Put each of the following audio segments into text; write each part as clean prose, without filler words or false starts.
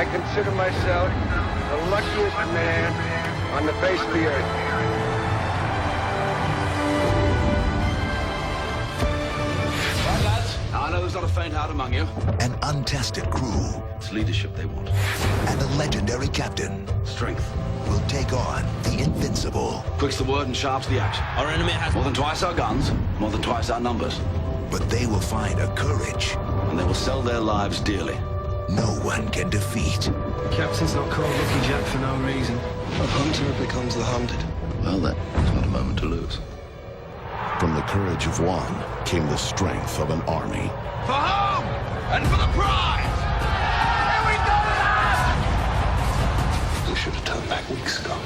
I consider myself the luckiest man on the face of the earth. Right, lads. I know there's not a faint heart among you. An untested crew. It's leadership they want. And a legendary captain. Strength. Will take on the invincible. Quick's the word and sharp's the action. Our enemy has more than twice our guns, more than twice our numbers. But they will find a courage. And they will sell their lives dearly. No one can defeat. Captain's not called Lucky Jack for no reason. A hunter becomes the hunted. Well then, it's not a moment to lose. From the courage of one came the strength of an army. For home! And for the prize! Here we go, lads! We should have turned back weeks ago.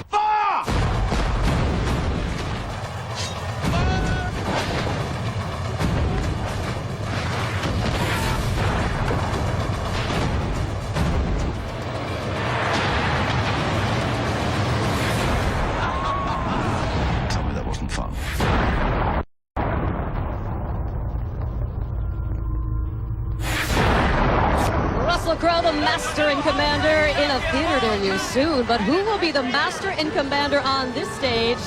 Crow, the Master and Commander, in a theater near you soon. But who will be the Master and Commander on this stage?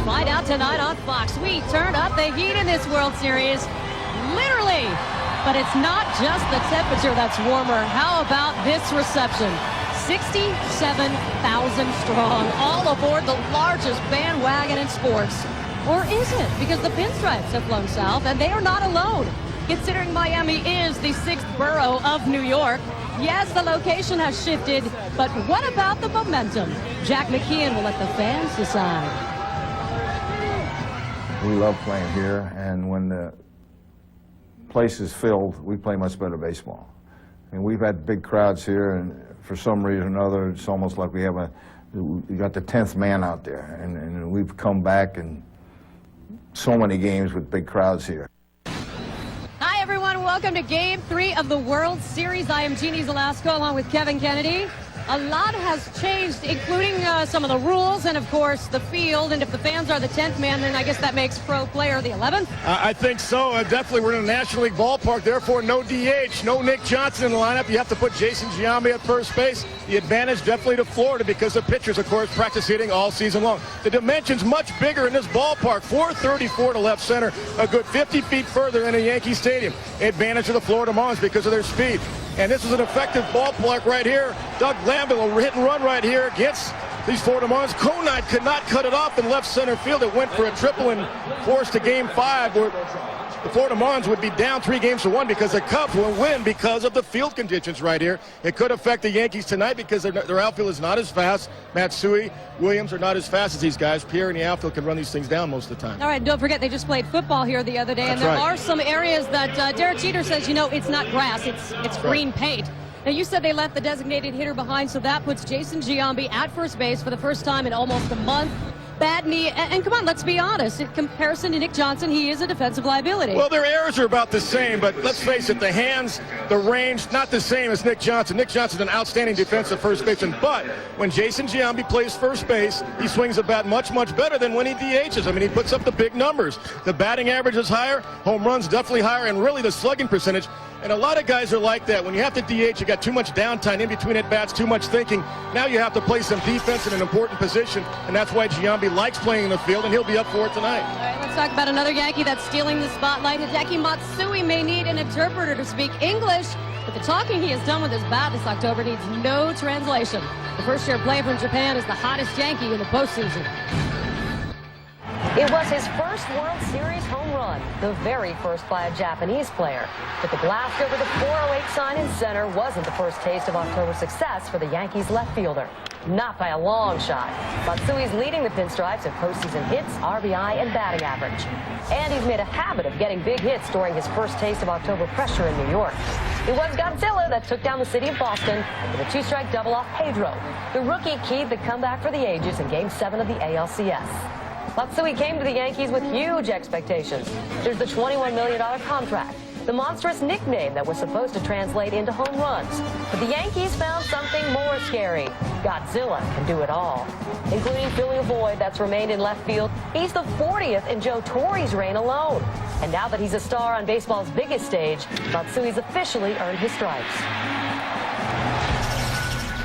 Find out tonight on Fox. We turned up the heat in this World Series, literally. But it's not just the temperature that's warmer. How about this reception? 67,000 strong, all aboard the largest bandwagon in sports. Or is it? Because the Pinstripes have flown south, and they are not alone. Considering Miami is the 6th borough of New York, yes, the location has shifted, but what about the momentum? Jack McKeon will let the fans decide. We love playing here, and when the place is filled, we play much better baseball. I mean, we've had big crowds here, and for some reason or another, it's almost like we got the 10th man out there, and we've come back in so many games with big crowds here. Hi, everyone. Welcome to Game 3 of the World Series. I am Jeannie Zelasco along with Kevin Kennedy. A lot has changed, including some of the rules and, of course, the field. And if the fans are the 10th man, then I guess that makes pro player the 11th? I think so. Definitely, we're in a National League ballpark. Therefore, no DH, no Nick Johnson in the lineup. You have to put Jason Giambi at first base. The advantage definitely to Florida because the pitchers, of course, practice hitting all season long. The dimension's much bigger in this ballpark. 434 to left center, a good 50 feet further than a Yankee Stadium. Advantage of the Florida Marlins because of their speed. And this is an effective ballpark right here. Doug Glanville, a hit and run right here against these Florida Marlins. Conine could not cut it off in left center field. It went for a triple and forced to Game 5, where the Florida Marlins would be down 3-1 because the Cubs will win because of the field conditions right here. It could affect the Yankees tonight because their outfield is not as fast. Matsui, Williams are not as fast as these guys. Pierre in the outfield can run these things down most of the time. All right, don't forget they just played football here the other day, and there are some areas that Derek Jeter says, you know, it's not grass, it's green paint. Now, you said they left the designated hitter behind, so that puts Jason Giambi at first base for the first time in almost a month. Bad knee, and come on, let's be honest. In comparison to Nick Johnson, he is a defensive liability. Well, their errors are about the same, but let's face it, the hands, the range, not the same as Nick Johnson. Nick Johnson's an outstanding defensive first baseman, but when Jason Giambi plays first base, he swings the bat much, much better than when he DHs. I mean, he puts up the big numbers. The batting average is higher, home runs definitely higher, and really the slugging percentage. And a lot of guys are like that. When you have to DH, you got too much downtime in between at-bats, too much thinking. Now you have to play some defense in an important position, and that's why Giambi likes playing in the field, and he'll be up for it tonight. All right, let's talk about another Yankee that's stealing the spotlight. Hideki Matsui may need an interpreter to speak English, but the talking he has done with his bat this October needs no translation. The first-year player from Japan is the hottest Yankee in the postseason. It was his first World Series home run, the very first by a Japanese player. But the blast over the 408 sign in center wasn't the first taste of October success for the Yankees left fielder. Not by a long shot. Matsui's leading the Pinstripes in postseason hits, RBI, and batting average. And he's made a habit of getting big hits during his first taste of October pressure in New York. It was Godzilla that took down the city of Boston with a two-strike double off Pedro. The rookie keyed the comeback for the ages in Game 7 of the ALCS. Matsui came to the Yankees with huge expectations. There's the $21 million contract, the monstrous nickname that was supposed to translate into home runs. But the Yankees found something more scary. Godzilla can do it all, including filling a void that's remained in left field. He's the 40th in Joe Torre's reign alone. And now that he's a star on baseball's biggest stage, Matsui's officially earned his stripes.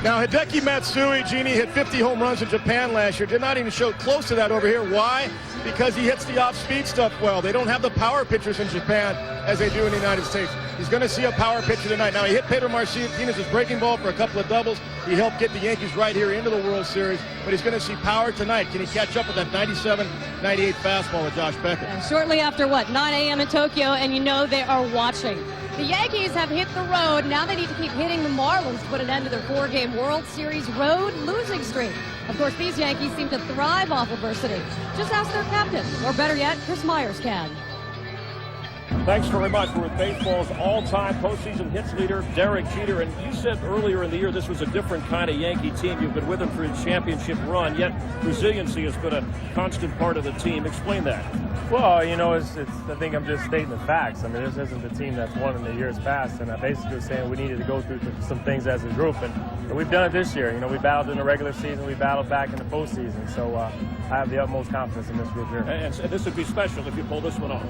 Now, Hideki Matsui, Jeannie, hit 50 home runs in Japan last year. Did not even show close to that over here. Why? Because he hits the off-speed stuff well. They don't have the power pitchers in Japan as they do in the United States. He's going to see a power pitcher tonight. Now, he hit Pedro Martinez's breaking ball for a couple of doubles. He helped get the Yankees right here into the World Series, but he's going to see power tonight. Can he catch up with that 97, 98 fastball with Josh Beckett? And shortly after, 9 a.m. in Tokyo, and you know they are watching. The Yankees have hit the road. Now they need to keep hitting the Marlins to put an end to their 4-game World Series road losing streak. Of course, these Yankees seem to thrive off adversity. Just ask their captain, or better yet, Chris Myers can. Thanks very much. We're with baseball's all-time postseason hits leader, Derek Jeter. And you said earlier in the year this was a different kind of Yankee team. You've been with them through the championship run, yet resiliency has been a constant part of the team. Explain that. Well, you know, I think I'm just stating the facts. I mean, this isn't the team that's won in the years past, and I basically was saying we needed to go through some things as a group, and we've done it this year. You know, we battled in the regular season, we battled back in the postseason, so I have the utmost confidence in this group here. And this would be special if you pull this one off.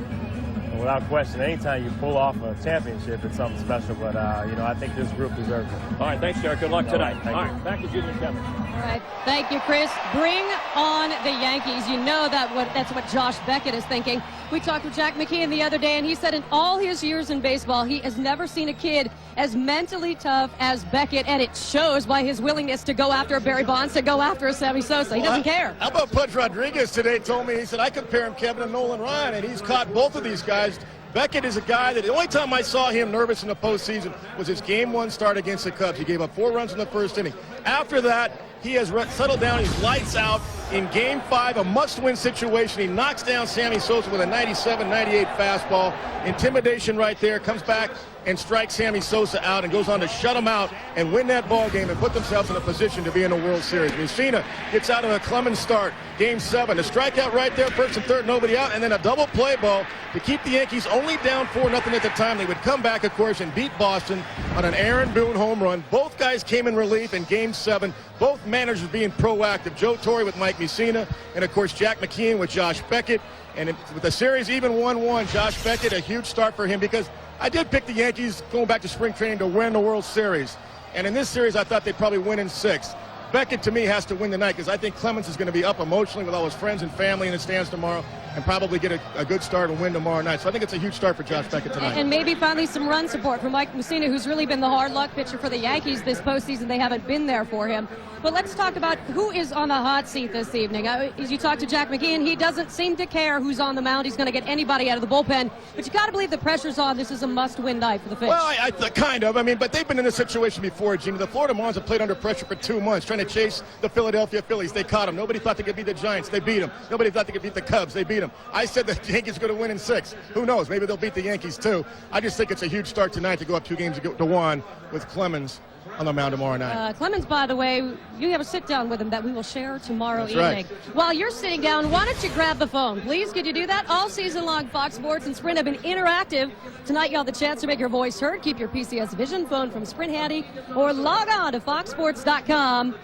Without question, anytime you pull off a championship, it's something special. But, you know, I think this group deserves it. All right, thanks, Derek. Good luck tonight. All right, back to Junior and Kevin. All right, thank you, Chris. Bring on the Yankees. You know that's what Josh Beckett is thinking. We talked with Jack McKeon the other day, and he said in all his years in baseball, he has never seen a kid as mentally tough as Beckett, and it shows by his willingness to go after a Barry Bonds, to go after a Sammy Sosa. He doesn't care. How about Pudge Rodriguez today told me, he said, I compare him, Kevin, to Nolan Ryan, and he's caught both of these guys. Beckett is a guy that the only time I saw him nervous in the postseason was his Game 1 start against the Cubs. He gave up 4 runs in the first inning. After that, he has settled down. He's lights out. In Game 5, a must-win situation, he knocks down Sammy Sosa with a 97, 98 fastball. Intimidation right there. Comes back and strikes Sammy Sosa out and goes on to shut him out and win that ball game and put themselves in a position to be in the World Series. Mussina gets out of a Clemens start, Game 7. A strikeout right there, first and third, nobody out, and then a double play ball to keep the Yankees only down 4-0 at the time. They would come back, of course, and beat Boston on an Aaron Boone home run. Both guys came in relief in Game 7. Both managers being proactive. Joe Torre with Mike Mussina, and, of course, Jack McKeon with Josh Beckett. And with the series even 1-1, Josh Beckett, a huge start for him because I did pick the Yankees going back to spring training to win the World Series. And in this series, I thought they'd probably win in 6. Beckett, to me, has to win tonight because I think Clemens is going to be up emotionally with all his friends and family in the stands tomorrow and probably get a good start and win tomorrow night. So I think it's a huge start for Josh Beckett tonight. And maybe finally some run support from Mike Mussina, who's really been the hard luck pitcher for the Yankees this postseason. They haven't been there for him. But let's talk about who is on the hot seat this evening. As you talk to Jack McKeon, he doesn't seem to care who's on the mound. He's going to get anybody out of the bullpen. But you got to believe the pressure's on. This is a must-win night for the Finch. Well, kind of. I mean, but they've been in this situation before, Jimmy. The Florida Marlins have played under pressure for 2 months, trying to chase the Philadelphia Phillies. They caught them. Nobody thought they could beat the Giants. They beat them. Nobody thought they could beat the Cubs. They beat them. I said the Yankees are going to win in 6. Who knows? Maybe they'll beat the Yankees, too. I just think it's a huge start tonight to go up 2 games to 1 with Clemens on the mound tomorrow night. Clemens, by the way, you have a sit-down with him that we will share tomorrow That's evening. Right. While you're sitting down, why don't you grab the phone? Please, could you do that? All season long, Fox Sports and Sprint have been interactive. Tonight, you'll have the chance to make your voice heard. Keep your PCS Vision phone from Sprint handy or log on to foxsports.com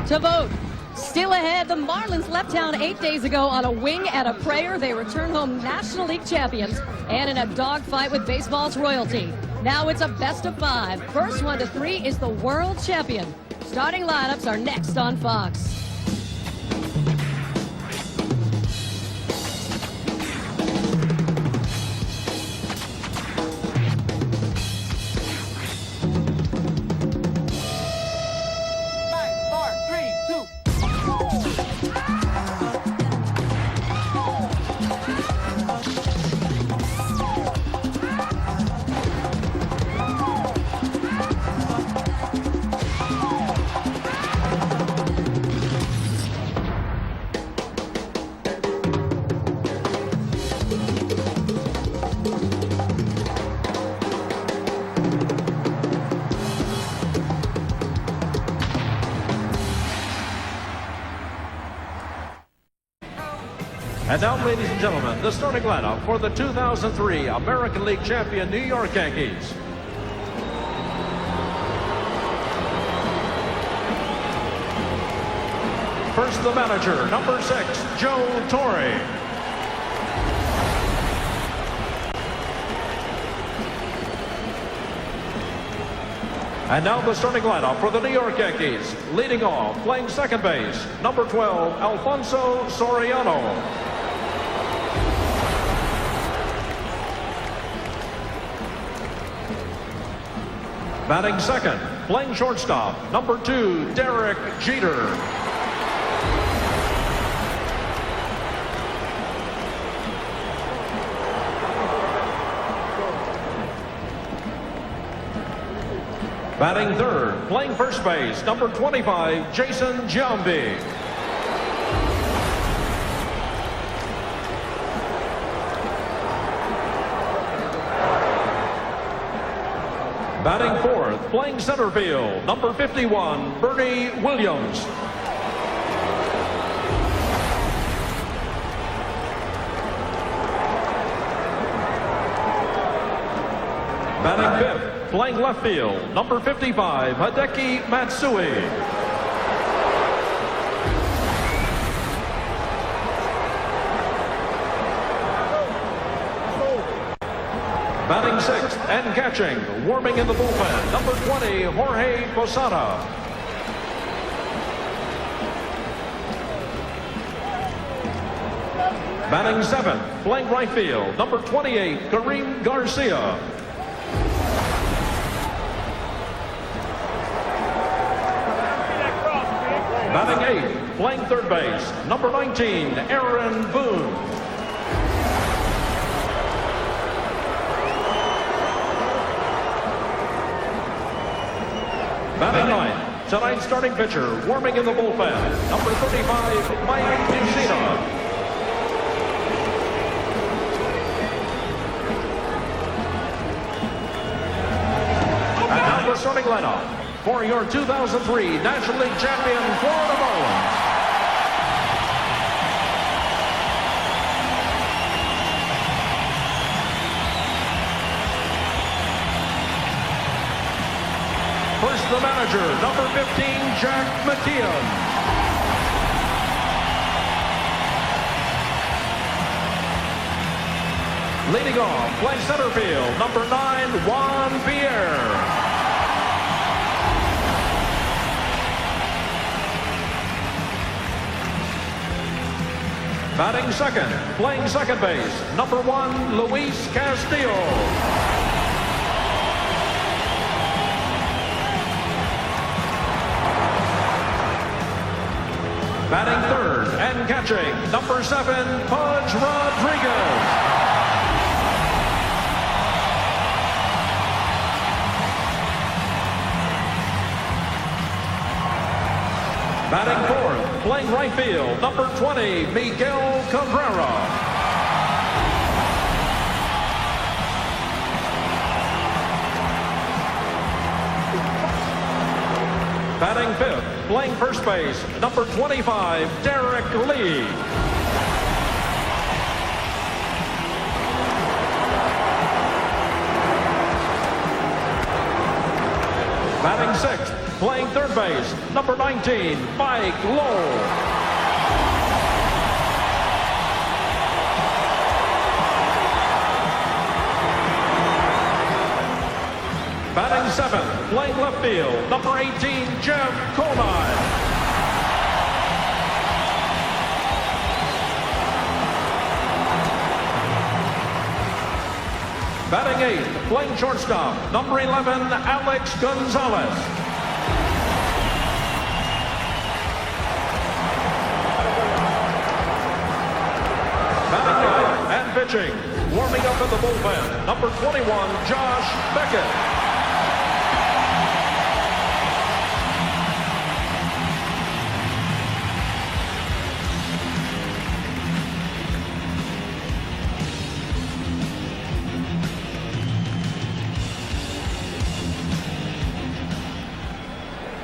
to vote. Still ahead, the Marlins left town 8 days ago on a wing and a prayer. They return home National League champions and in a dogfight with baseball's royalty. Now it's a best of 5. First 1 to 3 is the world champion. Starting lineups are next on Fox. And now, ladies and gentlemen, the starting lineup for the 2003 American League champion New York Yankees. First, the manager, number 6, Joe Torre. And now the starting lineup for the New York Yankees. Leading off, playing second base, number 12, Alfonso Soriano. Batting second, playing shortstop, number 2, Derek Jeter. Batting third, playing first base, number 25, Jason Giambi. Batting fourth, playing center field, number 51, Bernie Williams. Batting fifth, playing left field, number 55, Hideki Matsui. Batting sixth and catching, warming in the bullpen, number 20, Jorge Posada. Batting seventh, playing right field, number 28, Kareem Garcia. Batting eighth, playing third base, number 19, Aaron Boone. Batting ninth, tonight's starting pitcher, warming in the bullpen, number 35, Mike Mussina. And now the starting lineup for your 2003 National League champion Florida Marlins. First, the manager, number 15, Jack McKeon. Leading off, playing center field, number 9, Juan Pierre. Batting second, playing second base, number 1, Luis Castillo. Batting third and catching, number 7, Pudge Rodriguez. Batting fourth, playing right field, number 20, Miguel Cabrera. Batting fifth, playing first base, number 25, Derek Lee. Batting sixth, playing third base, number 19, Mike Lowell. Batting seventh, playing left field, number 18, Jeff Conine. Batting eighth, playing shortstop, number 11, Alex Gonzalez. Batting ninth and pitching, warming up in the bullpen, number 21, Josh Beckett.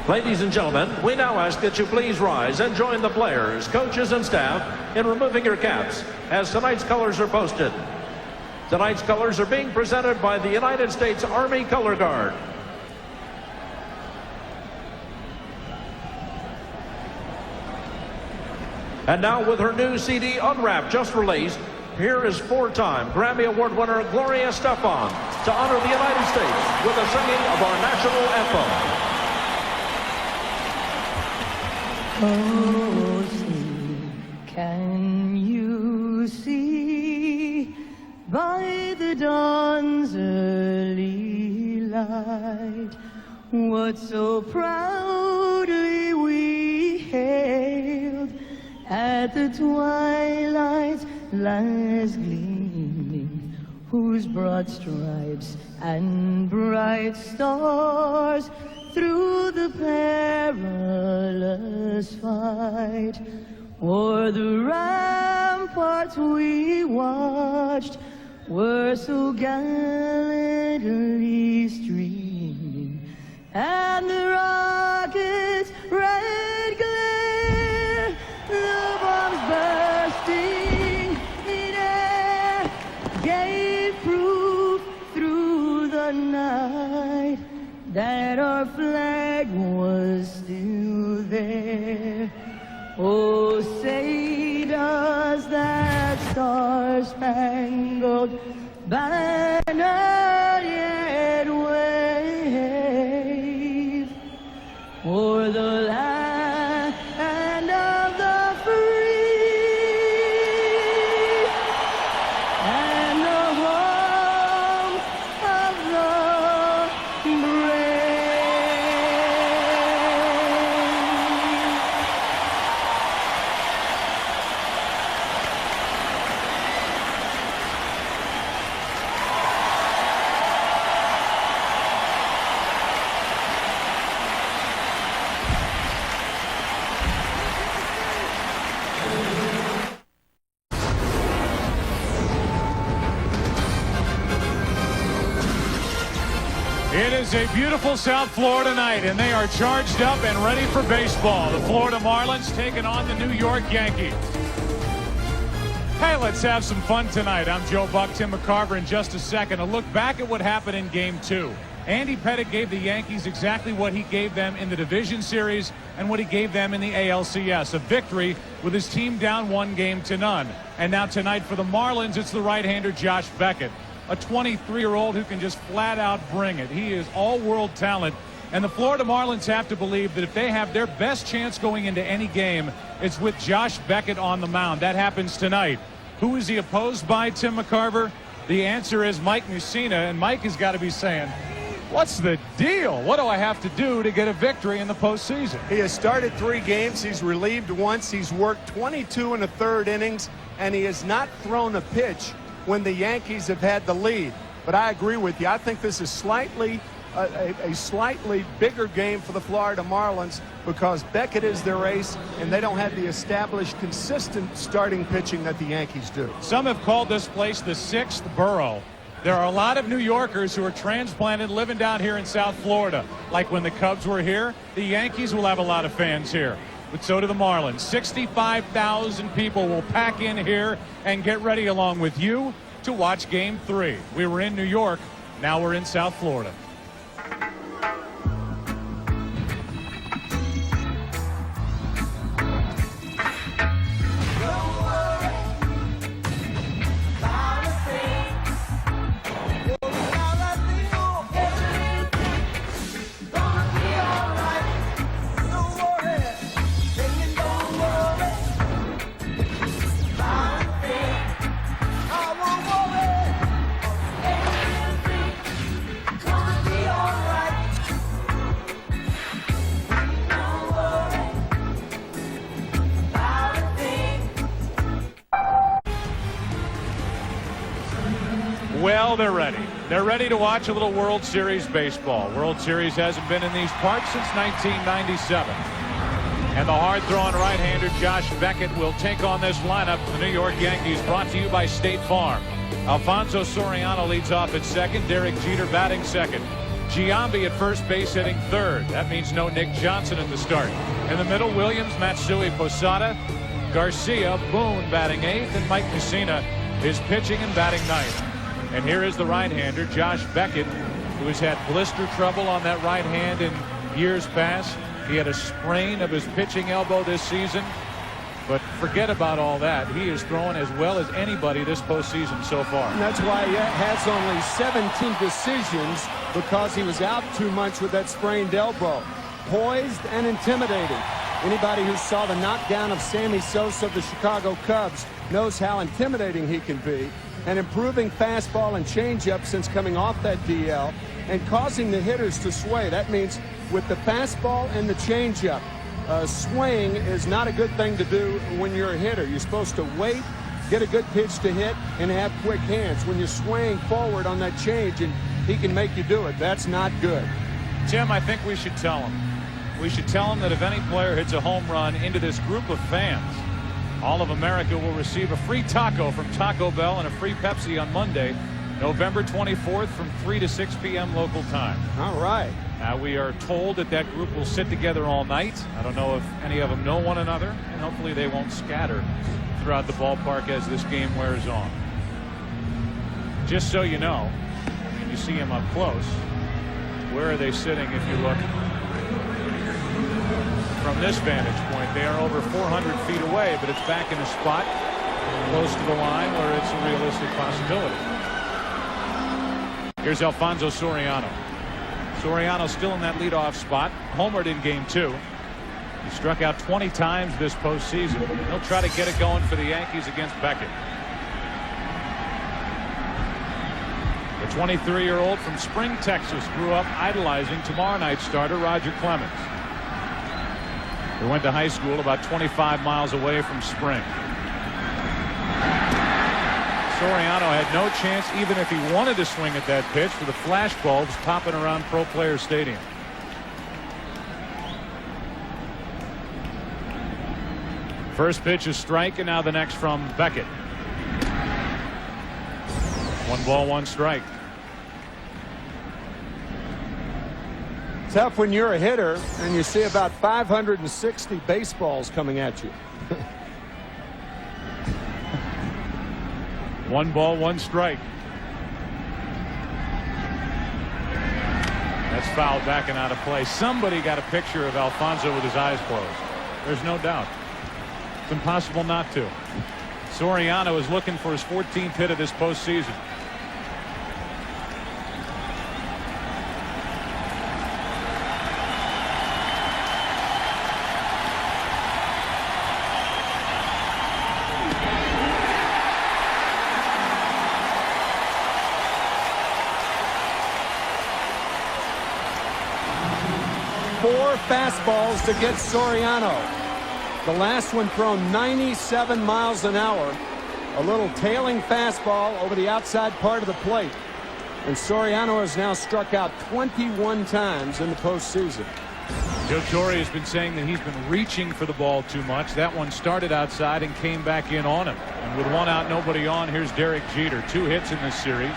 Ladies and gentlemen, we now ask that you please rise and join the players, coaches, and staff in removing your caps as tonight's colors are posted. Tonight's colors are being presented by the United States Army Color Guard. And now, with her new CD Unwrapped just released, here is four-time Grammy Award winner Gloria Estefan to honor the United States with the singing of our national anthem. Oh, see, can you see by the dawn's early light what so proudly we hailed at the twilight's last gleaming, whose broad stripes and bright stars through the perilous fight o'er the ramparts we watched were so gallantly streaming, and the rockets' red glare, the bombs bursting in air, gave proof through the night that our flag was still there. Oh, say does that star-spangled banner yet wave o'er the land of the free and the home of the brave? It is a beautiful South Florida night, and they are charged up and ready for baseball. The Florida Marlins taking on the New York Yankees. Hey, let's have some fun tonight. I'm Joe Buck, Tim McCarver. In just a second, a look back at what happened in Game 2. Andy Pettitte gave the Yankees exactly what he gave them in the division series and what he gave them in the ALCS. A victory with his team down 1-0. And now tonight for the Marlins, it's the right-hander Josh Beckett, a 23-year-old who can just flat out bring it. He is all-world talent. And the Florida Marlins have to believe that if they have their best chance going into any game, it's with Josh Beckett on the mound. That happens tonight. Who is he opposed by, Tim McCarver? The answer is Mike Mussina, and Mike has got to be saying, what's the deal? What do I have to do to get a victory in the postseason? He has started 3 games. He's relieved once. He's worked 22 1/3 innings, and he has not thrown a pitch when the Yankees have had the lead. But I agree with you. I think this is a slightly bigger game for the Florida Marlins because Beckett is their ace, and they don't have the established, consistent starting pitching that the Yankees do. Some have called this place the 6th borough. There are a lot of New Yorkers who are transplanted living down here in South Florida. Like when the Cubs were here, the Yankees will have a lot of fans here. But so do the Marlins. 65,000 people will pack in here and get ready along with you to watch Game 3. We were in New York. Now we're in South Florida. Well, they're ready. They're ready to watch a little World Series baseball. World Series hasn't been in these parts since 1997. And the hard-throwing right-hander Josh Beckett will take on this lineup for the New York Yankees, brought to you by State Farm. Alfonso Soriano leads off at second. Derek Jeter batting second. Giambi at first base hitting third. That means no Nick Johnson at the start. In the middle, Williams, Matsui, Posada, Garcia, Boone batting eighth, and Mike Mussina is pitching and batting ninth. And here is the right-hander, Josh Beckett, who has had blister trouble on that right hand in years past. He had a sprain of his pitching elbow this season. But forget about all that. He is throwing as well as anybody this postseason so far. And that's why he has only 17 decisions, because he was out 2 months with that sprained elbow. Poised and intimidating. Anybody who saw the knockdown of Sammy Sosa of the Chicago Cubs knows how intimidating he can be. And improving fastball and changeup since coming off that DL and causing the hitters to sway. That means with the fastball and the changeup, swing is not a good thing to do when you're a hitter. You're supposed to wait, get a good pitch to hit, and have quick hands. When you're swaying forward on that change and he can make you do it, that's not good. Tim, I think we should tell him. We should tell him that if any player hits a home run into this group of fans, all of America will receive a free taco from Taco Bell and a free Pepsi on Monday, November 24th from 3 to 6 p.m. local time. All right. Now, we are told that that group will sit together all night. I don't know if any of them know one another, and hopefully they won't scatter throughout the ballpark as this game wears on. Just so you know, I mean, you see them up close. Where are they sitting if you look from this vantage point? They are over 400 feet away, but it's back in a spot close to the line where it's a realistic possibility. Here's Alfonso Soriano. Soriano still in that leadoff spot. Homered in game 2. He struck out 20 times this postseason. He'll try to get it going for the Yankees against Beckett. The 23-year-old from Spring, Texas, grew up idolizing tomorrow night's starter Roger Clemens. He went to high school about 25 miles away from Spring. Soriano had no chance even if he wanted to swing at that pitch with the flash bulbs popping around Pro Players Stadium. First pitch is strike, and now the next from Beckett. 1 ball, 1 strike. Tough when you're a hitter and you see about 560 baseballs coming at you. 1 ball, 1 strike. That's fouled back and out of play. Somebody got a picture of Alfonso with his eyes closed. There's no doubt. It's impossible not to. Soriano is looking for his 14th hit of this postseason. Fastballs to get Soriano. The last one thrown 97 miles an hour. A little tailing fastball over the outside part of the plate. And Soriano has now struck out 21 times in the postseason. Joe Torre has been saying that he's been reaching for the ball too much. That one started outside and came back in on him. And with 1 out, nobody on, here's Derek Jeter. 2 hits in this series.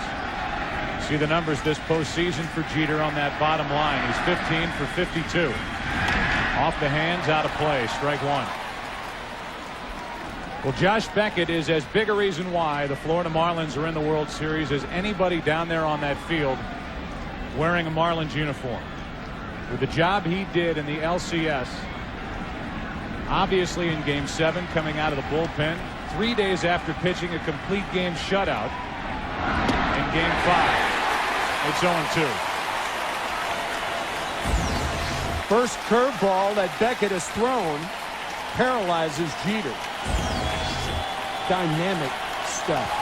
See the numbers this postseason for Jeter on that bottom line. He's 15 for 52. Off the hands, out of play, strike 1. Well, Josh Beckett is as big a reason why the Florida Marlins are in the World Series as anybody down there on that field wearing a Marlins uniform. With the job he did in the LCS, obviously in Game 7 coming out of the bullpen, 3 days after pitching a complete game shutout in Game 5. It's 0-2. First curveball that Beckett has thrown paralyzes Jeter. Dynamic stuff.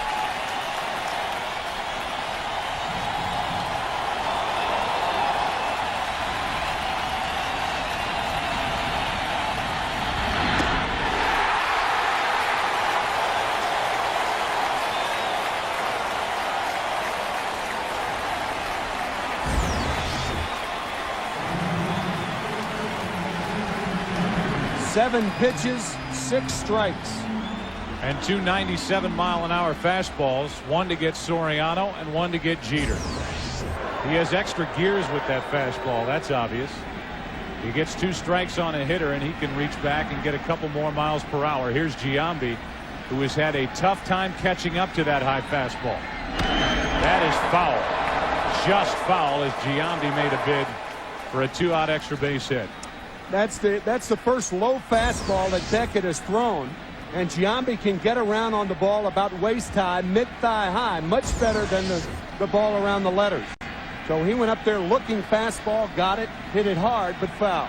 Seven pitches, 6 strikes. And 2 97-mile-an-hour fastballs, 1 to get Soriano and 1 to get Jeter. He has extra gears with that fastball, that's obvious. He gets 2 strikes on a hitter, and he can reach back and get a couple more miles per hour. Here's Giambi, who has had a tough time catching up to that high fastball. That is foul. Just foul as Giambi made a bid for a 2-out extra base hit. That's the first low fastball that Beckett has thrown. And Giambi can get around on the ball about waist high, mid-thigh high, much better than the ball around the letters. So he went up there looking fastball, got it, hit it hard, but foul.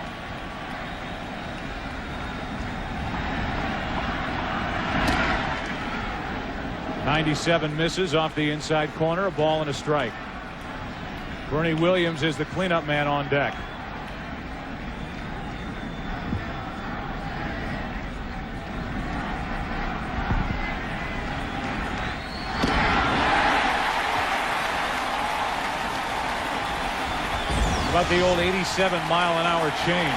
'97 misses off the inside corner, a ball and a strike. Bernie Williams is the cleanup man on deck. About the old 87-mile-an-hour change.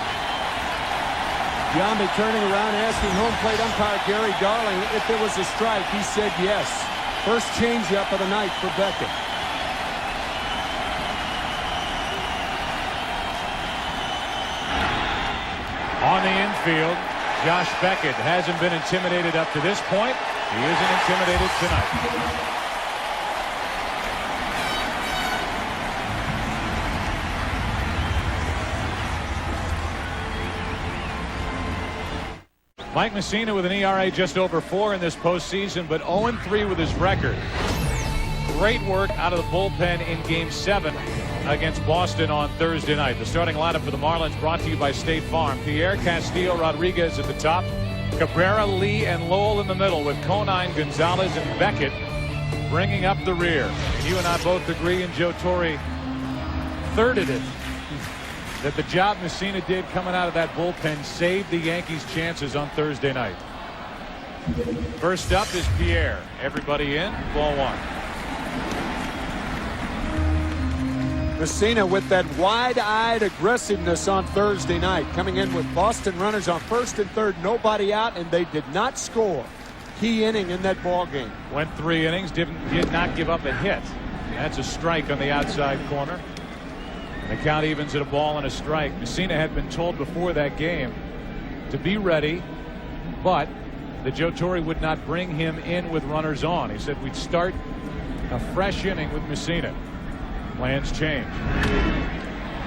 Giambi turning around, asking home plate umpire Gary Darling if there was a strike. He said yes. First changeup of the night for Beckett. On the infield, Josh Beckett hasn't been intimidated up to this point. He isn't intimidated tonight. Mike Mussina with an ERA just over 4 in this postseason, but 0-3 with his record. Great work out of the bullpen in Game 7 against Boston on Thursday night. The starting lineup for the Marlins brought to you by State Farm. Pierre, Castillo, Rodriguez at the top. Cabrera, Lee, and Lowell in the middle, with Conine, Gonzalez, and Beckett bringing up the rear. And you and I both agree, and Joe Torre thirded it, that the job Mussina did coming out of that bullpen saved the Yankees' chances on Thursday night. First up is Pierre. Everybody in. Ball one. Mussina with that wide-eyed aggressiveness on Thursday night, coming in with Boston runners on first and third, nobody out, and they did not score. Key inning in that ball game. Went 3 innings, did not give up a hit. That's a strike on the outside corner. The count evens at a ball and a strike. Mussina had been told before that game to be ready, but that Joe Torre would not bring him in with runners on. He said we'd start a fresh inning with Mussina. Plans change.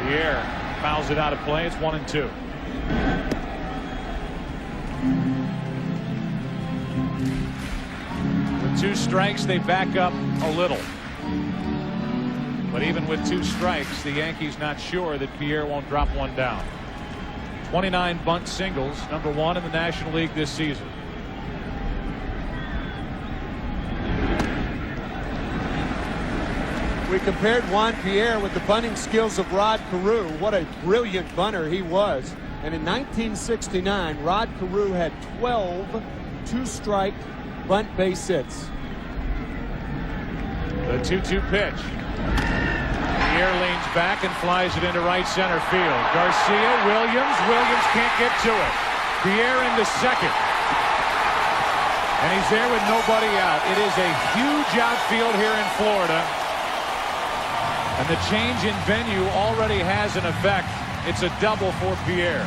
Pierre fouls it out of play. It's 1-2. With 2 strikes, they back up a little. But even with 2 strikes, the Yankees not sure that Pierre won't drop one down. 29 bunt singles, number 1 in the National League this season. We compared Juan Pierre with the bunting skills of Rod Carew. What a brilliant bunter he was. And in 1969, Rod Carew had 12 2-strike bunt base hits. The 2-2 pitch. Pierre leans back and flies it into right center field. Garcia, Williams can't get to it. Pierre into second. And he's there with nobody out. It is a huge outfield here in Florida. And the change in venue already has an effect. It's a double for Pierre.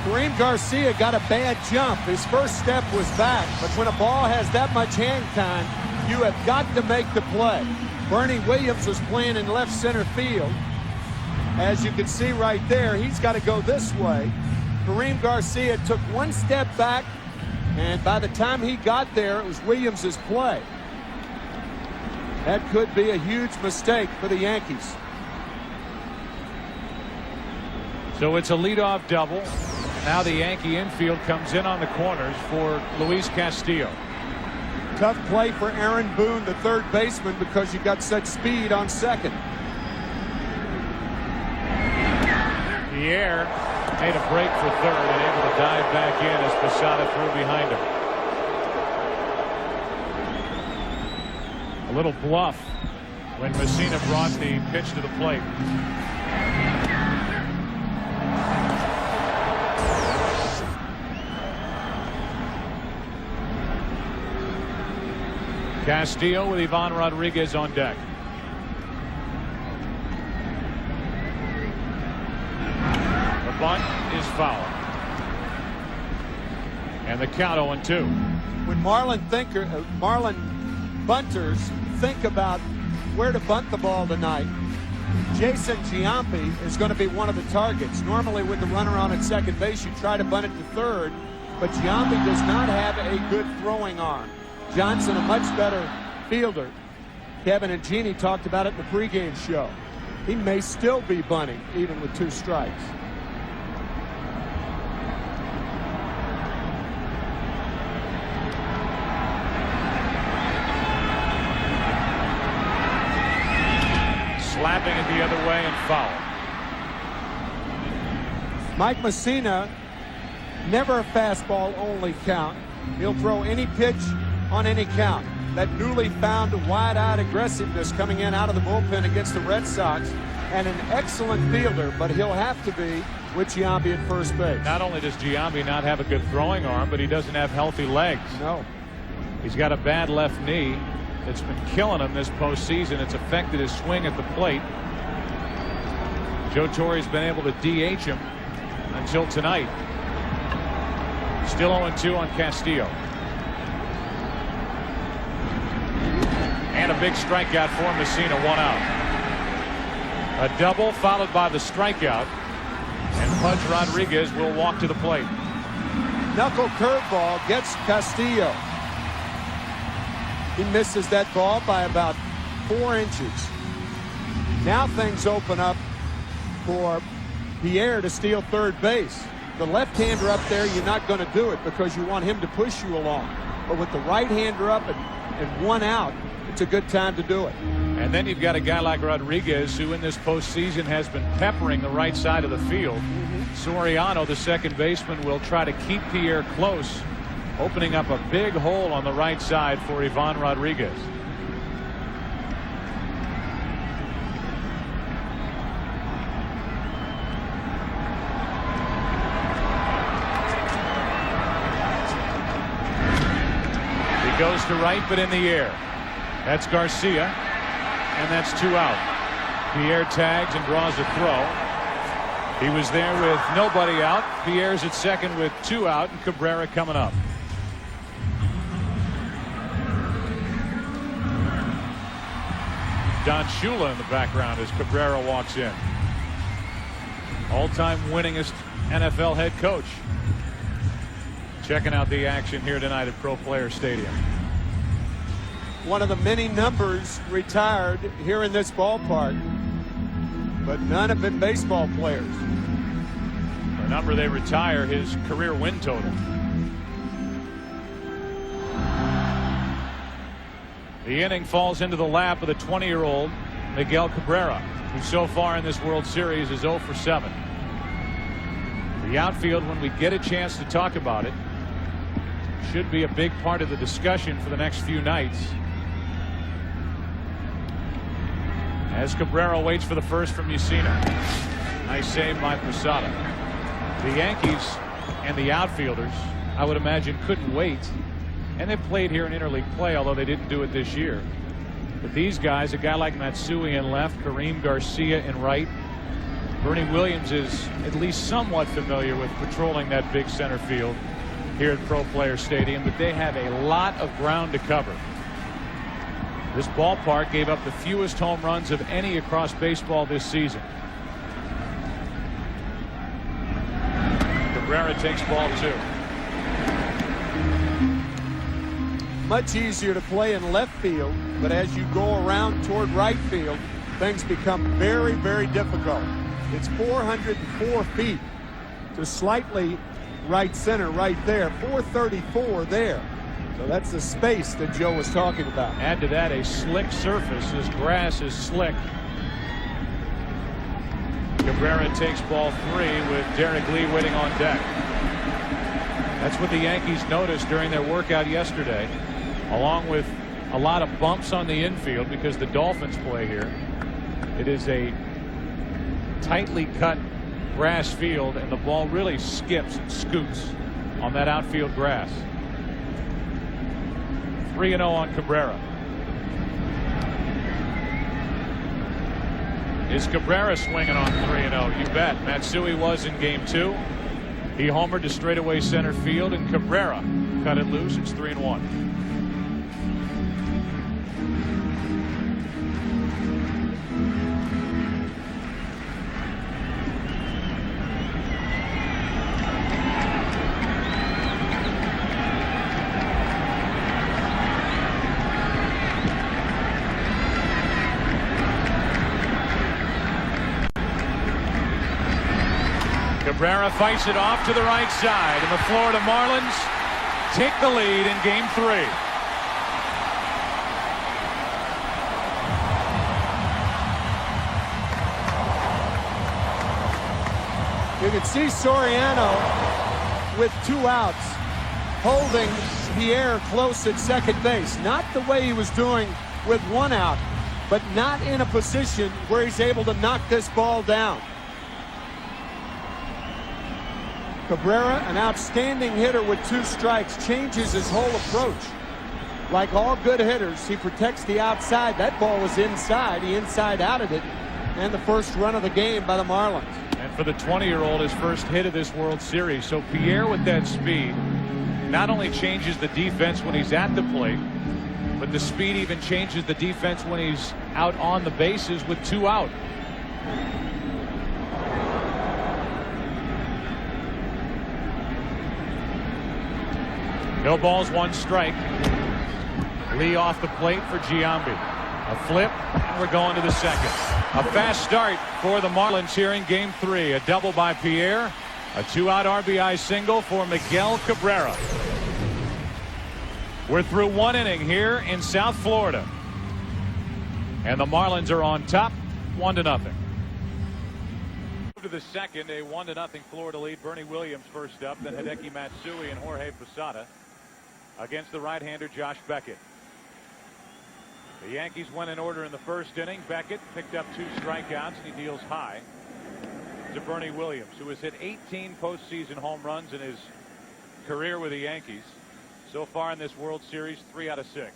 Kareem Garcia got a bad jump. His first step was back, but when a ball has that much hang time, you have got to make the play. Bernie Williams was playing in left center field. As you can see right there, he's got to go this way. Kareem Garcia took 1 step back, and by the time he got there, it was Williams's play. That could be a huge mistake for the Yankees. So it's a leadoff double. Now the Yankee infield comes in on the corners for Luis Castillo. Tough play for Aaron Boone, the third baseman, because you got such speed on second. Pierre made a break for third and able to dive back in as Posada threw behind him. A little bluff when Mussina brought the pitch to the plate. Castillo with Ivan Rodriguez on deck. The bunt is foul. And the count 0-2. When Marlin bunters think about where to bunt the ball tonight, Jason Giambi is going to be one of the targets. Normally with the runner on at second base, you try to bunt it to third, but Giambi does not have a good throwing arm. Johnson, a much better fielder. Kevin and Jeannie talked about it in the pregame show. He may still be bunting, even with 2 strikes. Slapping it the other way and foul. Mike Messina, never a fastball only count. He'll throw any pitch on any count. That newly found wide-eyed aggressiveness coming in out of the bullpen against the Red Sox, and an excellent fielder, but he'll have to be with Giambi at first base. Not only does Giambi not have a good throwing arm, but he doesn't have healthy legs. No. He's got a bad left knee. It's been killing him this postseason. It's affected his swing at the plate. Joe Torre's been able to DH him until tonight. Still 0-2 on Castillo. And a big strikeout for Messina, 1 out. A double followed by the strikeout. And Pudge Rodriguez will walk to the plate. Knuckle curveball gets Castillo. He misses that ball by about 4 inches. Now things open up for Pierre to steal third base. The left-hander up there, you're not going to do it because you want him to push you along. But with the right-hander up and 1 out, it's a good time to do it. And then you've got a guy like Rodriguez, who in this postseason has been peppering the right side of the field. Soriano, the second baseman, will try to keep Pierre close, opening up a big hole on the right side for Ivan Rodriguez. He goes to right, but in the air. That's Garcia, and that's 2 out. Pierre tags and draws a throw. He was there with nobody out. Pierre's at second with 2 out, and Cabrera coming up. Don Shula in the background as Cabrera walks in. All-time winningest NFL head coach. Checking out the action here tonight at Pro Player Stadium. One of the many numbers retired here in this ballpark, but none have been baseball players. The number they retire, his career win total. The inning falls into the lap of the 20-year-old Miguel Cabrera, who so far in this World Series is 0 for 7. The outfield, when we get a chance to talk about it, should be a big part of the discussion for the next few nights. As Cabrera waits for the first from Mussina. Nice save by Posada. The Yankees and the outfielders, I would imagine, couldn't wait. And they've played here in interleague play, although they didn't do it this year. But these guys, a guy like Matsui in left, Kareem Garcia in right. Bernie Williams is at least somewhat familiar with patrolling that big center field here at Pro Player Stadium, but they have a lot of ground to cover. This ballpark gave up the fewest home runs of any across baseball this season. Cabrera takes ball 2. Much easier to play in left field, but as you go around toward right field, things become very, very difficult. It's 404 feet to slightly right center right there, 434 there. So that's the space that Joe was talking about. Add to that a slick surface. This grass is slick. Cabrera takes ball 3 with Derek Lee waiting on deck. That's what the Yankees noticed during their workout yesterday, along with a lot of bumps on the infield because the Dolphins play here. It is a tightly cut grass field, and the ball really skips and scoots on that outfield grass. 3-0 on Cabrera. Is Cabrera swinging on 3-0? You bet. Matsui was in game 2. He homered to straightaway center field, and Cabrera cut it loose. It's 3-1. Cabrera fights it off to the right side, and the Florida Marlins take the lead in Game 3. You can see Soriano with 2 outs holding Pierre close at second base. Not the way he was doing with 1 out, but not in a position where he's able to knock this ball down. Cabrera, an outstanding hitter with 2 strikes, changes his whole approach. Like all good hitters, he protects the outside. That ball was inside. He inside-outed it, and the first run of the game by the Marlins. And for the 20-year-old, his first hit of this World Series. So Pierre, with that speed, not only changes the defense when he's at the plate, but the speed even changes the defense when he's out on the bases with 2 out. No balls, 1 strike. Lee off the plate for Giambi. A flip, and we're going to the second. A fast start for the Marlins here in Game 3. A double by Pierre. A 2-out RBI single for Miguel Cabrera. We're through 1 inning here in South Florida. And the Marlins are on top, 1-0. To the second, a 1-0 Florida lead. Bernie Williams first up, then Hideki Matsui and Jorge Posada against the right-hander Josh Beckett. The Yankees went in order in the first inning. Beckett picked up 2 strikeouts, and he deals high to Bernie Williams, who has hit 18 postseason home runs in his career with the Yankees. So far in this World Series, 3 out of 6.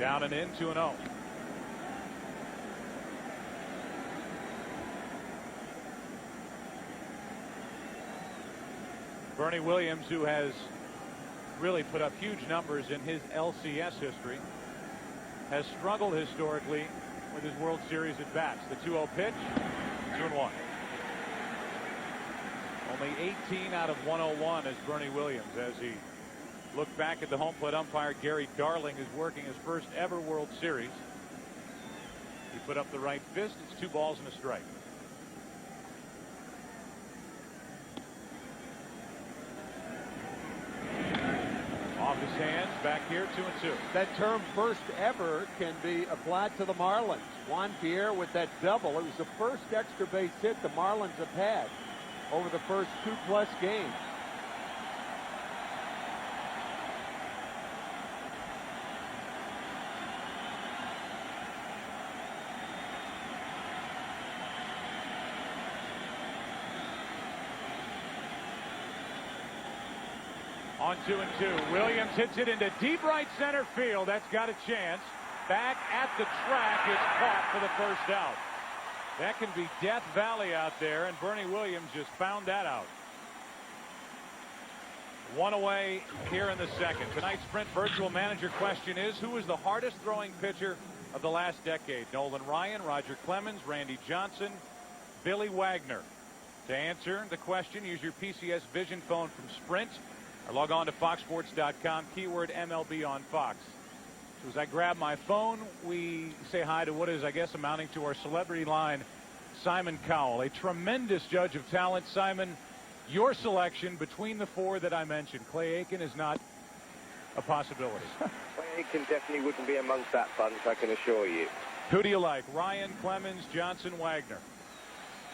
Down and in, 2-0. Bernie Williams, who has really put up huge numbers in his LCS history, has struggled historically with his World Series at bats. The 2-0 pitch, 2-1. Only 18 out of 101 is Bernie Williams. As he looked back at the home plate umpire, Gary Darling is working his first ever World Series. He put up the right fist. It's 2 balls and a strike. Off his hands, back here, 2-2. That term first ever can be applied to the Marlins. Juan Pierre with that double. It was the first extra base hit the Marlins have had over the first 2+ games. On 2-2. Williams hits it into deep right center field. That's got a chance. Back at the track is caught for the first out. That can be Death Valley out there, and Bernie Williams just found that out. 1 away here in the second. Tonight's Sprint Virtual Manager question is, who is the hardest throwing pitcher of the last decade? Nolan Ryan, Roger Clemens, Randy Johnson, Billy Wagner. To answer the question, use your PCS Vision phone from Sprint, or log on to foxsports.com, keyword MLB on Fox. So as I grab my phone, we say hi to what is, I guess, amounting to our celebrity line, Simon Cowell, a tremendous judge of talent. Simon, your selection between the 4 that I mentioned. Clay Aiken is not a possibility. Clay Aiken definitely wouldn't be amongst that bunch, I can assure you. Who do you like? Ryan, Clemens, Johnson, Wagner?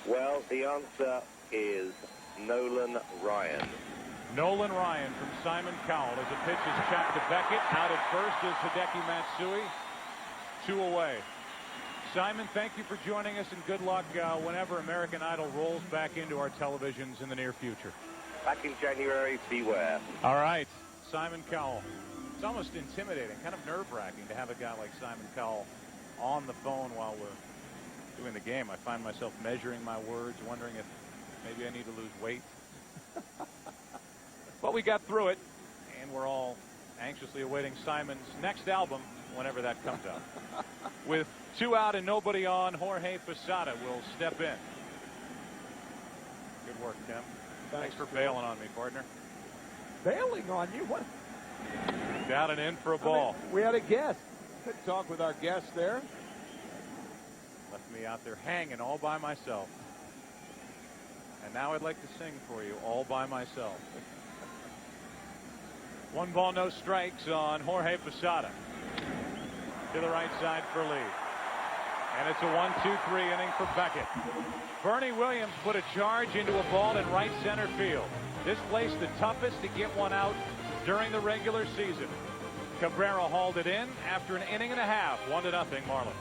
Well, the answer is Nolan Ryan. Nolan Ryan from Simon Cowell as a pitch is chopped to Beckett. Out at first is Hideki Matsui. 2 away. Simon, thank you for joining us, and good luck whenever American Idol rolls back into our televisions in the near future. Back in January, beware. All right, Simon Cowell. It's almost intimidating, kind of nerve-wracking to have a guy like Simon Cowell on the phone while we're doing the game. I find myself measuring my words, wondering if maybe I need to lose weight. But we got through it, and we're all anxiously awaiting Simon's next album whenever that comes out. With 2 out and nobody on, Jorge Posada will step in. Good work, Tim. Thanks for bailing on me, partner. Bailing on you? What? Down and in for a ball. We had a guest. Good talk with our guest there. Left me out there hanging all by myself. And now I'd like to sing for you all by myself. 1 ball, no strikes on Jorge Posada. To the right side for Lee. And it's a 1-2-3 inning for Beckett. Bernie Williams put a charge into a ball in right center field. This place the toughest to get one out during the regular season. Cabrera hauled it in after an inning and a half. 1-0 Marlins.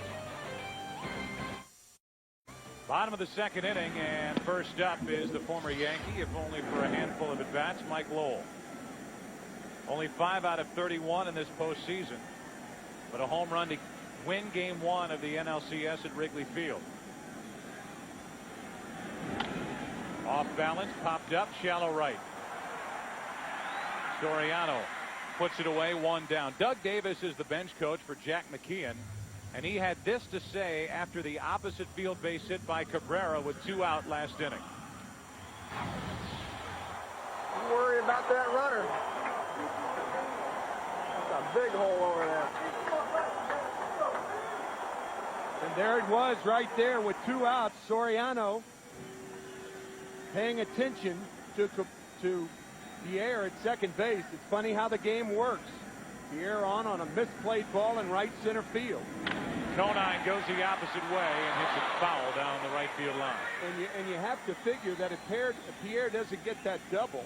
Bottom of the second inning, and first up is the former Yankee, if only for a handful of at-bats, Mike Lowell. Only 5 out of 31 in this postseason, but a home run to win Game 1 of the NLCS at Wrigley Field. Off balance, popped up, shallow right. Soriano puts it away, 1 down. Doug Davis is the bench coach for Jack McKeon, and he had this to say after the opposite field base hit by Cabrera with 2 out last inning. Don't worry about that runner. That's a big hole over there. And there it was right there with 2 outs. Soriano paying attention to Pierre at second base. It's funny how the game works. Pierre on a misplayed ball in right center field. Conine goes the opposite way and hits it foul down the right field line. And you have to figure that if Pierre doesn't get that double,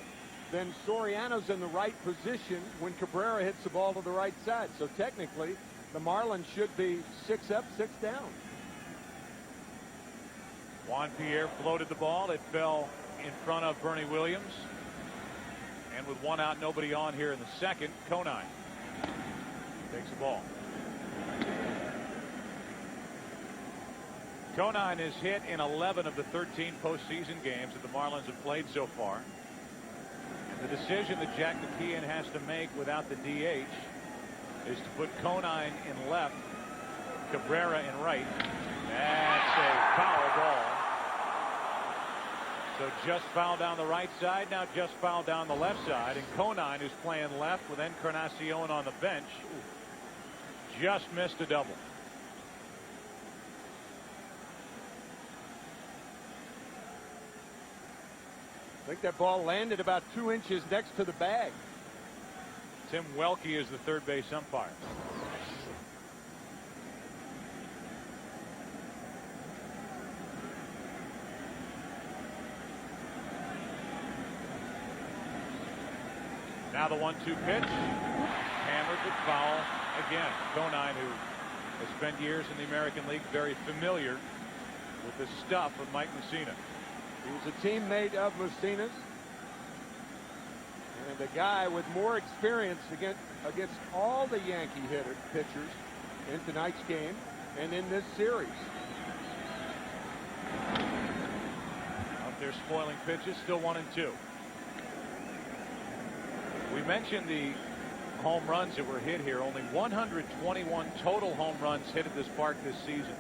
then Soriano's in the right position when Cabrera hits the ball to the right side. So technically, the Marlins should be 6 up, 6 down. Juan Pierre floated the ball. It fell in front of Bernie Williams. And with 1 out, nobody on here in the second, Conine takes the ball. Conine is hit in 11 of the 13 postseason games that the Marlins have played so far. And the decision that Jack McKeon has to make without the DH is to put Conine in left, Cabrera in right. That's a foul ball. So just foul down the right side, now just foul down the left side, and Conine, who's playing left with Encarnacion on the bench, just missed a double. I think that ball landed about 2 inches next to the bag. Tim Welke is the third base umpire. Now the 1-2 pitch. Hammered but foul again. Conine, who has spent years in the American League, very familiar with the stuff of Mike Mussina. He was a teammate of Mussina's. And a guy with more experience against all the Yankee pitchers in tonight's game and in this series. Out there spoiling pitches, still 1-2. We mentioned the home runs that were hit here. Only 121 total home runs hit at this park this season.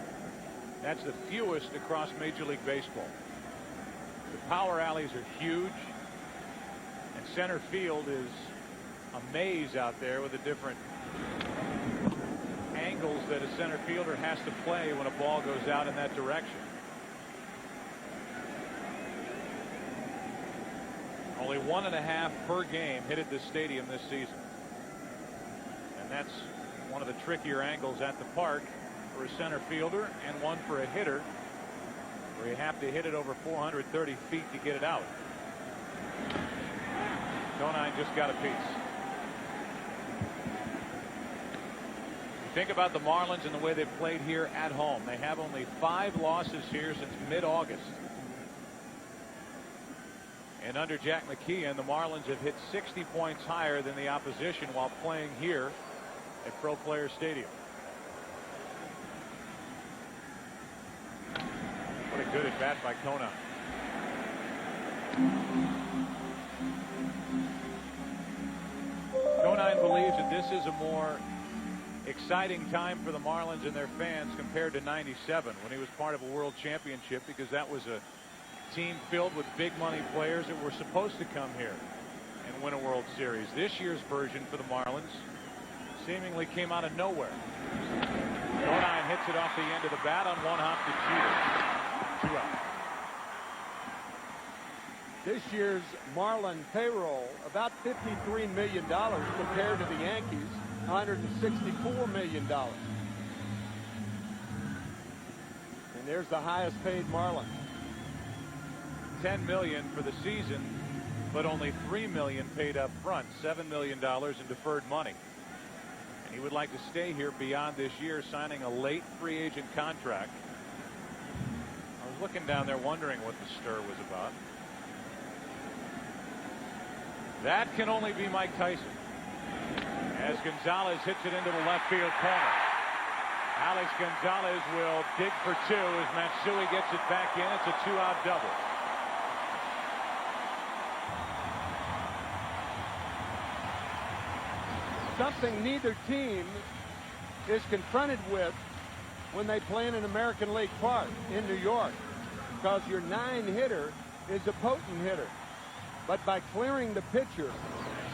That's the fewest across Major League Baseball. The power alleys are huge, and center field is a maze out there with the different angles that a center fielder has to play when a ball goes out in that direction. Only 1.5 per game hit at this stadium this season. And that's one of the trickier angles at the park for a center fielder and one for a hitter, where you have to hit it over 430 feet to get it out. Conine just got a piece. You think about the Marlins and the way they've played here at home. They have only 5 losses here since mid-August. And under Jack McKeon, the Marlins have hit 60 points higher than the opposition while playing here at Pro Players Stadium. What a good at bat by Conine. Conine believes that this is a more exciting time for the Marlins and their fans compared to '97 when he was part of a world championship, because that was a team filled with big money players that were supposed to come here and and win a World Series. This year's version for the Marlins seemingly came out of nowhere. Rodine hits it off the end of the bat on one hop to Jeter. 2 out. This year's Marlin payroll, about $53 million compared to the Yankees, $164 million. And there's the highest paid Marlin. $10 million for the season, but only $3 million paid up front, $7 million in deferred money. And he would like to stay here beyond this year, signing a late free agent contract. I was looking down there wondering what the stir was about. That can only be Mike Tyson, as Gonzalez hits it into the left field corner. Alex Gonzalez will dig for 2 as Matsui gets it back in. It's a 2-out double. Something neither team is confronted with when they play in an American League park in New York, because your 9-hitter is a potent hitter. But by clearing the pitcher,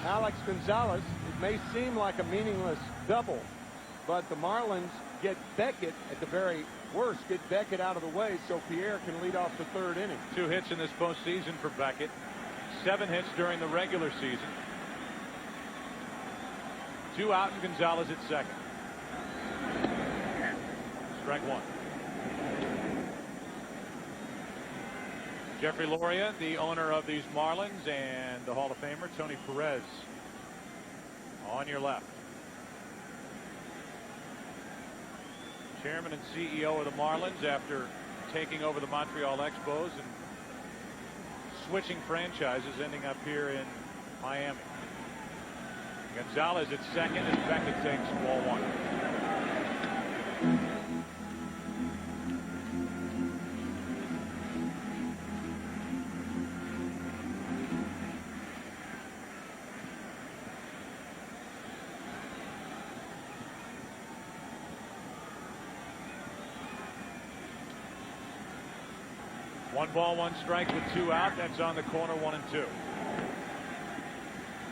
Alex Gonzalez, it may seem like a meaningless double, but the Marlins get Beckett, at the very worst, get Beckett out of the way so Pierre can lead off the 3rd inning. 2 hits in this postseason for Beckett. 7 hits during the regular season. 2 out and Gonzalez at second. Strike 1. Jeffrey Loria, the owner of these Marlins, and the Hall of Famer Tony Perez on your left. Chairman and CEO of the Marlins after taking over the Montreal Expos and switching franchises, ending up here in Miami. Gonzalez at second as Beckett takes ball 1. One ball, 1 strike with 2 out. That's on the corner, 1-2.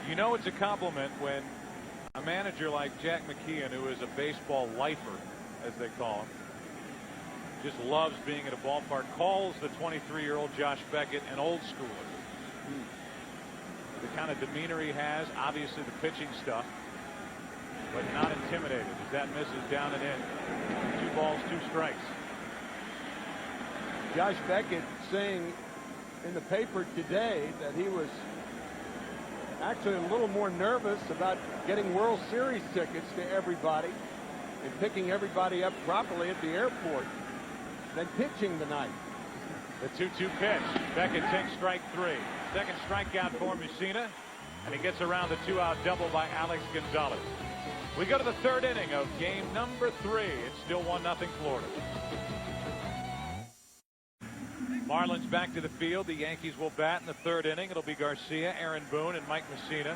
You know it's a compliment when a manager like Jack McKeon, who is a baseball lifer, as they call him, just loves being at a ballpark, calls the 23-year-old Josh Beckett an old schooler. The kind of demeanor he has, obviously the pitching stuff, but not intimidated as that misses down and in. 2 balls, 2 strikes. Josh Beckett saying in the paper today that he was actually a little more nervous about getting World Series tickets to everybody and picking everybody up properly at the airport than pitching tonight. The 2-2 pitch. Beckett takes strike 3. Second strikeout for Mussina, and he gets around the 2-out double by Alex Gonzalez. We go to the 3rd inning of game number 3. It's still 1-0 Florida. Marlins back to the field. The Yankees will bat in the 3rd inning. It'll be Garcia, Aaron Boone, and Mike Mussina.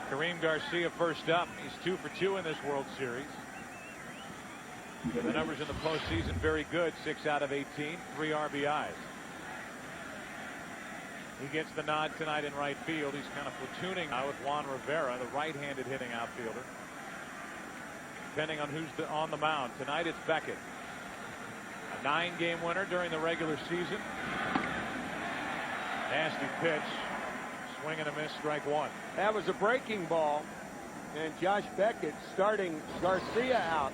Kareem Garcia first up. He's 2 for 2 in this World Series. The numbers in the postseason very good. 6 out of 18, 3 RBIs. He gets the nod tonight in right field. He's kind of platooning now with Juan Rivera, the right-handed hitting outfielder. Depending on who's on the mound. Tonight it's Beckett. A 9-game winner during the regular season. Nasty pitch. Swing and a miss, strike 1. That was a breaking ball, and Josh Beckett starting Garcia out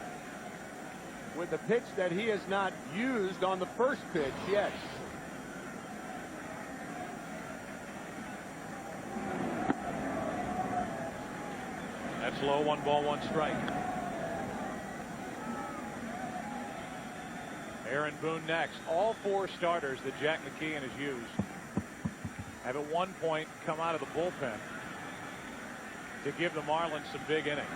with a pitch that he has not used on the first pitch yet. That's low. 1 ball, 1 strike. Aaron Boone next. All 4 starters that Jack McKeon has used have at one point come out of the bullpen to give the Marlins some big innings.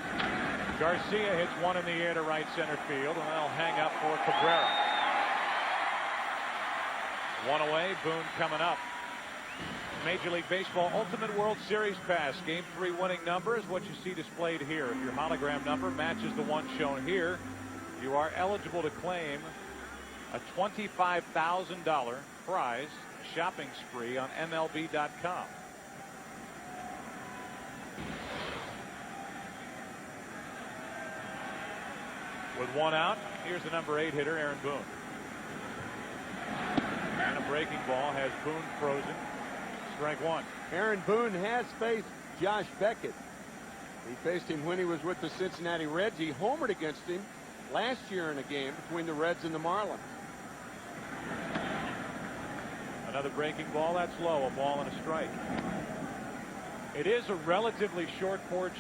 Garcia hits one in the air to right center field, and they'll hang up for Cabrera. 1 away. Boone coming up. Major League Baseball Ultimate World Series Pass. Game 3 winning number is what you see displayed here. If your hologram number matches the one shown here, you are eligible to claim a $25,000 prize shopping spree on MLB.com. With one out, here's the number 8 hitter, Aaron Boone. And a breaking ball has Boone frozen. Strike one. Aaron Boone has faced Josh Beckett. He faced him when he was with the Cincinnati Reds. He homered against him last year in a game between the Reds and the Marlins. Another breaking ball, that's low, a ball and a strike. It is a relatively short porch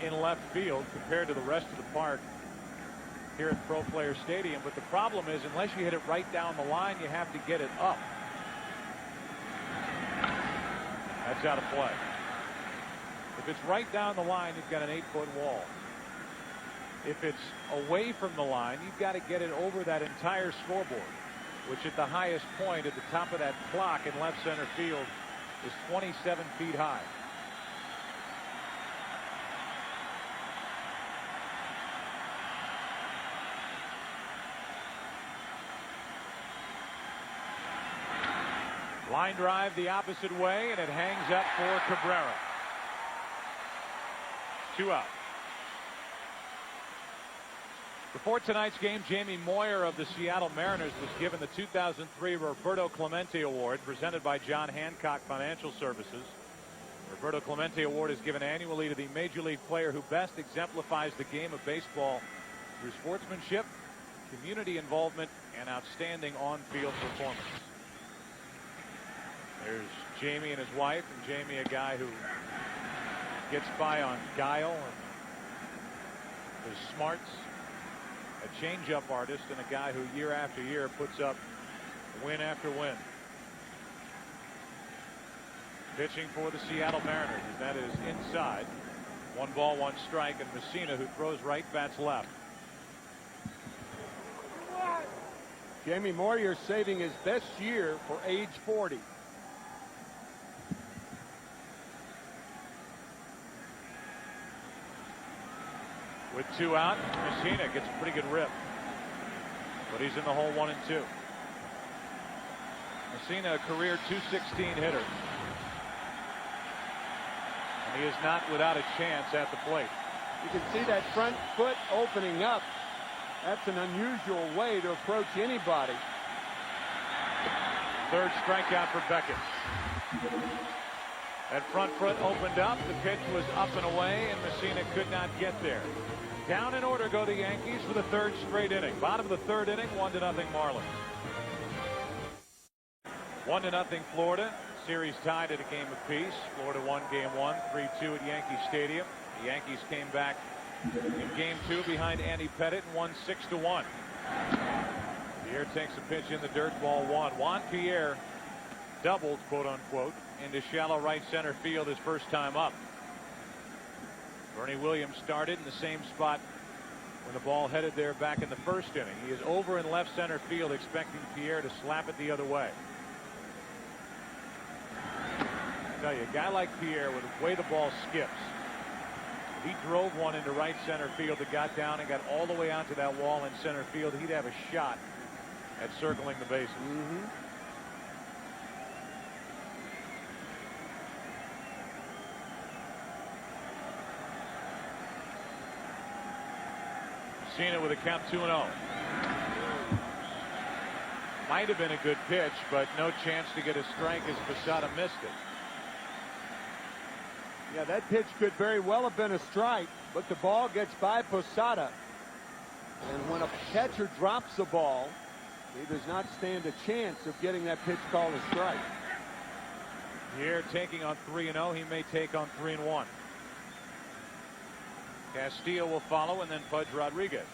in left field compared to the rest of the park here at Pro Player Stadium, but the problem is unless you hit it right down the line, you have to get it up. That's out of play. If it's right down the line, you've got an 8-foot wall. If it's away from the line, you've got to get it over that entire scoreboard, which at the highest point at the top of that clock in left center field is 27 feet high. Line drive the opposite way, and it hangs up for Cabrera. 2 out. Before tonight's game, Jamie Moyer of the Seattle Mariners was given the 2003 Roberto Clemente Award presented by John Hancock Financial Services. Roberto Clemente Award is given annually to the major league player who best exemplifies the game of baseball through sportsmanship, community involvement, and outstanding on-field performance. There's Jamie and his wife, and Jamie, a guy who gets by on guile and his smarts, a changeup artist, and a guy who year after year puts up win after win. Pitching for the Seattle Mariners, and that is inside. 1 ball, 1 strike, and Messina, who throws right, bats left. Jamie Moyer saving his best year for age 40. With 2 out, Messina gets a pretty good rip, but he's in the hole 1 and 2. Messina, a career .216 hitter, and he is not without a chance at the plate. You can see that front foot opening up. That's an unusual way to approach anybody. 3rd strikeout for Beckett. That front foot opened up. The pitch was up and away, and Messina could not get there. Down in order go the Yankees for the 3rd straight inning. Bottom of the 3rd inning, 1-0 Marlins. 1-0 Florida. Series tied at a game apiece. Florida won game 1, 3-2 at Yankee Stadium. The Yankees came back in game 2 behind Andy Pettitte and won 6-1. Pierre takes a pitch in the dirt, ball 1. Juan Pierre doubled, quote unquote, into shallow right center field his first time up. Bernie Williams started in the same spot when the ball headed there back in the 1st inning. He is over in left center field, expecting Pierre to slap it the other way. I tell you, a guy like Pierre, with the way the ball skips, if he drove one into right center field that got down and got all the way out to that wall in center field, he'd have a shot at circling the bases. Messina with a count 2-0. Might have been a good pitch, but no chance to get a strike as Posada missed it. Yeah, that pitch could very well have been a strike, but the ball gets by Posada. And when a catcher drops the ball, he does not stand a chance of getting that pitch called a strike. Here taking on 3-0. He may take on 3-1. Castillo will follow, and then Pudge Rodriguez.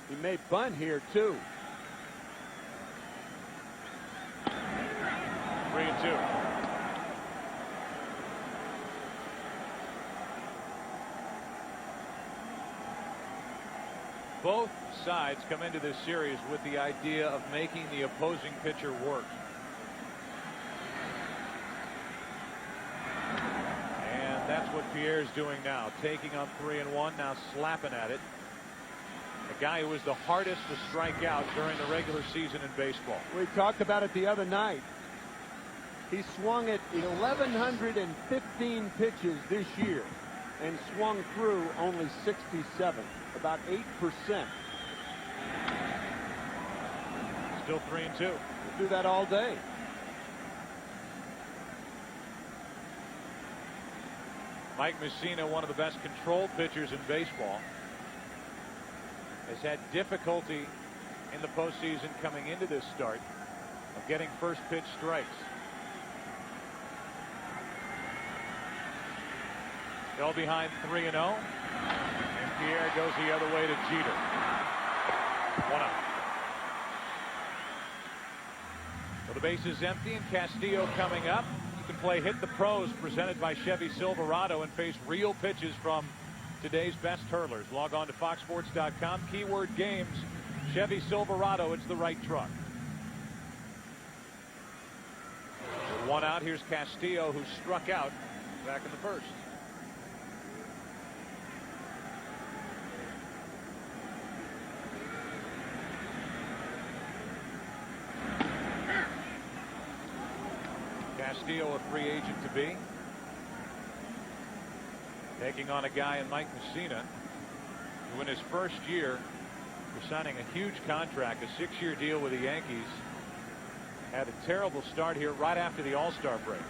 He may bunt here too. 3-2. Both sides come into this series with the idea of making the opposing pitcher work. And that's what Pierre's doing now, taking on 3-1, now slapping at it. A guy who was the hardest to strike out during the regular season in baseball. We talked about it the other night. He swung at 1,115 pitches this year and swung through only 67, about 8%. Still 3-2. We'll do that all day. Mike Mussina, one of the best controlled pitchers in baseball, has had difficulty in the postseason coming into this start of getting first pitch strikes. Still behind 3-0, and Pierre goes the other way to Jeter. 1 out. Well, the base is empty, and Castillo coming up. You can play Hit the Pros, presented by Chevy Silverado, and face real pitches from today's best hurlers. Log on to foxsports.com. Keyword games. Chevy Silverado. It's the right truck. With 1 out, here's Castillo, who struck out back in the first. Castillo, a free agent to be, taking on a guy in Mike Mussina, who in his first year for signing a huge contract, a 6-year deal with the Yankees, had a terrible start here right after the All-Star break.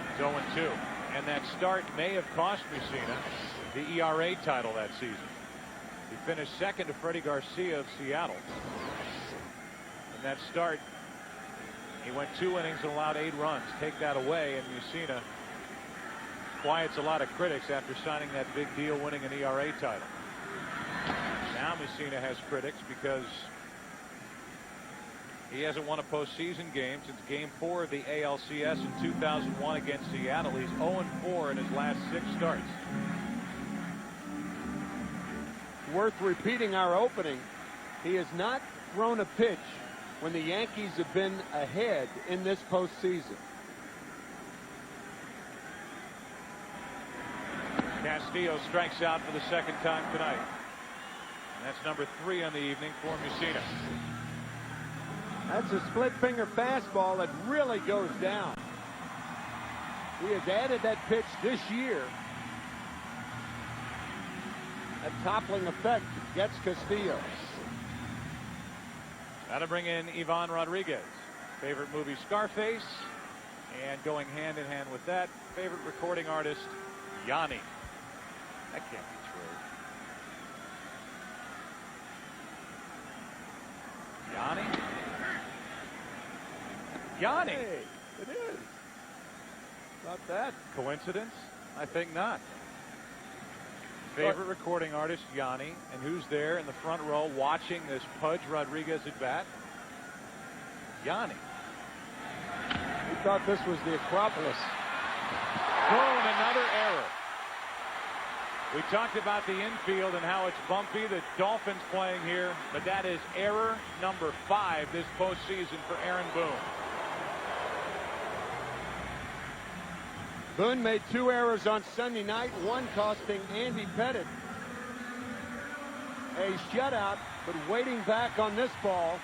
It's 0-2, and that start may have cost Mussina the ERA title that season. He finished second to Freddie Garcia of Seattle. In that start, he went 2 innings and allowed 8 runs. Take that away, and Mussina quiets a lot of critics after signing that big deal, winning an ERA title. Now Mussina has critics because he hasn't won a postseason game since Game 4 of the ALCS in 2001 against Seattle. He's 0-4 in his last 6 starts. Worth repeating our opening. He has not thrown a pitch when the Yankees have been ahead in this postseason. Castillo strikes out for the second time tonight. And that's number 3 on the evening for Mussina. That's a split finger fastball that really goes down. He has added that pitch this year. That toppling effect gets Castillo. Now to bring in Ivan Rodriguez. Favorite movie, Scarface. And going hand in hand with that, favorite recording artist, Yanni. That can't be true. Yanni? Yanni! Hey, it is. Not that. Coincidence? I think not. Favorite recording artist, Yanni. And who's there in the front row watching this Pudge Rodriguez at bat? Yanni. We thought this was the Acropolis. Boom, another error. We talked about the infield and how it's bumpy. The Dolphins playing here, but that is error number 5 this postseason for Aaron Boone. Boone made 2 errors on Sunday night, one costing Andy Pettitte a shutout, but waiting back on this ball.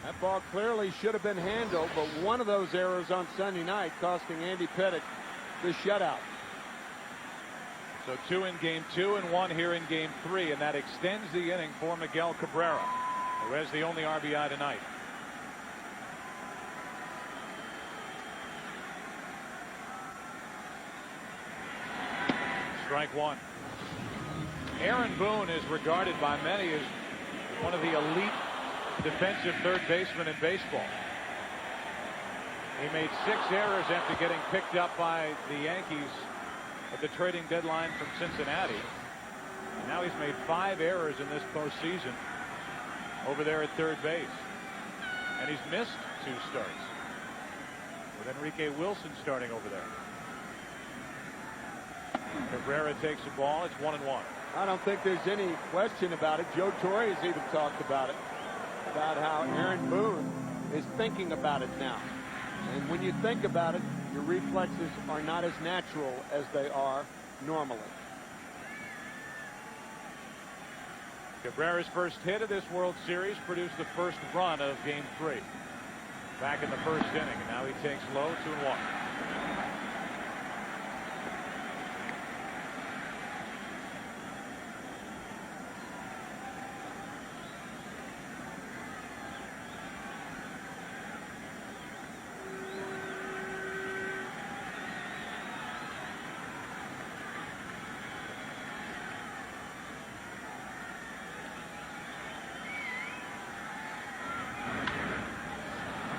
That ball clearly should have been handled, but one of those errors on Sunday night costing Andy Pettitte the shutout. So 2 in Game 2 and 1 here in Game 3, and that extends the inning for Miguel Cabrera, who has the only RBI tonight. Strike 1. Aaron Boone is regarded by many as one of the elite defensive third basemen in baseball. He made 6 errors after getting picked up by the Yankees at the trading deadline from Cincinnati. And now he's made 5 errors in this postseason over there at third base. And he's missed 2 starts with Enrique Wilson starting over there. Cabrera takes the ball. It's 1-1. I don't think there's any question about it. Joe Torre has even talked about it, about how Aaron Boone is thinking about it now. And when you think about it, your reflexes are not as natural as they are normally. Cabrera's first hit of this World Series produced the first run of Game 3. Back in the first inning, and now he takes low, 2-1.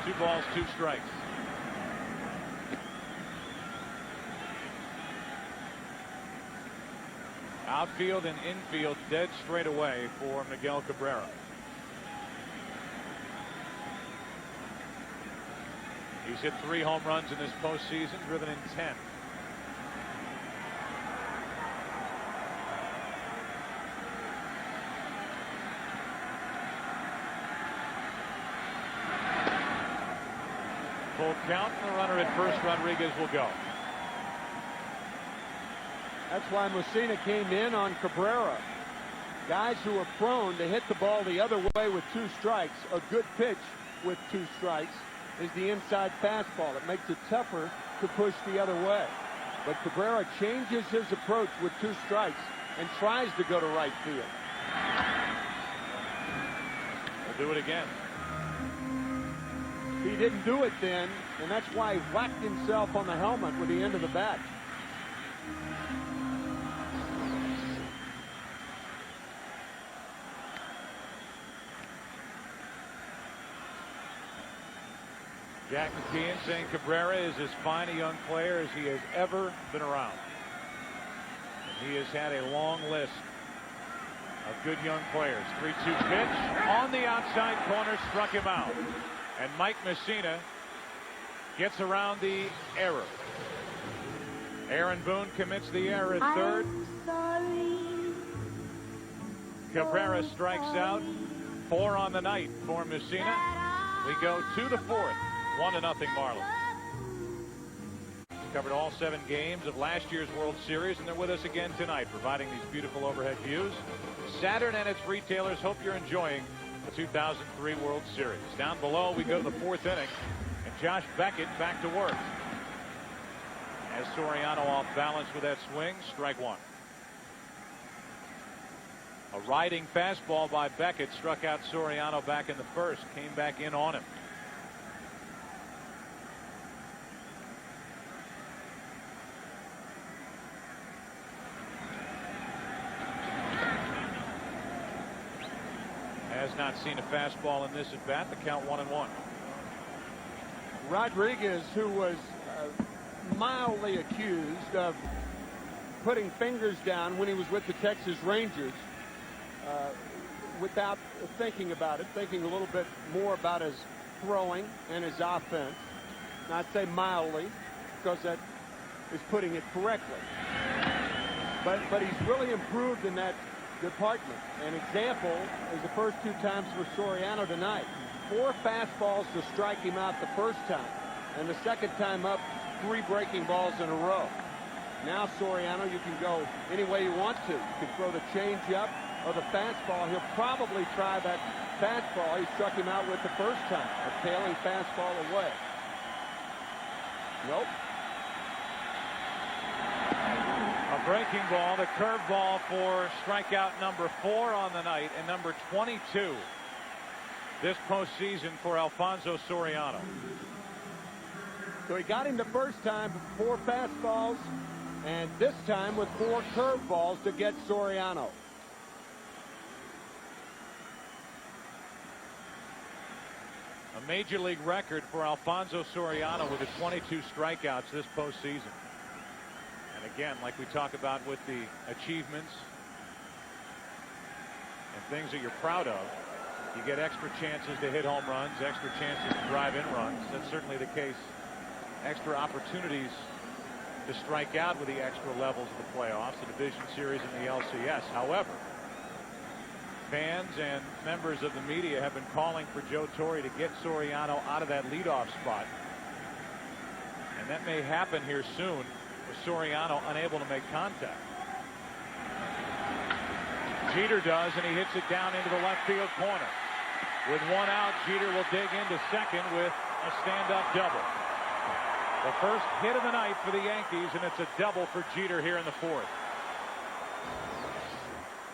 Two balls, 2 strikes. Outfield and infield dead straight away for Miguel Cabrera. He's hit 3 home runs in this postseason, driven in 10. Full count, and the runner at first, Rodriguez, will go. That's why Mussina came in on Cabrera. Guys who are prone to hit the ball the other way with 2 strikes, a good pitch with 2 strikes is the inside fastball. It makes it tougher to push the other way. But Cabrera changes his approach with 2 strikes and tries to go to right field. We'll do it again. He didn't do it then, and that's why he whacked himself on the helmet with the end of the bat. Jack McKeon saying Cabrera is as fine a young player as he has ever been around. And he has had a long list of good young players. 3-2 pitch on the outside corner, struck him out. And Mike Mussina gets around the error. Aaron Boone commits the error at third. Cabrera strikes out. 4 on the night for Mussina. We go to the 4th. 1-0 Marlins. Covered all 7 games of last year's World Series, and they're with us again tonight, providing these beautiful overhead views. Saturn and its retailers hope you're enjoying the 2003 World Series. Down below, we go to the 4th inning, and Josh Beckett back to work. As Soriano off balance with that swing, strike 1. A riding fastball by Beckett struck out Soriano back in the first, came back in on him. Has not seen a fastball in this at bat. The count 1-1. Rodriguez, who was mildly accused of putting fingers down when he was with the Texas Rangers, without thinking about it, thinking a little bit more about his throwing and his offense. And I'd say mildly, because that is putting it correctly. But he's really improved in that department. An example is the first 2 times for Soriano tonight. 4 fastballs to strike him out the first time, and the second time up, 3 breaking balls in a row. Now Soriano, you can go any way you want to. You can throw the changeup or the fastball. He'll probably try that fastball he struck him out with the first time, a tailing fastball away. Nope. A breaking ball, the curveball for strikeout number 4 on the night, and number 22 this postseason for Alfonso Soriano. So he got him the first time with 4 fastballs, and this time with 4 curveballs to get Soriano. A major league record for Alfonso Soriano with the 22 strikeouts this postseason. And again, like we talk about with the achievements and things that you're proud of, you get extra chances to hit home runs, extra chances to drive in runs. That's certainly the case. Extra opportunities to strike out with the extra levels of the playoffs, the division series, and the LCS. However, fans and members of the media have been calling for Joe Torre to get Soriano out of that leadoff spot And that may happen here soon with Soriano unable to make contact. Jeter does, and he hits it down into the left field corner. With one out, Jeter will dig into second with a stand-up double. The first hit of the night for the Yankees, and it's a double for Jeter here in the fourth.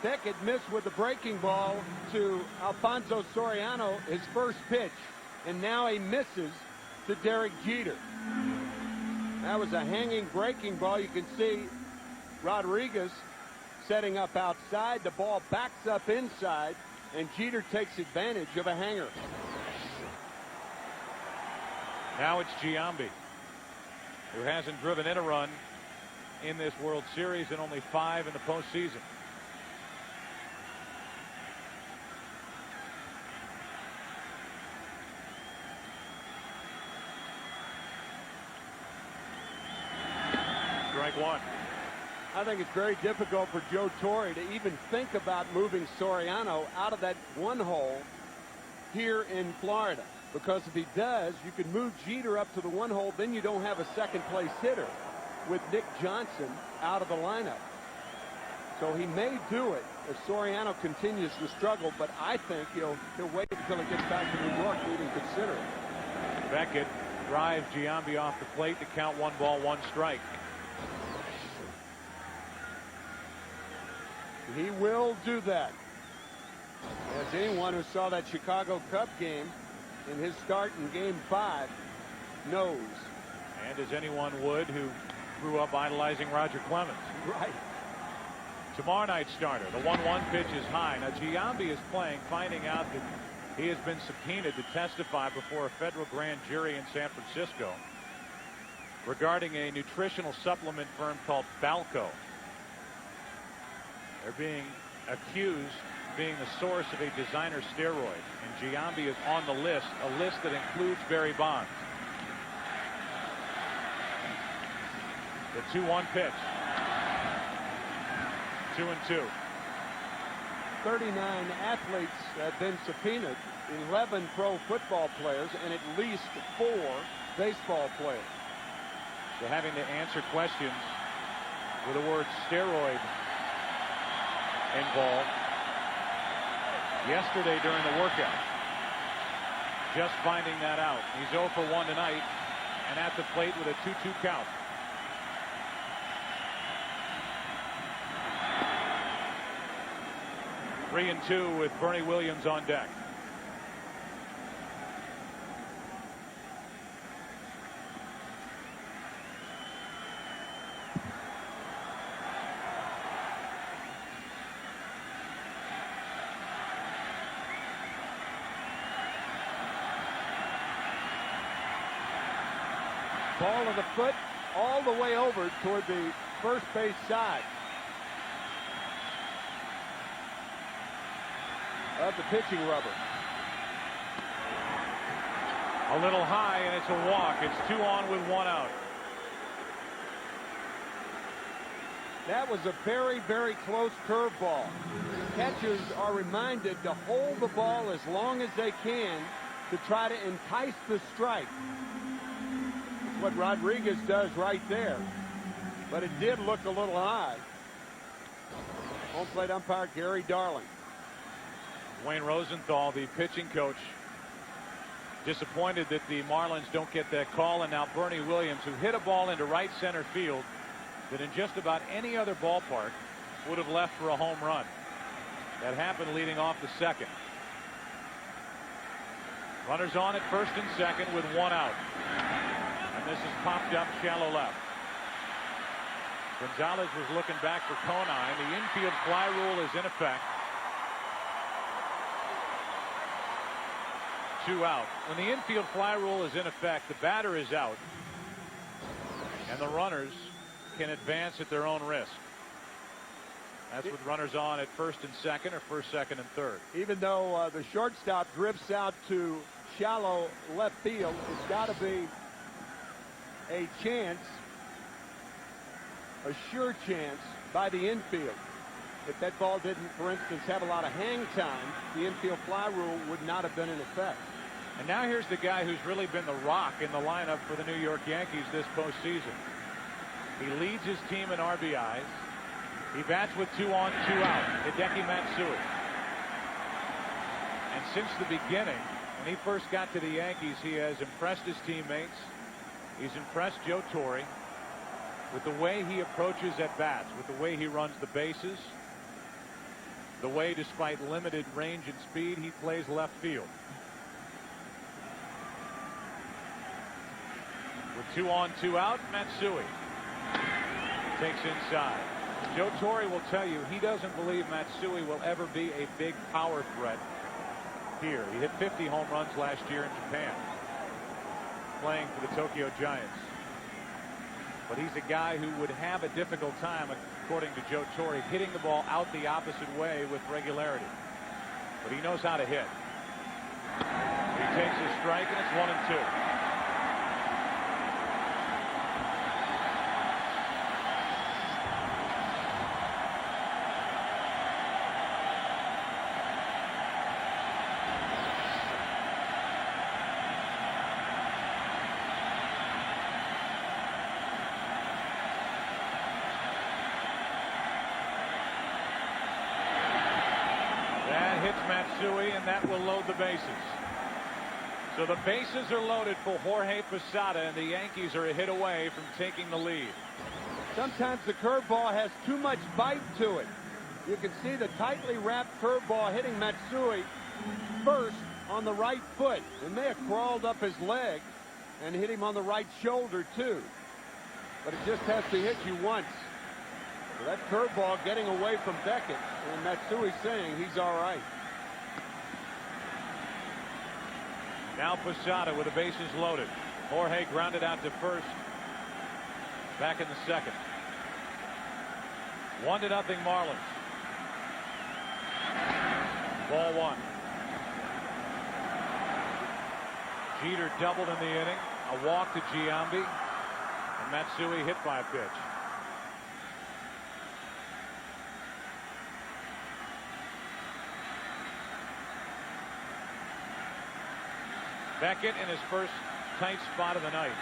Beckett missed with the breaking ball to Alfonso Soriano, his first pitch, and now he misses to Derek Jeter. That was a hanging breaking ball. You can see Rodriguez setting up outside. The ball backs up inside, and Jeter takes advantage of a hanger. Now it's Giambi, who hasn't driven in a run in this World Series and only 5 in the postseason. Strike one. I think it's very difficult for Joe Torre to even think about moving Soriano out of that one hole here in Florida. Because if he does, you can move Jeter up to the one hole, then you don't have a second place hitter with Nick Johnson out of the lineup. So he may do it if Soriano continues to struggle, but I think he'll wait until he gets back to New York to even consider it. Beckett drives Giambi off the plate to count 1 ball, 1 strike. He will do that. As anyone who saw that Chicago Cub game in his start in Game 5 knows. And as anyone would who grew up idolizing Roger Clemens. Right. Tomorrow night's starter. The 1-1 pitch is high. Now Giambi is playing, finding out that he has been subpoenaed to testify before a federal grand jury in San Francisco regarding a nutritional supplement firm called Balco. They're being accused of being the source of a designer steroid, and Giambi is on the list, a list that includes Barry Bonds. The 2-1 pitch. 2-2. 39 athletes have been subpoenaed, 11 pro football players, and at least 4 baseball players. So having to answer questions with the word steroid involved yesterday during the workout. Just finding that out. He's 0 for 1 tonight and at the plate with a 2-2 count. Three and 2 with Bernie Williams on deck. Ball of the foot all the way over toward the first base side of the pitching rubber. A little high, and it's a walk. It's 2 on with 1 out. That was a very, very close curveball. Catchers are reminded to hold the ball as long as they can to try to entice the strike. What Rodriguez does right there, but it did look a little high. Home plate umpire Gary Darling. Wayne Rosenthal, the pitching coach, disappointed that the Marlins don't get that call, and now Bernie Williams, who hit a ball into right center field that in just about any other ballpark would have left for a home run. That happened leading off the second. Runners on at first and second with 1 out. And this is popped up shallow left. Gonzalez was looking back for Conine. The infield fly rule is in effect. 2 out. When the infield fly rule is in effect, the batter is out, and the runners can advance at their own risk. That's with runners on at first and second, or first, second, and third. Even though the shortstop drifts out to shallow left field, it's got to be a chance, a sure chance by the infield. If that ball didn't, for instance, have a lot of hang time, the infield fly rule would not have been in effect. And now here's the guy who's really been the rock in the lineup for the New York Yankees this postseason. He leads his team in RBIs. He bats with 2 on, 2 out. Hideki Matsui. And since the beginning, when he first got to the Yankees, he has impressed his teammates. He's impressed Joe Torre with the way he approaches at bats, with the way he runs the bases, the way, despite limited range and speed, he plays left field. With 2 on, 2 out, Matsui takes inside. Joe Torre will tell you he doesn't believe Matsui will ever be a big power threat here. He hit 50 home runs last year in Japan, playing for the Tokyo Giants. But he's a guy who would have a difficult time, according to Joe Torre, hitting the ball out the opposite way with regularity. But he knows how to hit. He takes a strike, and it's 1 and 2. Matsui, and that will load the bases. So the bases are loaded for Jorge Posada, and the Yankees are a hit away from taking the lead. Sometimes the curveball has too much bite to it. You can see the tightly wrapped curveball hitting Matsui first on the right foot. It may have crawled up his leg and hit him on the right shoulder too. But it just has to hit you once. So that curveball getting away from Beckett, and Matsui saying he's all right. Now Posada with the bases loaded. Jorge grounded out to first. Back in the second. 1-0 Marlins. Ball 1. Jeter doubled in the inning. A walk to Giambi. And Matsui hit by a pitch. Beckett in his first tight spot of the night.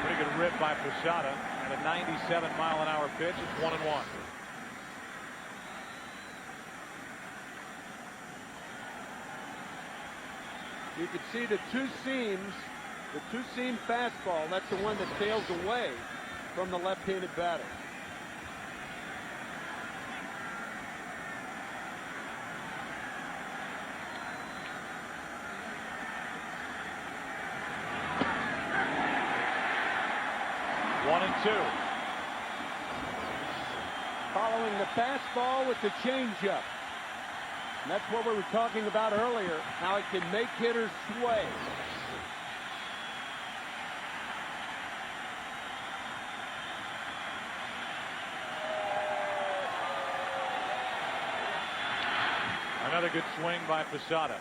Pretty good rip by Posada, and a 97-mile-an-hour pitch. It's 1-1. You can see the two-seam fastball. That's the one that sails away from the left-handed batter. Following the fastball with the changeup. And that's what we were talking about earlier, how it can make hitters sway. Another good swing by Posada.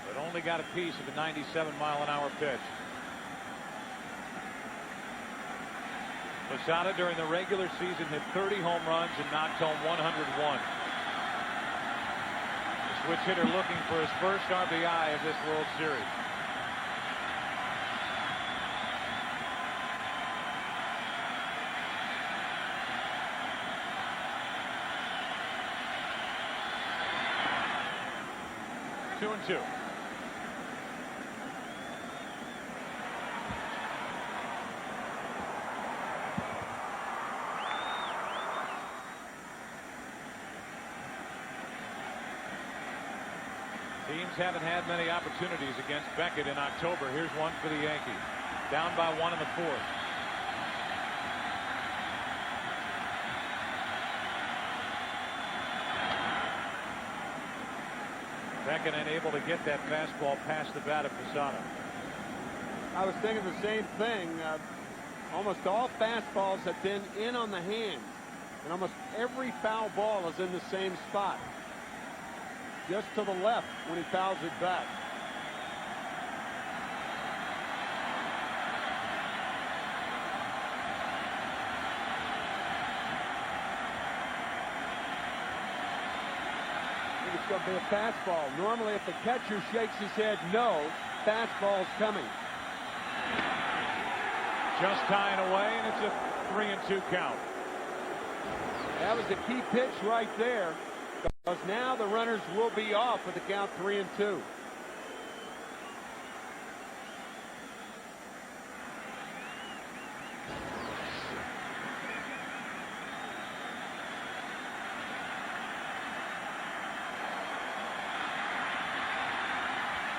But only got a piece of the 97-mile-an-hour pitch. Posada during the regular season hit 30 home runs and knocked home 101. The switch hitter looking for his first RBI of this World Series. Two and two. Teams haven't had many opportunities against Beckett in October. Here's one for the Yankees. Down by 1 in the 4th. Beckett unable to get that fastball past the bat of Posada. I was thinking the same thing. Almost all fastballs have been in on the hand, and almost every foul ball is in the same spot. Just to the left when he fouls it back. going to be a fastball. Normally, if the catcher shakes his head no, fastball's coming. Just tying away, and it's a 3-2 count. That was the key pitch right there, because now the runners will be off with the count 3-2.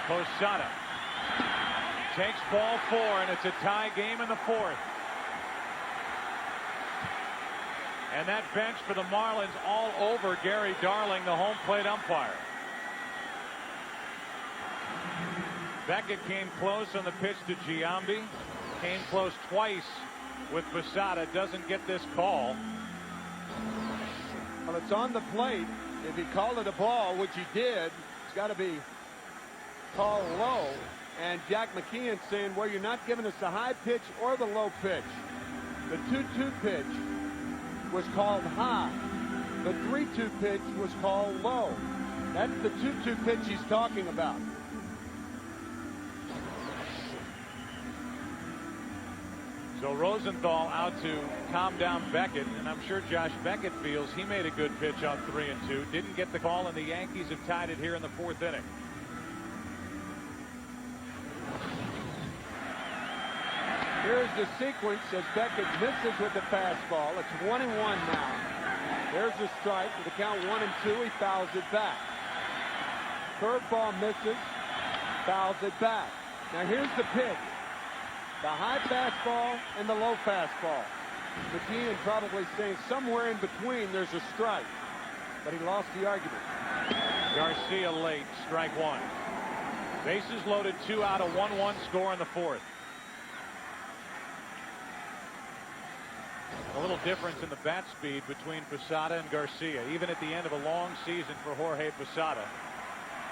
Posada takes ball 4, and it's a tie game in the 4th. And that bench for the Marlins all over Gary Darling, the home plate umpire. Beckett came close on the pitch to Giambi. Came close twice with Posada. Doesn't get this call. Well, it's on the plate. If he called it a ball, which he did, it's got to be called low. And Jack McKeon saying, well, you're not giving us the high pitch or the low pitch. The 2-2 pitch was called high. The 3-2 pitch was called low. That's the 2-2 pitch he's talking about. So Rosenthal out to calm down Beckett, and I'm sure Josh Beckett feels he made a good pitch on 3-2. Didn't get the call, and the Yankees have tied it here in the 4th inning. Here's the sequence as Beckett misses with the fastball. It's 1-1 now. There's the strike. With the count 1-2, he fouls it back. Curveball misses, fouls it back. Now here's the pitch. The high fastball and the low fastball. McKeon probably saying somewhere in between there's a strike. But he lost the argument. Garcia late, strike 1. Bases loaded, 2 out, a 1-1 score in the 4th. A little difference in the bat speed between Posada and Garcia. Even at the end of a long season for Jorge Posada,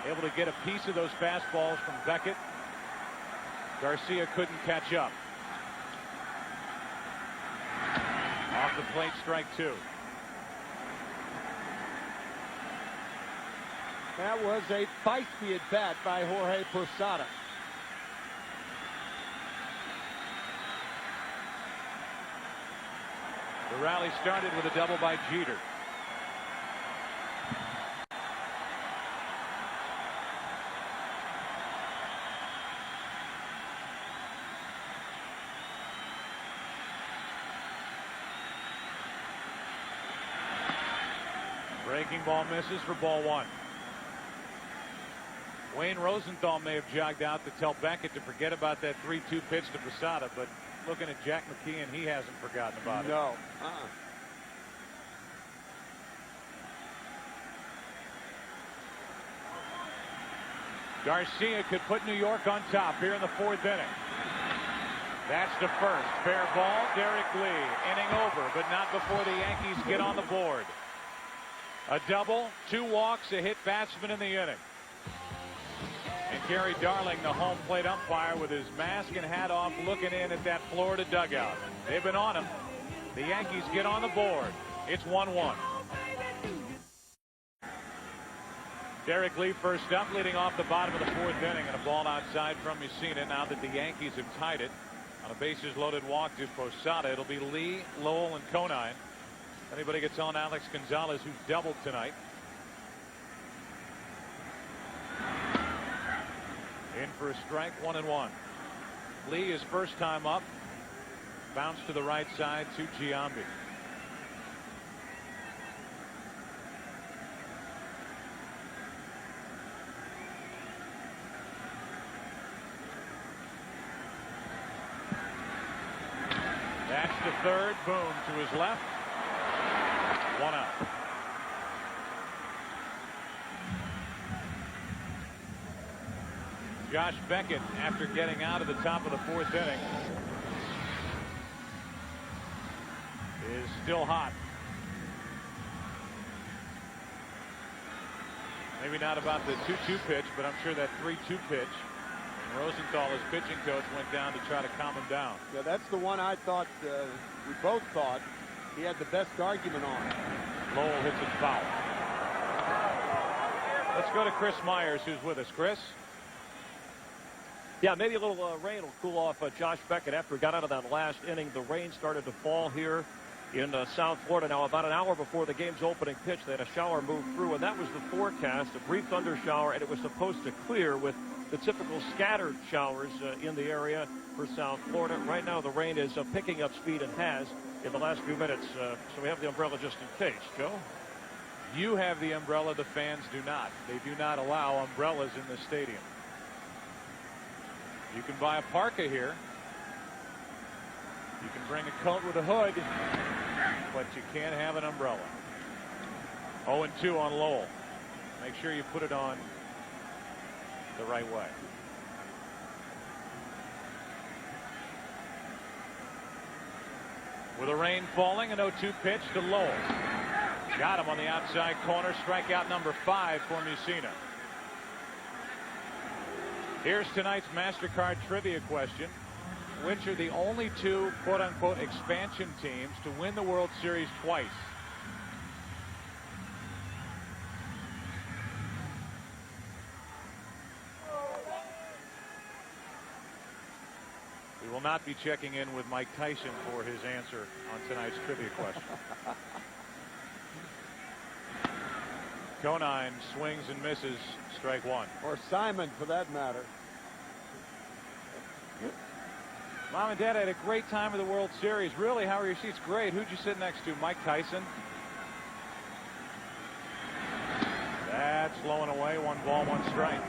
able to get a piece of those fastballs from Beckett. Garcia couldn't catch up. Off the plate, strike 2. That was a feisty at bat by Jorge Posada. The rally started with a double by Jeter. Breaking ball misses for ball 1. Wayne Rosenthal may have jogged out to tell Beckett to forget about that 3-2 pitch to Posada, but looking at Jack McKeon, he hasn't forgotten about it. No. Garcia could put New York on top here in the 4th inning. That's to first. Fair ball. Derek Lee. Inning over, but not before the Yankees get on the board. A double, 2 walks, a hit batsman in the inning. And Gary Darling, the home plate umpire, with his mask and hat off, looking in at that Florida dugout. They've been on him. The Yankees get on the board. It's 1-1. Derek Lee first up, leading off the bottom of the 4th inning, and a ball outside from Messina. Now that the Yankees have tied it on a bases loaded walk to Posada, it'll be Lee, Lowell, and Conine. Anybody gets on Alex Gonzalez, who doubled tonight. In for a strike, 1-1. Lee, his first time up, bounced to the right side to Giambi. That's the third. Boom to his left. 1 out. Josh Beckett, after getting out of the top of the 4th inning, is still hot. Maybe not about the 2-2 pitch, but I'm sure that 3-2 pitch. And Rosenthal, his pitching coach, went down to try to calm him down. Yeah, that's the one I thought, we both thought, he had the best argument on. Lowell hits it foul. Let's go to Chris Myers, who's with us. Chris? Yeah, maybe a little rain will cool off Josh Beckett after he got out of that last inning. The rain started to fall here in South Florida. Now, about an hour before the game's opening pitch, they had a shower move through, and that was the forecast, a brief thunder shower, and it was supposed to clear with the typical scattered showers in the area for South Florida. Right now, the rain is picking up speed and has in the last few minutes, so we have the umbrella just in case. Joe? You have the umbrella, the fans do not. They do not allow umbrellas in the stadium. You can buy a parka here. You can bring a coat with a hood, but you can't have an umbrella. 0-2 on Lowell. Make sure you put it on the right way. With the rain falling, an 0-2 pitch to Lowell. Got him on the outside corner. Strikeout number 5 for Mussina. Here's tonight's MasterCard trivia question. Which are the only two quote-unquote expansion teams to win the World Series twice? We will not be checking in with Mike Tyson for his answer on tonight's trivia question. Conine swings and misses, strike one. Or Simon, for that matter. Mom and Dad had a great time at the World Series. Really, how are your seats? Great. Who'd you sit next to? Mike Tyson. That's blowing away. 1 ball, 1 strike.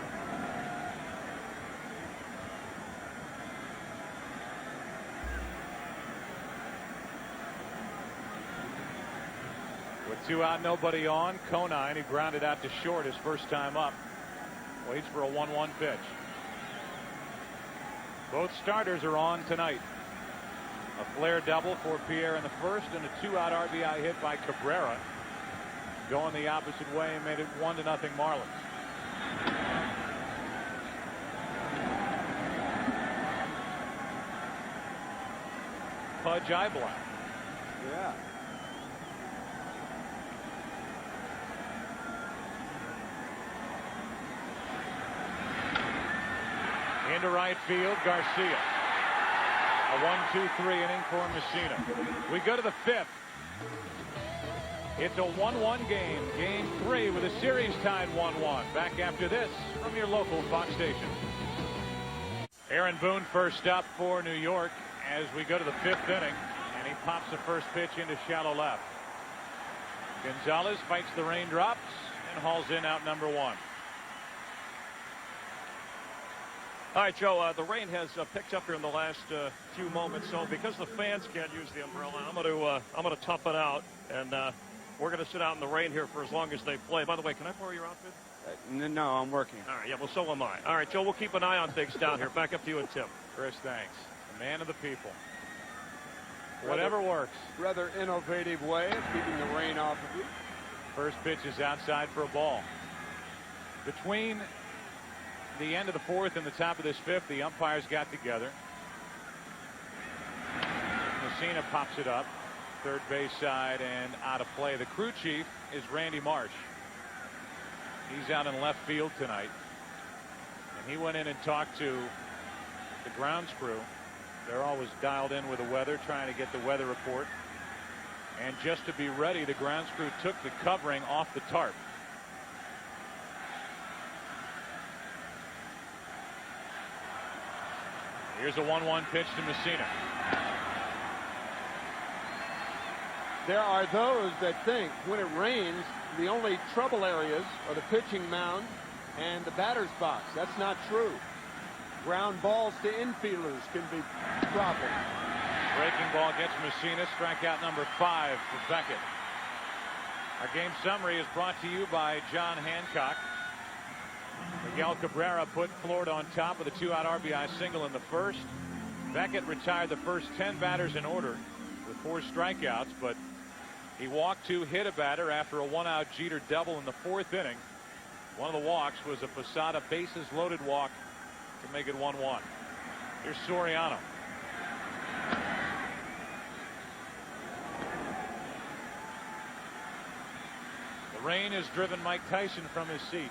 With 2 out, nobody on. Conine, he grounded out to short his first time up. Waits for a 1-1 pitch. Both starters are on tonight. A flare double for Pierre in the first and a 2-out RBI hit by Cabrera. Going the opposite way and made it 1-0 Marlins. Pudge Eyeblack. Yeah. Into right field, Garcia. A 1-2-3 inning for Mussina. We go to the 5th. It's a 1-1 game. Game 3 with a series tied 1-1. Back after this from your local Fox station. Aaron Boone first up for New York as we go to the 5th inning. And he pops the first pitch into shallow left. Gonzalez fights the raindrops and hauls in out number 1. All right, Joe, the rain has picked up here in the last few moments. So because the fans can't use the umbrella, I'm going to tough it out. And we're going to sit out in the rain here for as long as they play. By the way, can I borrow your outfit? No, I'm working. All right, yeah, well, so am I. All right, Joe, we'll keep an eye on things down here. Back up to you and Tim. Chris, thanks. The man of the people. Whatever works. Rather innovative way of keeping the rain off of you. First pitch is outside for a ball. Between the end of the 4th and the top of this 5th, the umpires got together. Mussina pops it up. Third base side and out of play. The crew chief is Randy Marsh. He's out in left field tonight. And he went in and talked to the grounds crew. They're always dialed in with the weather, trying to get the weather report. And just to be ready, the grounds crew took the covering off the tarp. Here's a 1-1 pitch to Mussina. There are those that think when it rains, the only trouble areas are the pitching mound and the batter's box. That's not true. Ground balls to infielders can be a problem. Breaking ball gets Mussina. Strikeout number 5 for Beckett. Our game summary is brought to you by John Hancock. Miguel Cabrera put Florida on top with a 2-out RBI single in the first. Beckett retired the first 10 batters in order with 4 strikeouts, but he walked 2, hit a batter after a 1-out Jeter double in the 4th inning. One of the walks was a Posada bases loaded walk to make it 1-1. Here's Soriano. The rain has driven Mike Tyson from his seat.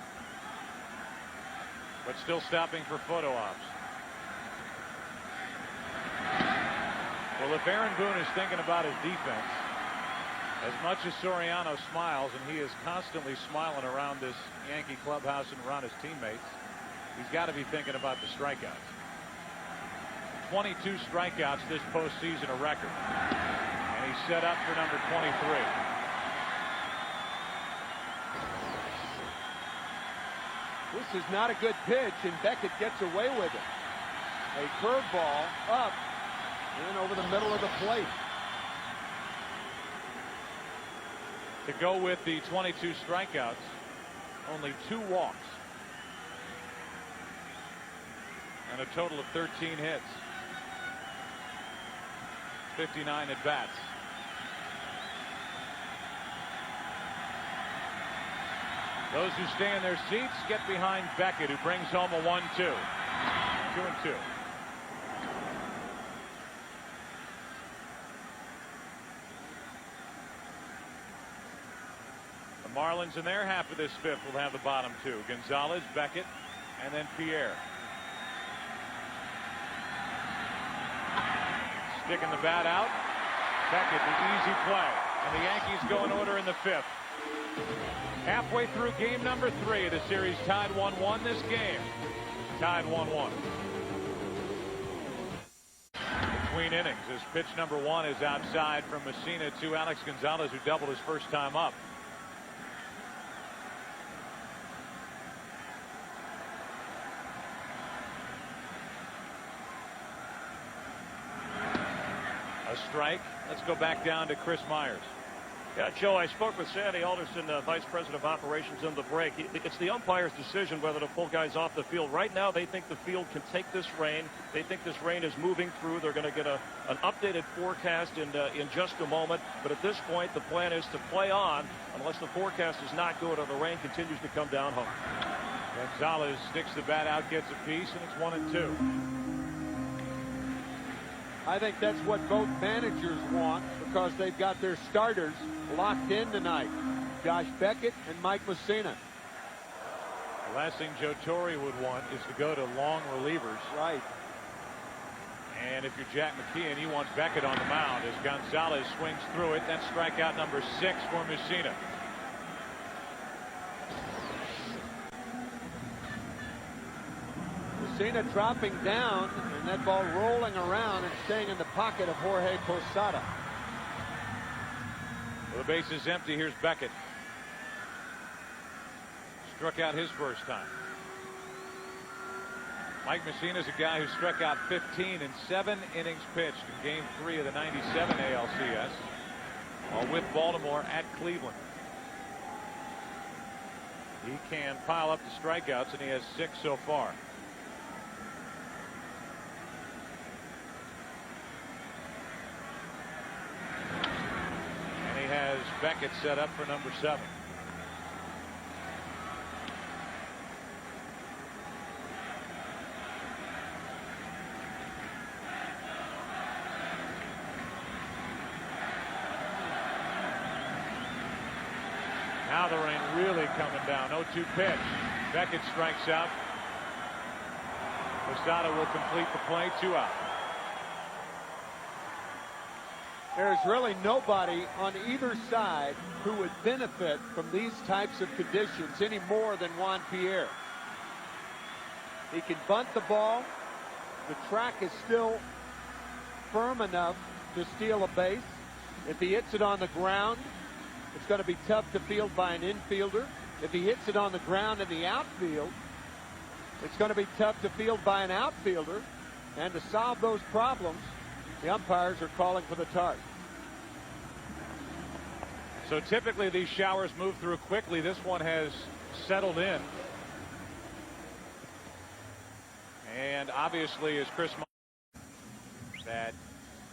but still stopping for photo ops. Well, if Aaron Boone is thinking about his defense, as much as Soriano smiles, and he is constantly smiling around this Yankee clubhouse and around his teammates, he's got to be thinking about the strikeouts. 22 strikeouts this postseason, a record. And he's set up for number 23. This is not a good pitch, and Beckett gets away with it. A curveball up and over the middle of the plate. To go with the 22 strikeouts, only 2 walks. And a total of 13 hits. 59 at bats. Those who stay in their seats get behind Beckett, who brings home a 1-2. 2-2. The Marlins in their half of this fifth will have the bottom 2. Gonzalez, Beckett, and then Pierre. Sticking the bat out. Beckett, the easy play. And the Yankees go in order in the fifth. Halfway through game number 3. The series tied 1-1 this game. Tied 1-1. Between innings, as pitch number 1 is outside from Messina to Alex Gonzalez, who doubled his first time up. A strike. Let's go back down to Chris Myers. Yeah, Joe, I spoke with Sandy Alderson, Vice President of Operations, in the break. It's the umpire's decision whether to pull guys off the field. Right now, they think the field can take this rain. They think this rain is moving through. They're going to get an updated forecast in just a moment. But at this point, the plan is to play on unless the forecast is not good or the rain continues to come down home. Gonzalez sticks the bat out, gets a piece, and it's 1-2. I think that's what both managers want, because they've got their starters locked in tonight. Josh Beckett and Mike Messina. The last thing Joe Torre would want is to go to long relievers. Right. And if you're Jack McKeon, you want Beckett on the mound as Gonzalez swings through it. That's strikeout number 6 for Messina. Messina dropping down, and that ball rolling around and staying in the pocket of Jorge Posada. Well, the base is empty. Here's Beckett. Struck out his first time. Mike Messina is a guy who struck out 15 in 7 innings pitched in Game 3 of the '97 ALCS, while with Baltimore at Cleveland. He can pile up the strikeouts, and he has 6 so far. And he has Beckett set up for number 7. Now the rain really coming down. 0-2 pitch. Beckett strikes out. Posada will complete the play. 2 out. There's really nobody on either side who would benefit from these types of conditions any more than Juan Pierre. He can bunt the ball. The track is still firm enough to steal a base. If he hits it on the ground, it's going to be tough to field by an infielder. If he hits it on the ground in the outfield, it's going to be tough to field by an outfielder. And to solve those problems, the umpires are calling for the target. So typically these showers move through quickly. This one has settled in. And obviously, as Chris Myers, that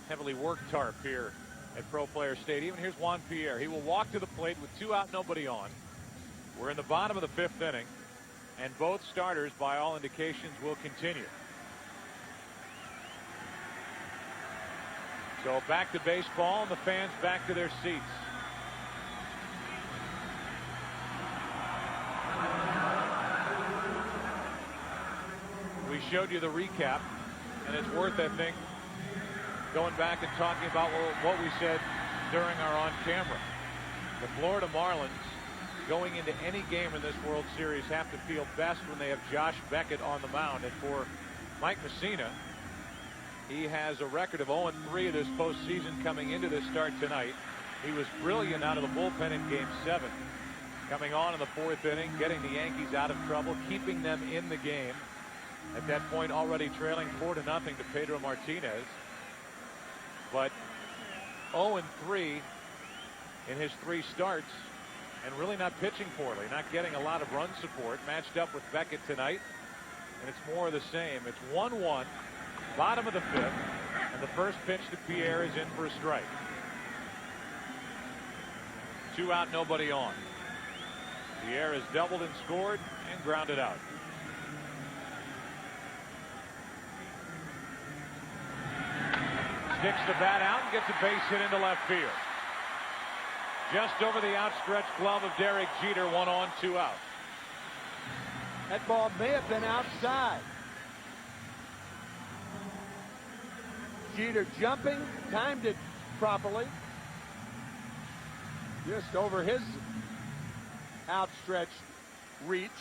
heavily worked tarp here at Pro Player Stadium. Here's Juan Pierre. He will walk to the plate with 2 out, nobody on. We're in the bottom of the 5th inning, and both starters, by all indications, will continue. So back to baseball, and the fans back to their seats. showed you the recap, and it's worth, I think, going back and talking about what we said during our on-camera. The Florida Marlins, going into any game in this World Series, have to feel best when they have Josh Beckett on the mound. And for Mike Mussina, he has a record of 0-3 this postseason coming into this start tonight. He was brilliant out of the bullpen in Game 7. Coming on in the 4th inning, getting the Yankees out of trouble, keeping them in the game. At that point, already trailing 4-0 to Pedro Martinez. But 0-3 in his 3 starts, and really not pitching poorly, not getting a lot of run support. Matched up with Beckett tonight, and it's more of the same. It's 1-1, bottom of the 5th, and the first pitch to Pierre is in for a strike. 2 out, nobody on. Pierre has doubled and scored and grounded out. Sticks the bat out and gets a base hit into left field. Just over the outstretched glove of Derek Jeter, 1 on, 2 out. That ball may have been outside. Jeter jumping, timed it properly. Just over his outstretched reach.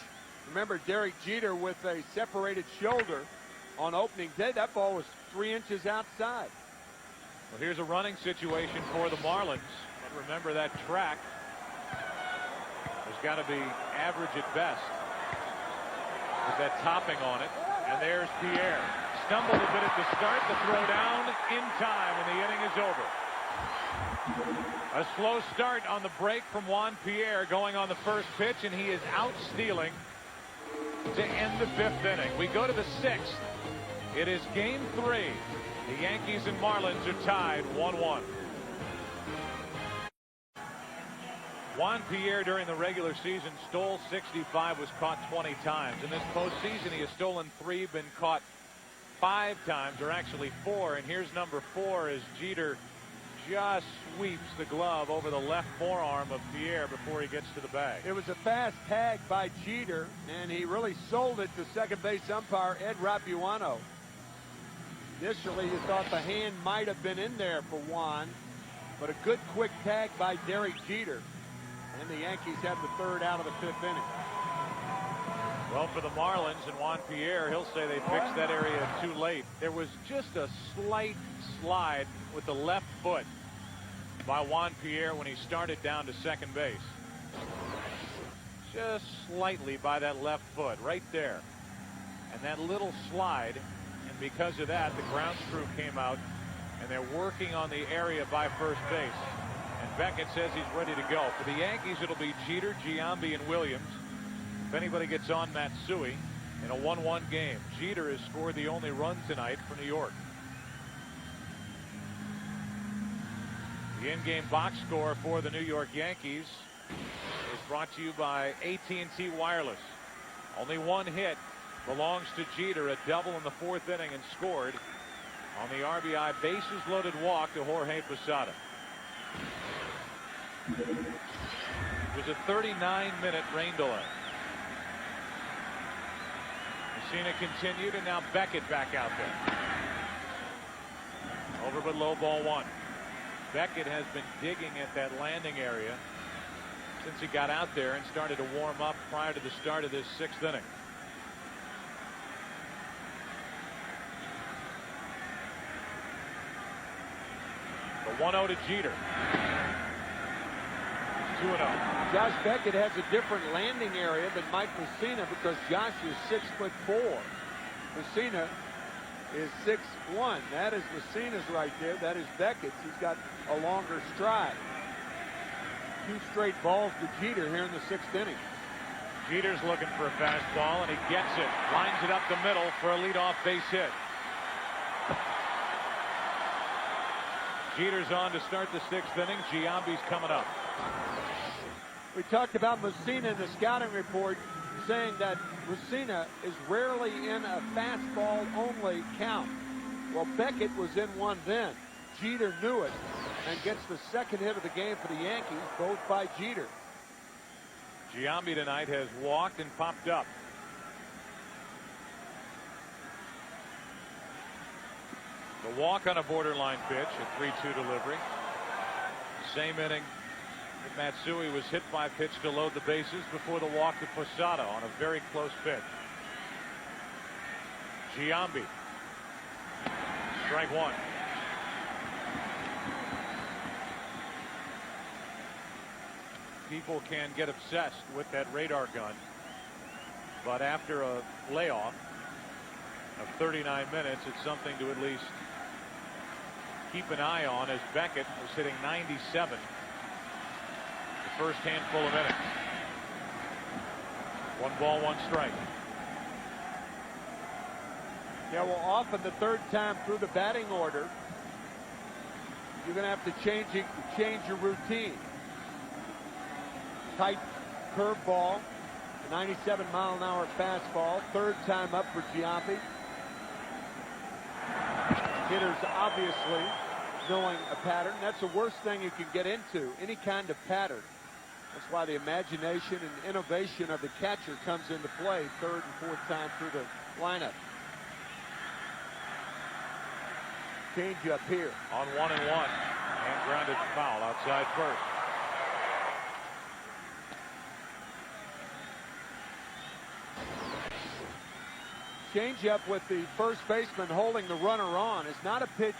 Remember, Derek Jeter with a separated shoulder on opening day. That ball was 3 inches outside. Well, here's a running situation for the Marlins. But remember, that track has got to be average at best with that topping on it. And there's Pierre. Stumbled a bit at the start. The throw down in time, and the inning is over. A slow start on the break from Juan Pierre going on the first pitch, and he is out stealing to end the 5th inning. We go to the 6th. It is Game 3. The Yankees and Marlins are tied 1-1. Juan Pierre during the regular season stole 65, was caught 20 times. In this postseason, he has stolen 3, been caught 5 times, or actually 4. And here's number 4 as Jeter just sweeps the glove over the left forearm of Pierre before he gets to the bag. It was a fast tag by Jeter, and he really sold it to second base umpire Ed Rapuano. Initially, you thought the hand might have been in there for Juan, but a good quick tag by Derek Jeter. And the Yankees have the 3rd out of the 5th inning. Well, for the Marlins and Juan Pierre, he'll say they fixed that area too late. There was just a slight slide with the left foot by Juan Pierre when he started down to second base. Just slightly by that left foot, right there. And that little slide, and because of that, the grounds crew came out, and they're working on the area by first base. And Beckett says he's ready to go. For the Yankees, it'll be Jeter, Giambi, and Williams. If anybody gets on, Matsui in a 1-1 game. Jeter has scored the only run tonight for New York. The in-game box score for the New York Yankees is brought to you by AT&T Wireless. Only 1 hit belongs to Jeter, a double in the 4th inning, and scored on the RBI bases loaded walk to Jorge Posada. It was a 39-minute rain delay. Mussina continued, and now Beckett back out there. Over but low, ball 1. Beckett has been digging at that landing area since he got out there and started to warm up prior to the start of this 6th inning. The 1-0 to Jeter. 2-0. Josh Beckett has a different landing area than Mike Mussina because Josh is 6'4". Mussina is 6'1". That is Mussina's right there. That is Beckett's. He's got a longer stride. 2 straight balls to Jeter here in the 6th inning. Jeter's looking for a fastball, and he gets it. Lines it up the middle for a leadoff base hit. Jeter's on to start the 6th inning. Giambi's coming up. We talked about Mussina in the scouting report, saying that Mussina is rarely in a fastball only count. Well, Beckett was in one then. Jeter knew it and gets the 2nd hit of the game for the Yankees, both by Jeter. Giambi tonight has walked and popped up. The walk on a borderline pitch, a 3-2 delivery. Same inning that Matsui was hit by a pitch to load the bases before the walk to Posada on a very close pitch. Giambi. Strike one. People can get obsessed with that radar gun, but after a layoff of 39 minutes, it's something to at least keep an eye on, as Beckett was hitting 97 the first handful of innings. 1 ball, 1 strike. Yeah, well, often the third time through the batting order, you're going to have to change your routine. Tight curveball, 97-mile-an-hour fastball. Third time up for Giambi. Hitters obviously knowing a pattern. That's the worst thing you can get into, any kind of pattern. That's why the imagination and innovation of the catcher comes into play third and fourth time through the lineup. Change up here. On 1-1. And grounded foul outside first. Change-up with the first baseman holding the runner on is not a pitch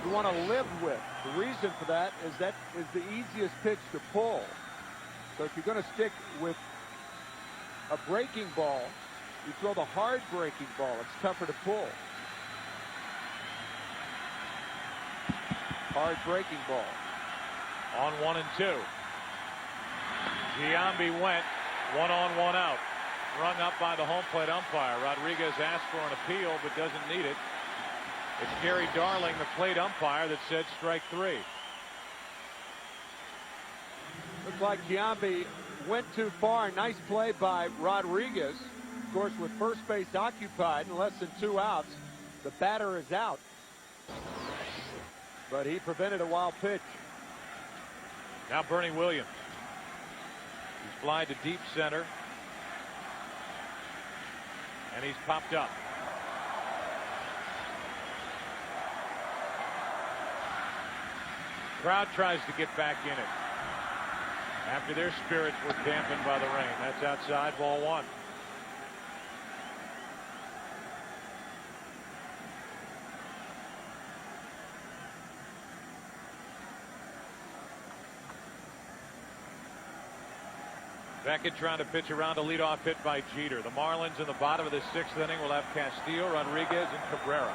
you want to live with. The reason for that is the easiest pitch to pull. So if you're going to stick with a breaking ball, you throw the hard breaking ball. It's tougher to pull. Hard breaking ball. On 1-2. Giambi went 1 on, 1 out. Rung up by the home plate umpire. Rodriguez asked for an appeal but doesn't need it. It's Gary Darling, the plate umpire, that said strike 3. Looks like Giambi went too far. Nice play by Rodriguez. Of course, with first base occupied and less than 2 outs, the batter is out. But he prevented a wild pitch. Now Bernie Williams. He's flied to deep center. And he's popped up. Crowd tries to get back in it after their spirits were dampened by the rain. That's outside, ball 1. Beckett trying to pitch around a leadoff hit by Jeter. The Marlins in the bottom of the 6th inning will have Castillo, Rodriguez, and Cabrera.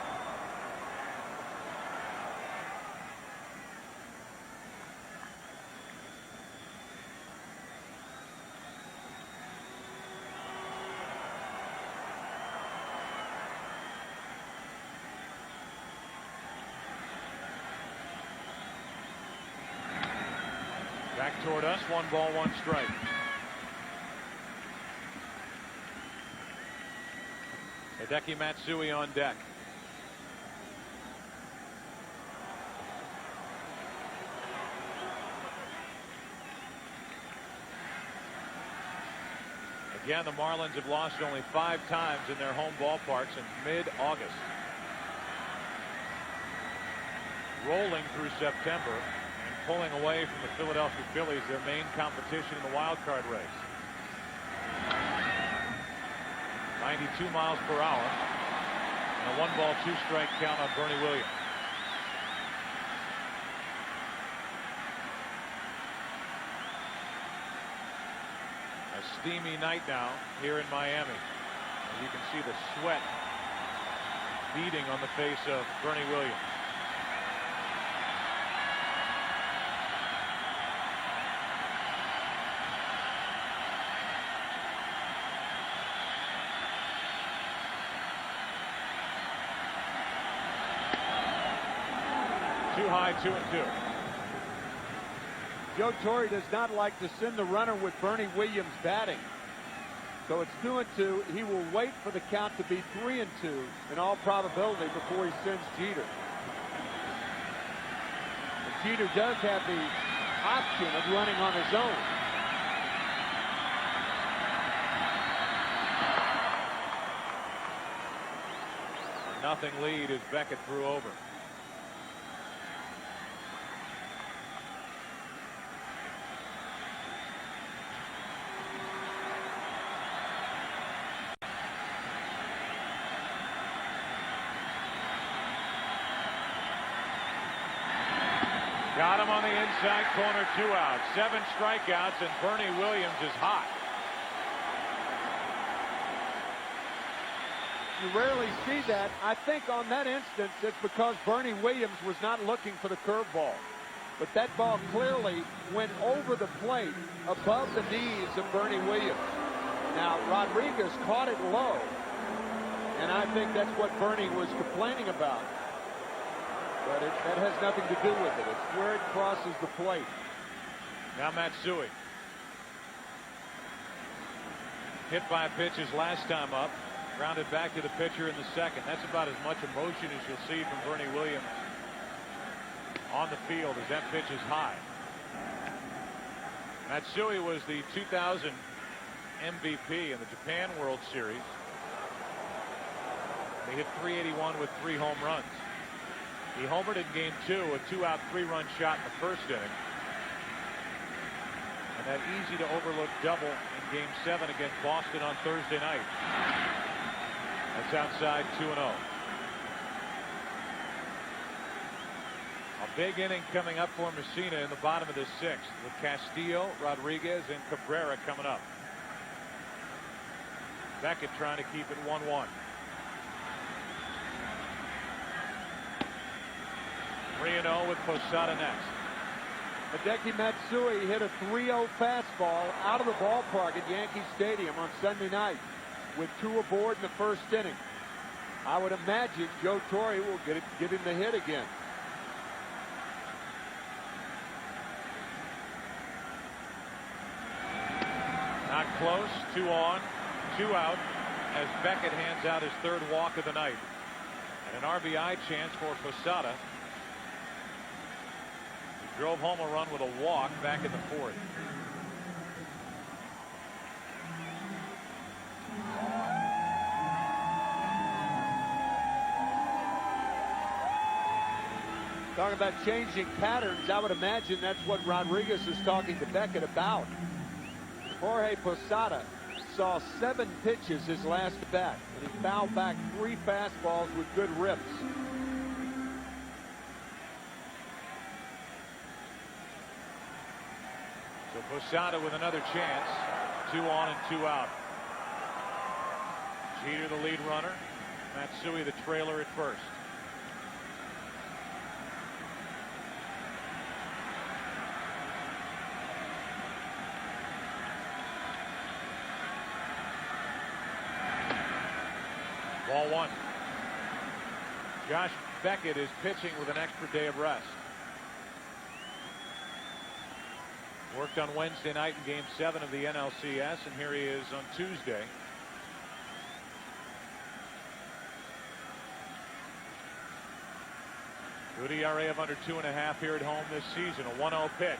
Back toward us, 1 ball, 1 strike. Hideki Matsui on deck. Again, the Marlins have lost only 5 times in their home ballpark since mid-August. Rolling through September and pulling away from the Philadelphia Phillies, their main competition in the wild card race. 92 miles per hour and a 1 ball, 2 strike count on Bernie Williams. A steamy night now here in Miami. And you can see the sweat beading on the face of Bernie Williams. Too high, 2-2. Joe Torre does not like to send the runner with Bernie Williams batting. So it's 2-2. He will wait for the count to be 3-2 in all probability before he sends Jeter. And Jeter does have the option of running on his own. 1-0 lead as Beckett threw over. Got him on the inside corner, 2 outs, 7 strikeouts, and Bernie Williams is hot. You rarely see that. I think on that instance, it's because Bernie Williams was not looking for the curveball. But that ball clearly went over the plate above the knees of Bernie Williams. Now, Rodriguez caught it low, and I think that's what Bernie was complaining about. But that has nothing to do with it. It's where it crosses the plate. Now Matsui. Hit by a pitch his last time up. Grounded back to the pitcher in the second. That's about as much emotion as you'll see from Bernie Williams on the field as that pitch is high. Matsui was the 2000 MVP in the Japan World Series. He hit .381 with 3 home runs. He homered in Game 2, a 2-out 3-run shot in the first inning. And that easy to overlook double in Game 7 against Boston on Thursday night. That's outside 2-0. A big inning coming up for Messina in the bottom of the 6th with Castillo, Rodriguez, and Cabrera coming up. Beckett trying to keep it 1-1. 3-0 with Posada next. Hideki Matsui hit a 3-0 fastball out of the ballpark at Yankee Stadium on Sunday night with 2 aboard in the first inning. I would imagine Joe Torre will give him the hit again. Not close. 2 on, 2 out as Beckett hands out his 3rd walk of the night. And an RBI chance for Posada. He drove home a run with a walk back in the 4th. Talking about changing patterns, I would imagine that's what Rodriguez is talking to Beckett about. Jorge Posada saw 7 pitches his last at bat, and he fouled back 3 fastballs with good rips. So Posada with another chance. 2 on and 2 out. Jeter the lead runner. Matsui the trailer at first. Ball 1. Josh Beckett is pitching with an extra day of rest. Worked on Wednesday night in Game 7 of the NLCS, and here he is on Tuesday. Good ERA of under 2.5 here at home this season. A 1-0 pitch.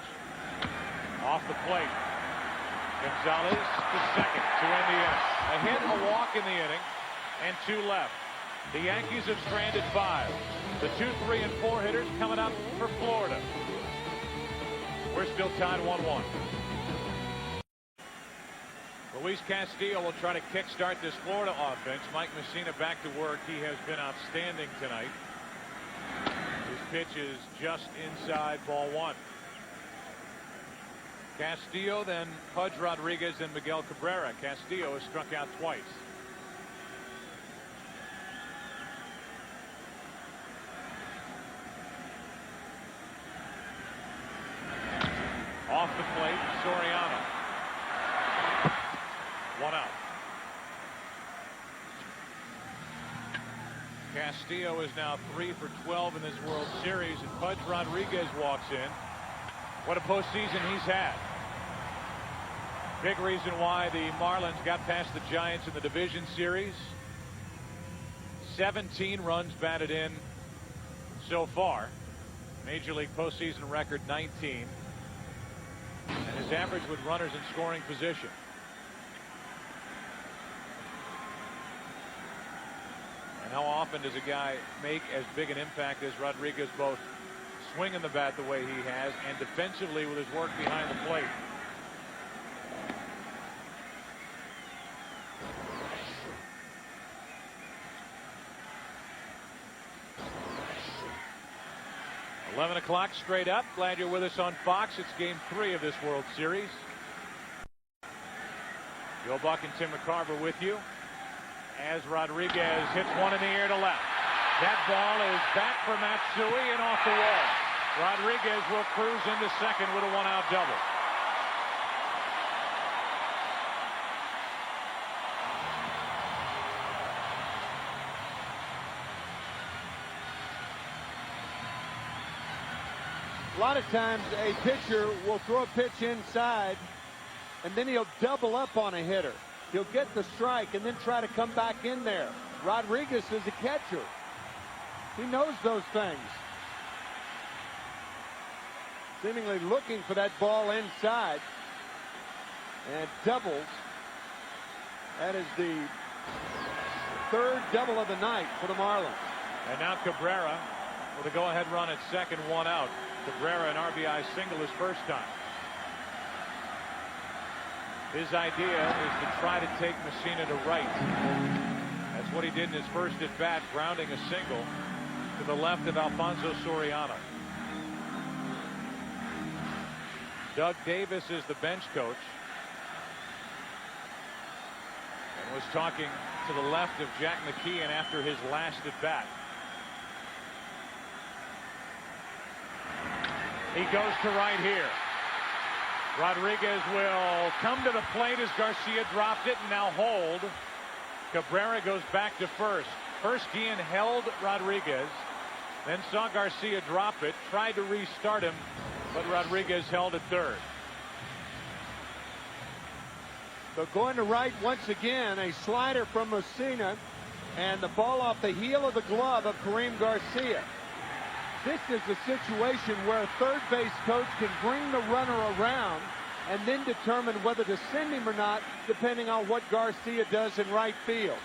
Off the plate. Gonzalez to second to end the inning. A hit, a walk in the inning, and 2 left. The Yankees have stranded 5. The 2, 3, and 4 hitters coming up for Florida. We're still tied 1-1. Luis Castillo will try to kickstart this Florida offense. Mike Messina back to work. He has been outstanding tonight. His pitch is just inside ball 1. Castillo, then Pudge Rodriguez, and Miguel Cabrera. Castillo has struck out twice. Off the plate, Soriano. 1 out. Castillo is now 3 for 12 in this World Series, and Pudge Rodriguez walks in. What a postseason he's had. Big reason why the Marlins got past the Giants in the division series. 17 runs batted in so far. Major League postseason record 19. And his average with runners in scoring position. And And how often does a guy make as big an impact as Rodriguez, both swinging the bat the way he has and defensively with his work behind the plate? $11 o'clock straight up. Glad you're with us on Fox. It's game 3 of this World Series. Joe Buck and Tim McCarver with you as Rodriguez hits one in the air to left. That ball is back for Matsui and off the wall. Rodriguez will cruise into second with a 1-out double. A lot of times a pitcher will throw a pitch inside and then he'll double up on a hitter. He'll get the strike and then try to come back in there. Rodriguez is a catcher. He knows those things. Seemingly looking for that ball inside. And doubles. That is the 3rd double of the night for the Marlins. And now Cabrera with a go-ahead run at second, 1 out. Cabrera an RBI single his first time. His idea is to try to take Messina to right. That's what he did in his first at bat, grounding a single to the left of Alfonso Soriano. Doug Davis is the bench coach and was talking to the left of Jack McKeon after his last at bat. He goes to right here. Rodriguez will come to the plate as Garcia dropped it and now hold. Cabrera goes back to first. First Guillen held Rodriguez, then saw Garcia drop it, tried to restart him, but Rodriguez held at third. So going to right once again, a slider from Messina, and the ball off the heel of the glove of Karim Garcia. This is a situation where a third base coach can bring the runner around and then determine whether to send him or not, depending on what Garcia does in right field.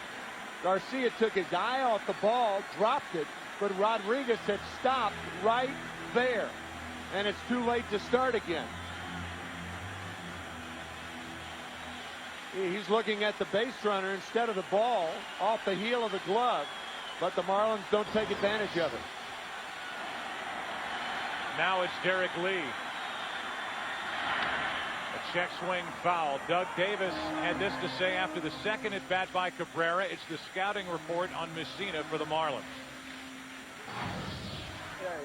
Garcia took his eye off the ball, dropped it, but Rodriguez had stopped right there, and it's too late to start again. He's looking at the base runner instead of the ball off the heel of the glove, but the Marlins don't take advantage of it. Now it's Derek Lee. A check swing foul. Doug Davis had this to say after the second at bat by Cabrera. It's the scouting report on Messina for the Marlins. Yeah,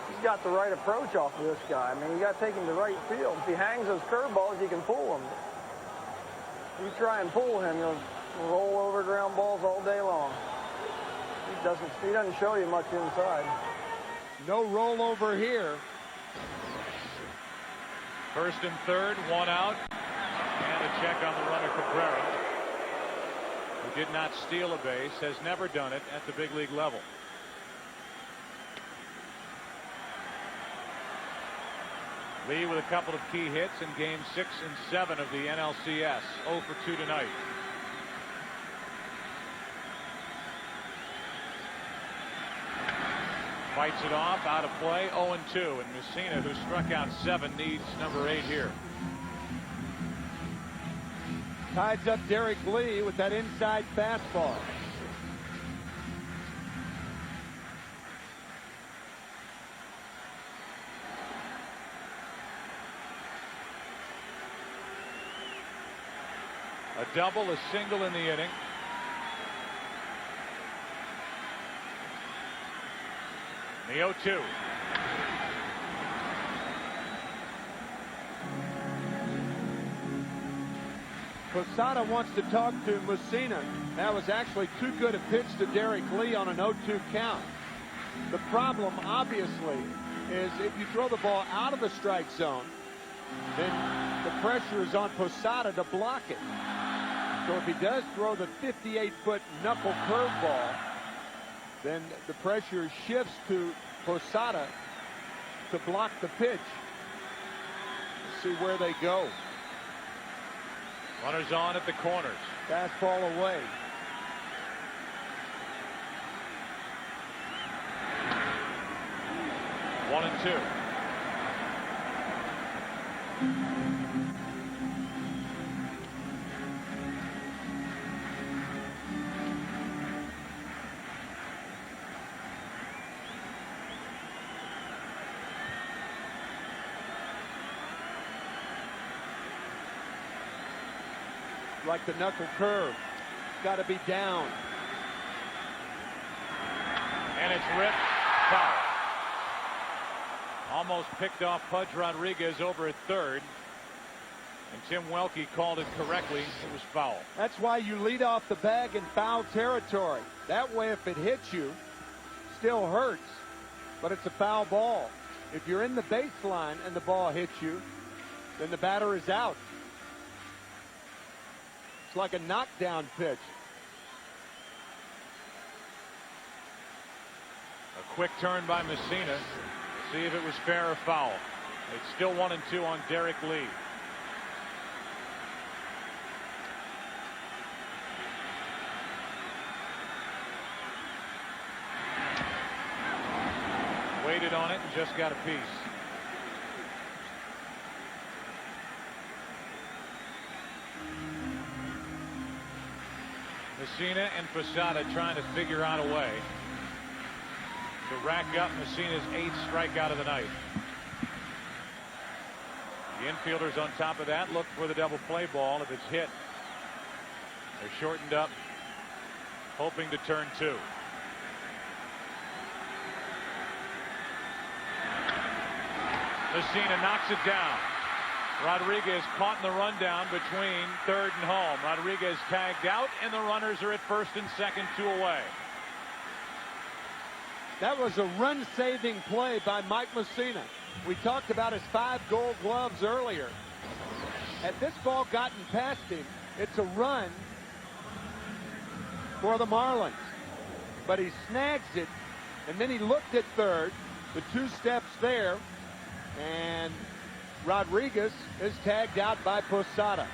he's got the right approach off of this guy. I mean, you got to take him to right field. If he hangs those curveballs, you can pull him. If you try and pull him, he'll roll over ground balls all day long. He doesn't show you much inside. No rollover here. First and third, 1 out. And a check on the runner, Cabrera, who did not steal a base, has never done it at the big league level. Lee with a couple of key hits in games 6 and 7 of the NLCS. 0 for 2 tonight. Fights it off, out of play, 0-2, and Messina, who struck out 7, needs number 8 here. Tides up Derek Lee with that inside fastball. A double, a single in the inning. The 0-2. Posada wants to talk to Messina. That was actually too good a pitch to Derek Lee on an 0-2 count. The problem, obviously, is if you throw the ball out of the strike zone, then the pressure is on Posada to block it. So if he does throw the 58-foot knuckle curveball, then the pressure shifts to Posada to block the pitch. Let's see where they go. Runners on at the corners. Fastball away. 1-2. Like the knuckle curve. Got to be down. And it's ripped. Foul. Almost picked off Pudge Rodriguez over at third. And Tim Welke called it correctly. It was foul. That's why you lead off the bag in foul territory. That way, if it hits you, still hurts, but it's a foul ball. If you're in the baseline and the ball hits you, then the batter is out. It's like a knockdown pitch. A quick turn by Messina. See if it was fair or foul. It's still 1-2 on Derek Lee. Waited on it and just got a piece. Messina and Posada trying to figure out a way to rack up Messina's 8th strikeout of the night. The infielders on top of that look for the double play ball. If it's hit, they're shortened up, hoping to turn 2. Messina knocks it down. Rodriguez caught in the rundown between third and home. Rodriguez tagged out, and the runners are at first and second, 2 away. That was a run-saving play by Mike Messina. We talked about his 5 Gold Gloves earlier. Had this ball gotten past him, it's a run for the Marlins. But he snags it, and then he looked at third, the 2 steps there, and Rodriguez is tagged out by Posada.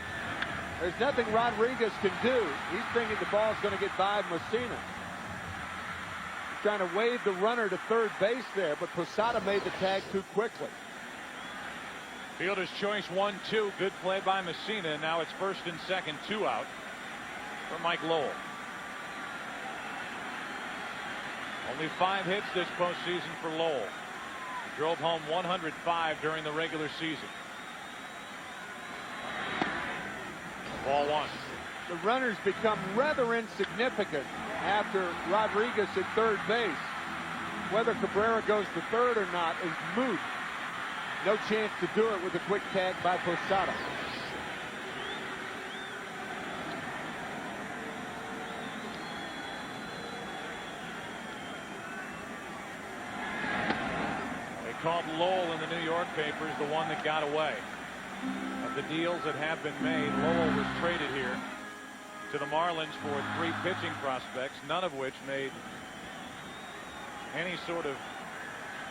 There's nothing Rodriguez can do. He's thinking the ball's going to get by Messina. He's trying to wave the runner to third base there, but Posada made the tag too quickly. Fielder's choice 1-2. Good play by Messina. Now it's first and second, 2 out for Mike Lowell. Only 5 hits this postseason for Lowell. He drove home 105 during the regular season. Ball 1. The runners become rather insignificant after Rodriguez at third base. Whether Cabrera goes to third or not is moot. No chance to do it with a quick tag by Posada. They called Lowell in the New York papers the one that got away. Of the deals that have been made, Lowell was traded here to the Marlins for 3 pitching prospects, none of which made any sort of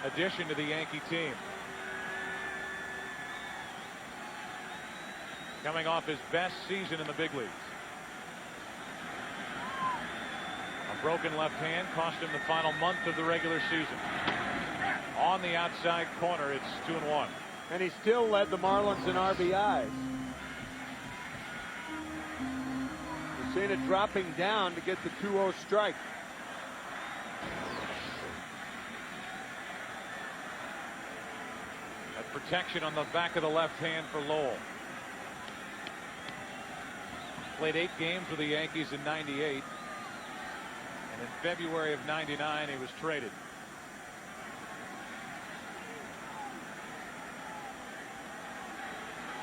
addition to the Yankee team. Coming off his best season in the big leagues. A broken left hand cost him the final month of the regular season. On the outside corner, it's 2-1. And he still led the Marlins in RBIs. Messina dropping down to get the 2-0 strike. That protection on the back of the left hand for Lowell. Played 8 games with the Yankees in '98. And in February of '99, he was traded.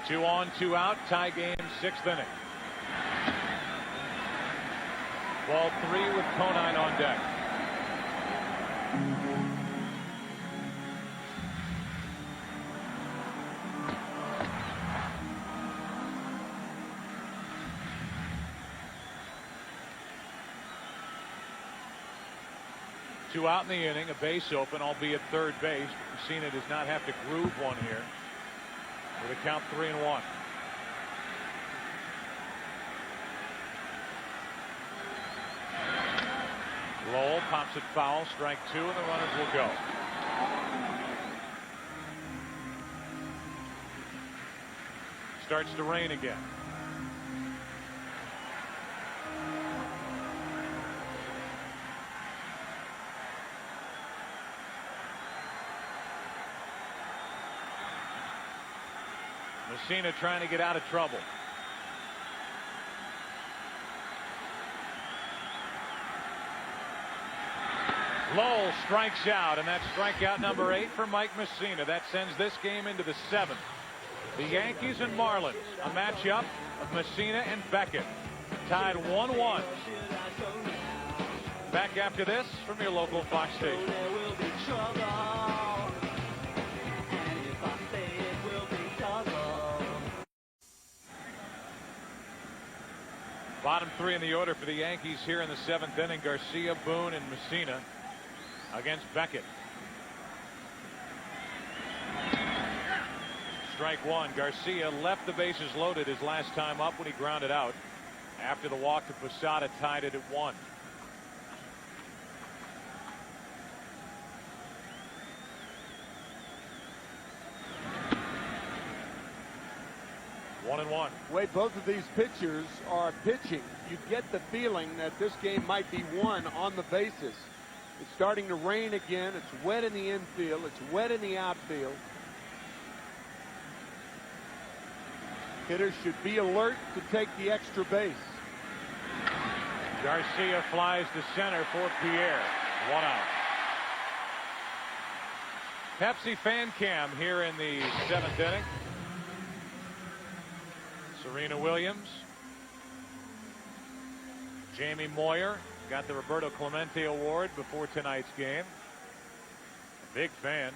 Two on, 2 out, tie game, 6th inning. Ball 3 with Conine on deck. Two out in the inning, a base open, albeit third base. Messina does not have to groove one here. With a count 3-1. Lowell pops it foul, strike 2, and the runners will go. Starts to rain again. Messina trying to get out of trouble. Lowell strikes out, and that's strikeout number 8 for Mike Messina. That sends this game into the 7th. The Yankees and Marlins, a matchup of Messina and Beckett, tied 1-1. Back after this from your local Fox station. Bottom 3 in the order for the Yankees here in the 7th inning. Garcia, Boone, and Messina against Beckett. Strike 1. Garcia left the bases loaded his last time up when he grounded out. After the walk to Posada tied it at 1. One and one. Way both of these pitchers are pitching, you get the feeling that this game might be won on the bases. It's starting to rain again. It's wet in the infield. It's wet in the outfield. Hitters should be alert to take the extra base. Garcia flies to center for Pierre. 1 out. Pepsi fan cam here in the 7th inning. Serena Williams, Jamie Moyer got the Roberto Clemente Award before tonight's game. A big fan.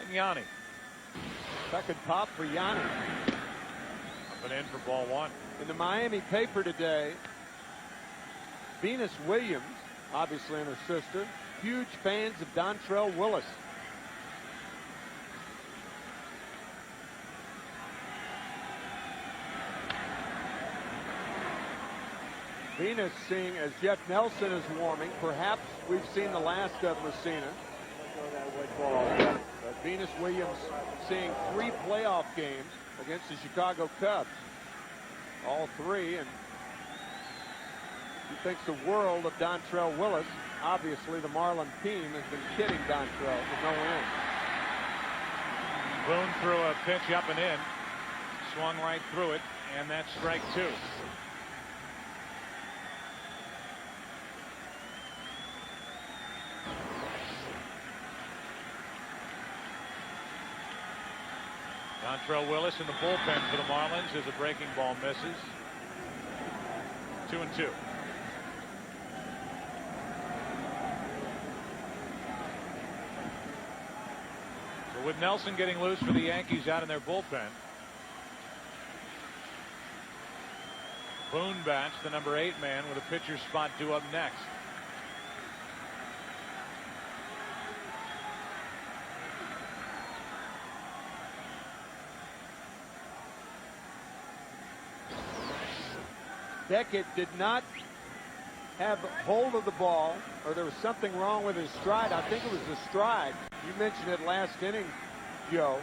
And Yanni. Second pop for Yanni. Up and in for ball 1. In the Miami paper today, Venus Williams, obviously and her sister, huge fans of Dontrelle Willis. Venus seeing as Jeff Nelson is warming, perhaps we've seen the last of Messina. But Venus Williams seeing 3 playoff games against the Chicago Cubs. All 3, and he thinks the world of Dontrelle Willis. Obviously, the Marlin team has been kidding Dontrelle to no end. Boone threw a pitch up and in. Swung right through it, and that's strike 2. Dontrelle Willis in the bullpen for the Marlins as a breaking ball misses. 2-2. With Nelson getting loose for the Yankees out in their bullpen, Boone bats, the number 8 man, with a pitcher's spot due up next. Beckett did not have hold of the ball, or there was something wrong with his stride. I think it was the stride. You mentioned it last inning, Joe.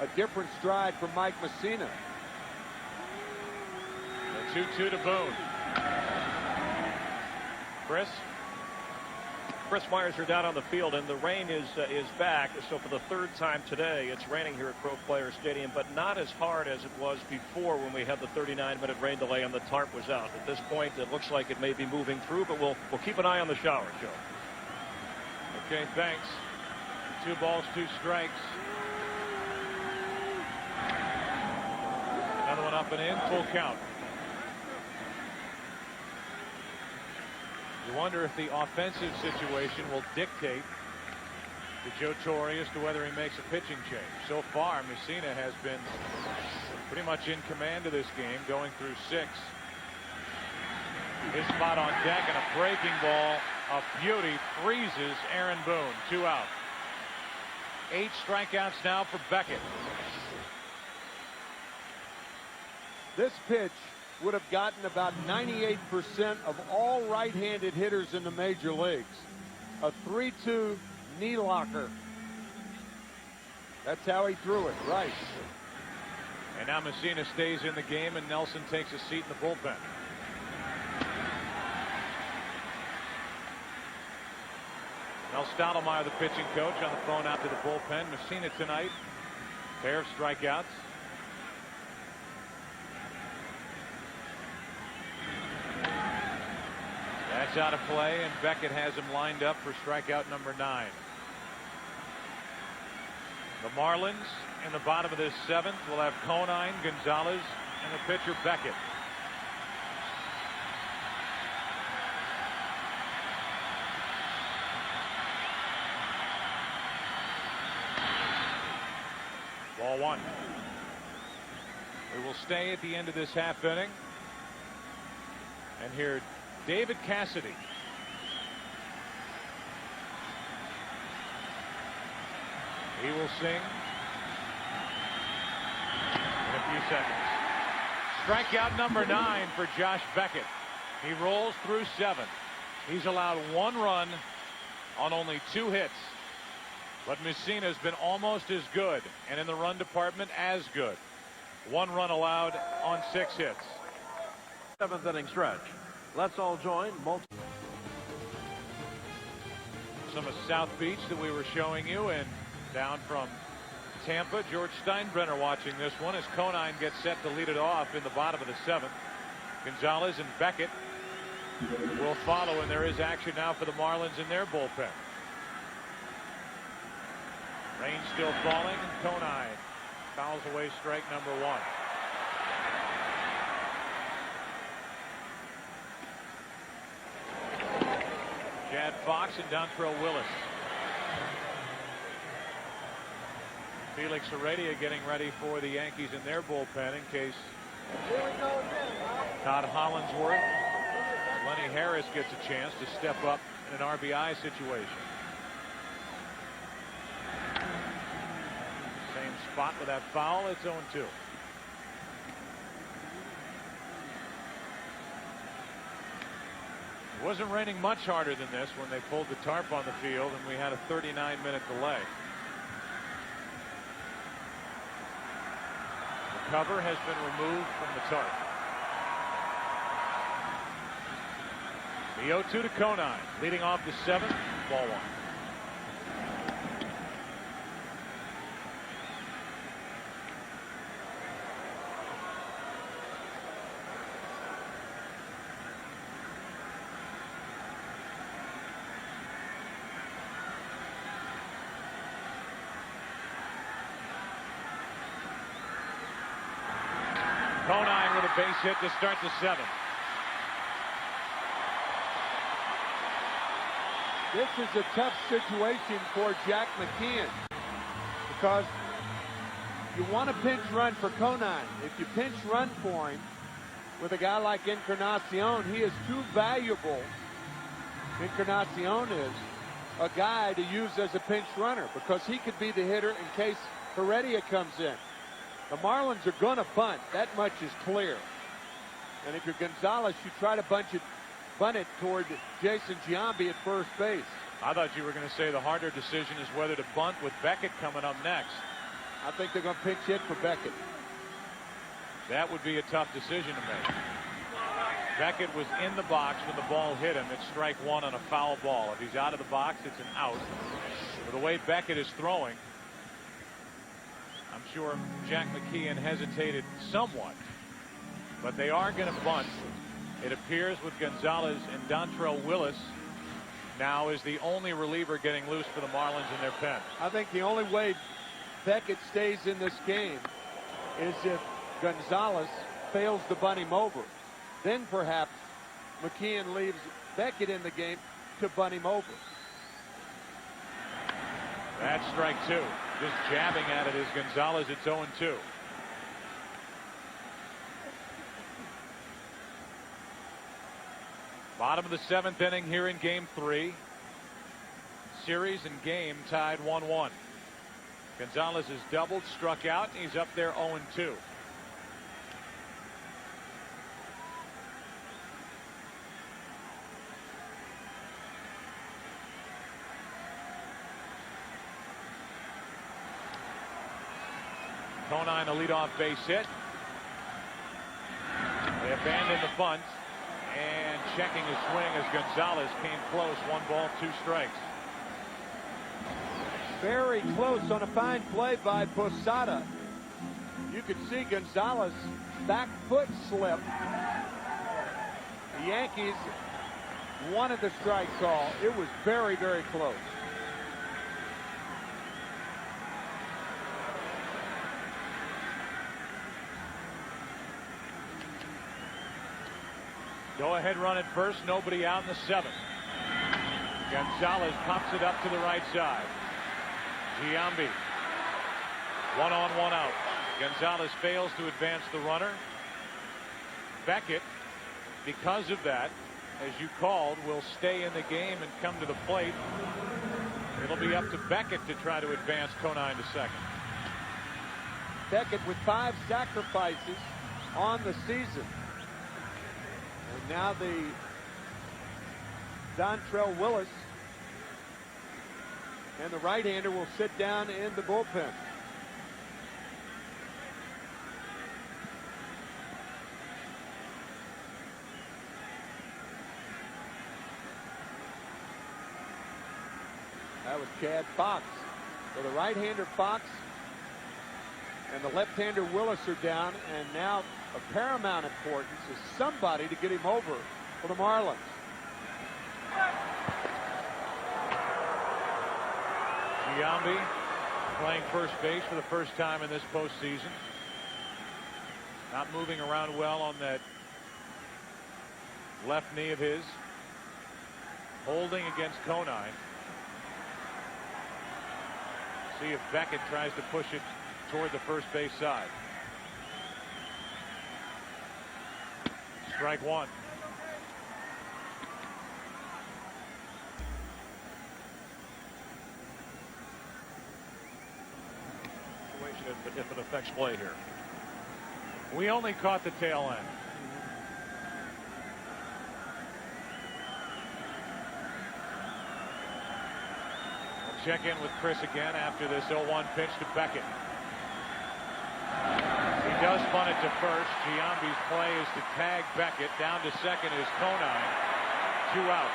A different stride from Mike Messina. The 2-2 to Boone. Chris Myers are down on the field, and the rain is back. So for the 3rd time today, it's raining here at Pro Player Stadium, but not as hard as it was before when we had the 39-minute rain delay and the tarp was out. At this point, it looks like it may be moving through, but we'll keep an eye on the shower, Joe. Okay, thanks. 2 balls, 2 strikes. Another one up and in, full count. You wonder if the offensive situation will dictate to Joe Torre as to whether he makes a pitching change. So far, Messina has been pretty much in command of this game, going through 6. His spot on deck, and a breaking ball, a beauty, freezes Aaron Boone. 2 out. 8 strikeouts now for Beckett. This pitch would have gotten about 98% of all right-handed hitters in the major leagues. a 3-2 knee locker. That's how he threw it, right. And now Messina stays in the game, and Nelson takes a seat in the bullpen. Mel Stottlemyre, the pitching coach, on the phone out to the bullpen. Messina tonight, pair of strikeouts. That's out of play, and Beckett has him lined up for strikeout number 9. The Marlins in the bottom of this 7th will have Conine, Gonzalez, and the pitcher Beckett. Ball 1. We will stay at the end of this half inning and hear David Cassidy. He will sing in a few seconds. Strikeout number 9 for Josh Beckett. He rolls through 7. He's allowed 1 run on only 2 hits. But Messina's been almost as good, and in the run department as good. 1 run allowed on 6 hits. 7th inning stretch. Let's all join. Some of South Beach that we were showing you, and down from Tampa, George Steinbrenner watching this one as Conine gets set to lead it off in the bottom of the 7th. Gonzalez and Beckett will follow, and there is action now for the Marlins in their bullpen. Rain still falling, and Conine fouls away strike number 1. Chad Fox and Dontrell Willis. Felix Heredia getting ready for the Yankees in their bullpen in case Todd Hollandsworth, Lenny Harris gets a chance to step up in an RBI situation. Same spot with that foul. It's 0-2. It wasn't raining much harder than this when they pulled the tarp on the field, and we had a 39-minute delay. The cover has been removed from the tarp. The 0-2 to Conine, leading off the 7th, ball 1. Conine with a base hit to start the 7th. This is a tough situation for Jack McKeon because you want a pinch run for Conine. If you pinch run for him with a guy like Encarnacion, he is too valuable. Encarnacion is a guy to use as a pinch runner because he could be the hitter in case Heredia comes in. The Marlins are going to bunt. That much is clear. And if you're Gonzalez, you try to bunt it toward Jason Giambi at first base. I thought you were going to say the harder decision is whether to bunt with Beckett coming up next. I think they're going to pinch hit for Beckett. That would be a tough decision to make. Beckett was in the box when the ball hit him. It's strike 1 on a foul ball. If he's out of the box, it's an out. With the way Beckett is throwing, I'm sure Jack McKeon hesitated somewhat, but they are going to bunt. It appears with Gonzalez and Dontrell Willis now is the only reliever getting loose for the Marlins in their pen. I think the only way Beckett stays in this game is if Gonzalez fails to bunt him over. Then perhaps McKeon leaves Beckett in the game to bunt him over. That's strike 2. Just jabbing at it is Gonzalez. It's 0-2. Bottom of the 7th inning here in game 3. Series and game tied 1-1. Gonzalez is doubled, struck out, and he's up there 0-2. Conine a leadoff base hit. They abandoned the bunt, and checking his swing as Gonzalez came close. 1 ball, 2 strikes. Very close on a fine play by Posada. You could see Gonzalez back foot slip. The Yankees wanted the strike call. It was very, very close. Go ahead run at first. Nobody out in the 7th. Gonzalez pops it up to the right side. Giambi. 1 on, 1 out. Gonzalez fails to advance the runner. Beckett, because of that, as you called, will stay in the game and come to the plate. It'll be up to Beckett to try to advance Conine to second. Beckett with 5 sacrifices on the season. And now the Dontrell Willis and the right-hander will sit down in the bullpen. That was Chad Fox. So the right-hander Fox and the left-hander Willis are down, and now of paramount importance is somebody to get him over for the Marlins. Giambi playing first base for the first time in this postseason. Not moving around well on that left knee of his. Holding against Conine. See if Beckett tries to push it toward the first base side. Strike 1. If it affects play here. We only caught the tail end. We'll check in with Chris again after this 0-1 pitch to Beckett. He does bunt it to first. Giambi's play is to tag Beckett. Down to second is Conine. 2 out.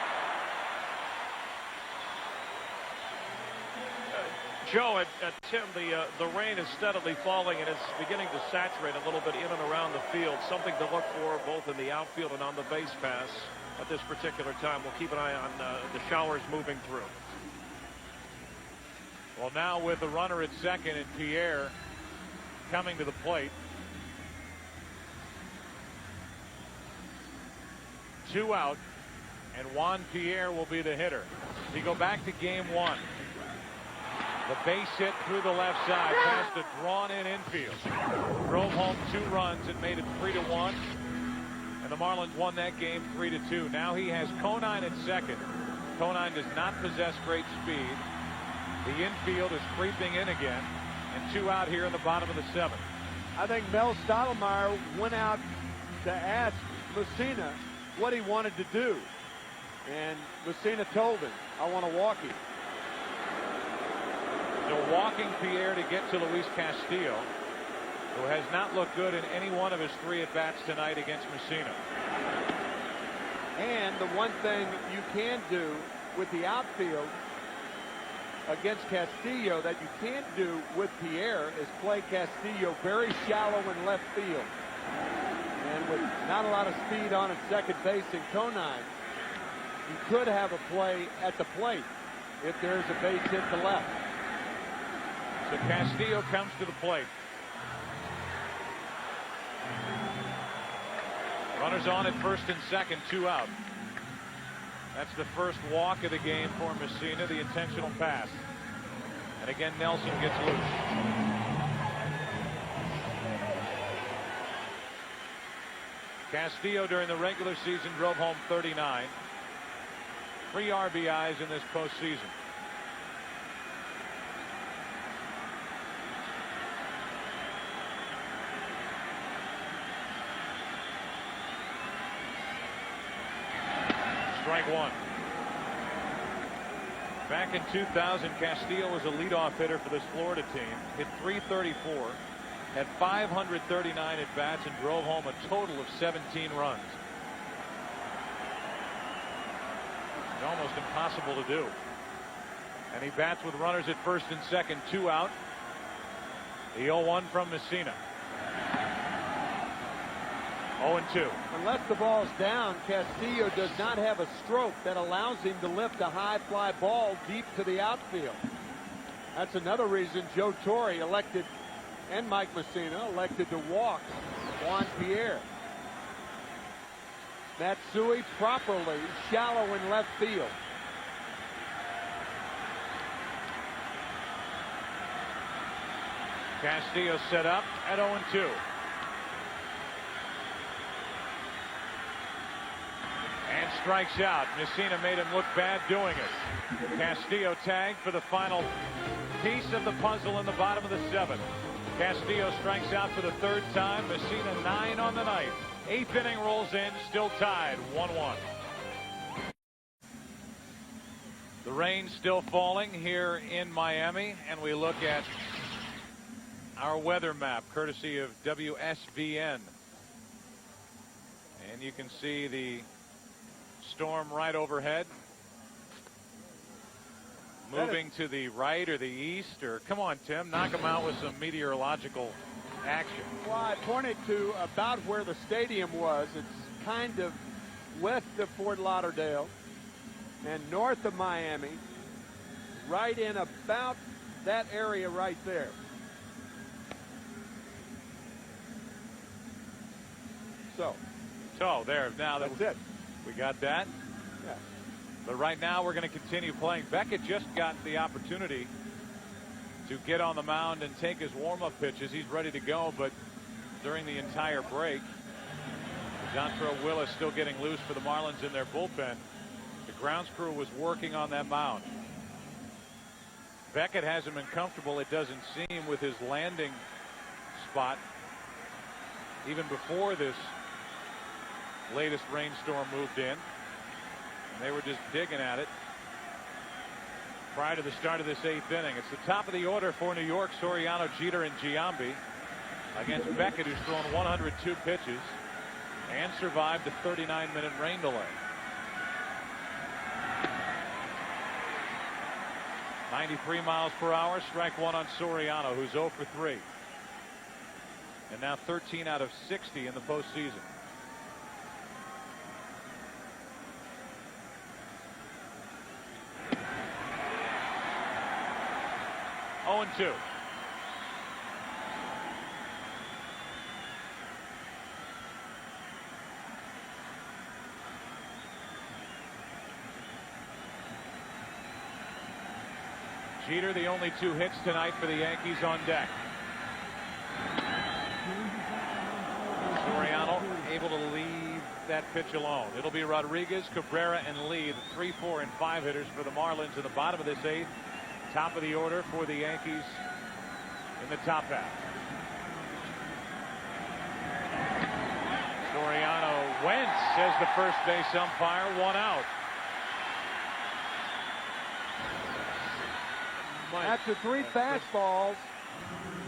Joe, Tim, the rain is steadily falling, and it's beginning to saturate a little bit in and around the field. Something to look for both in the outfield and on the base pass at this particular time. We'll keep an eye on the showers moving through. Well, now with the runner at second and Pierre coming to the plate. 2 out, and Juan Pierre will be the hitter. We go back to game 1. The base hit through the left side past a drawn-in infield. Drove home 2 runs and made it 3-1. And the Marlins won that game 3-2. Now he has Conine at second. Conine does not possess great speed. The infield is creeping in again. And 2 out here in the bottom of the 7th. I think Mel Stottlemyre went out to ask Messina what he wanted to do. And Messina told him, I want to walk him. So walking Pierre to get to Luis Castillo, who has not looked good in any one of his 3 at-bats tonight against Messina. And the one thing you can do with the outfield against Castillo that you can't do with Pierre is play Castillo very shallow in left field. And with not a lot of speed on at second base in Conine, you could have a play at the plate if there's a base hit to left. So Castillo comes to the plate. Runners on at first and second, 2 out. That's the first walk of the game for Messina, the intentional pass. And again, Nelson gets loose. Castillo during the regular season drove home 39. 3 RBIs in this postseason. Strike 1. Back in 2000, Castillo was a leadoff hitter for this Florida team. Hit .334, had 539 at bats and drove home a total of 17 runs. It's almost impossible to do. And he bats with runners at first and second, 2 out. The 0-1 from Messina. 0-2. Unless the ball's down, Castillo does not have a stroke that allows him to lift a high fly ball deep to the outfield. That's another reason Joe Torre elected, and Mike Messina elected to walk Juan Pierre. Matsui properly shallow in left field. Castillo set up at 0-2. And strikes out. Messina made him look bad doing it. Castillo tagged for the final piece of the puzzle in the bottom of the 7th. Castillo strikes out for the 3rd time. Messina 9 on the night. 8th inning rolls in, still tied 1-1. The rain still falling here in Miami, and we look at our weather map courtesy of WSVN. And you can see the storm right overhead. Moving to the right or the east, or come on, Tim, knock them out with some meteorological action. Well, I pointed to about where the stadium was. It's kind of west of Fort Lauderdale and north of Miami, right in about that area right there. So there, now that's it. We got that. Yeah. But right now we're going to continue playing. Beckett just got the opportunity to get on the mound and take his warm-up pitches. He's ready to go, but during the entire break, Dontrell Willis still getting loose for the Marlins in their bullpen. The grounds crew was working on that mound. Beckett hasn't been comfortable, it doesn't seem, with his landing spot even before this latest rainstorm moved in. And they were just digging at it prior to the start of this 8th inning. It's the top of the order for New York. Soriano, Jeter, and Giambi against Beckett, who's thrown 102 pitches and survived a 39-minute rain delay. 93 miles per hour. Strike 1 on Soriano, who's 0 for 3. And now 13 out of 60 in the postseason. Oh, and 2. Jeter, the only 2 hits tonight for the Yankees on deck. Soriano able to leave that pitch alone. It'll be Rodriguez, Cabrera, and Lee, the 3, 4, and 5 hitters for the Marlins in the bottom of this 8th. Top of the order for the Yankees in the top half. Soriano, Wentz, says the first base umpire, 1 out. After 3 fastballs,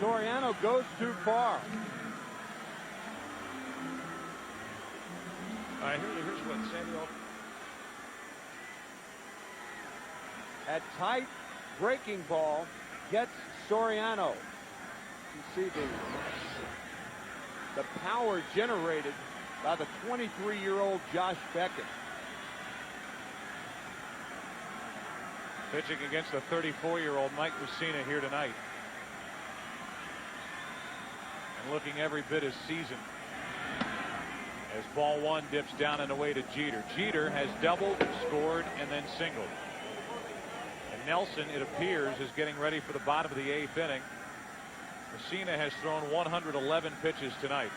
Soriano goes too far. All right, here's what Samuel. At tight breaking ball gets Soriano. You see the power generated by the 23-year-old Josh Beckett. Pitching against the 34-year-old Mike Messina here tonight. And looking every bit as seasoned. As ball 1 dips down and away to Jeter. Jeter has doubled, scored, and then singled. And Nelson, it appears, is getting ready for the bottom of the 8th inning. Messina has thrown 111 pitches tonight.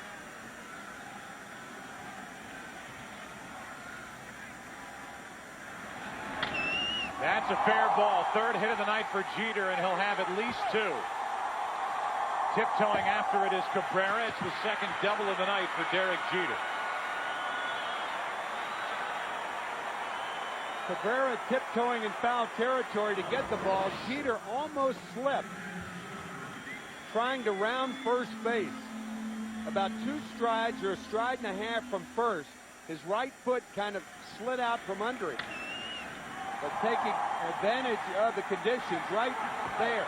That's a fair ball. 3rd hit of the night for Jeter, and he'll have at least 2. Tiptoeing after it is Cabrera. It's the 2nd double of the night for Derek Jeter. Cabrera tiptoeing in foul territory to get the ball. Jeter almost slipped. trying to round first base. About 2 strides or a stride and a half from first. His right foot kind of slid out from under it. But taking advantage of the conditions right there.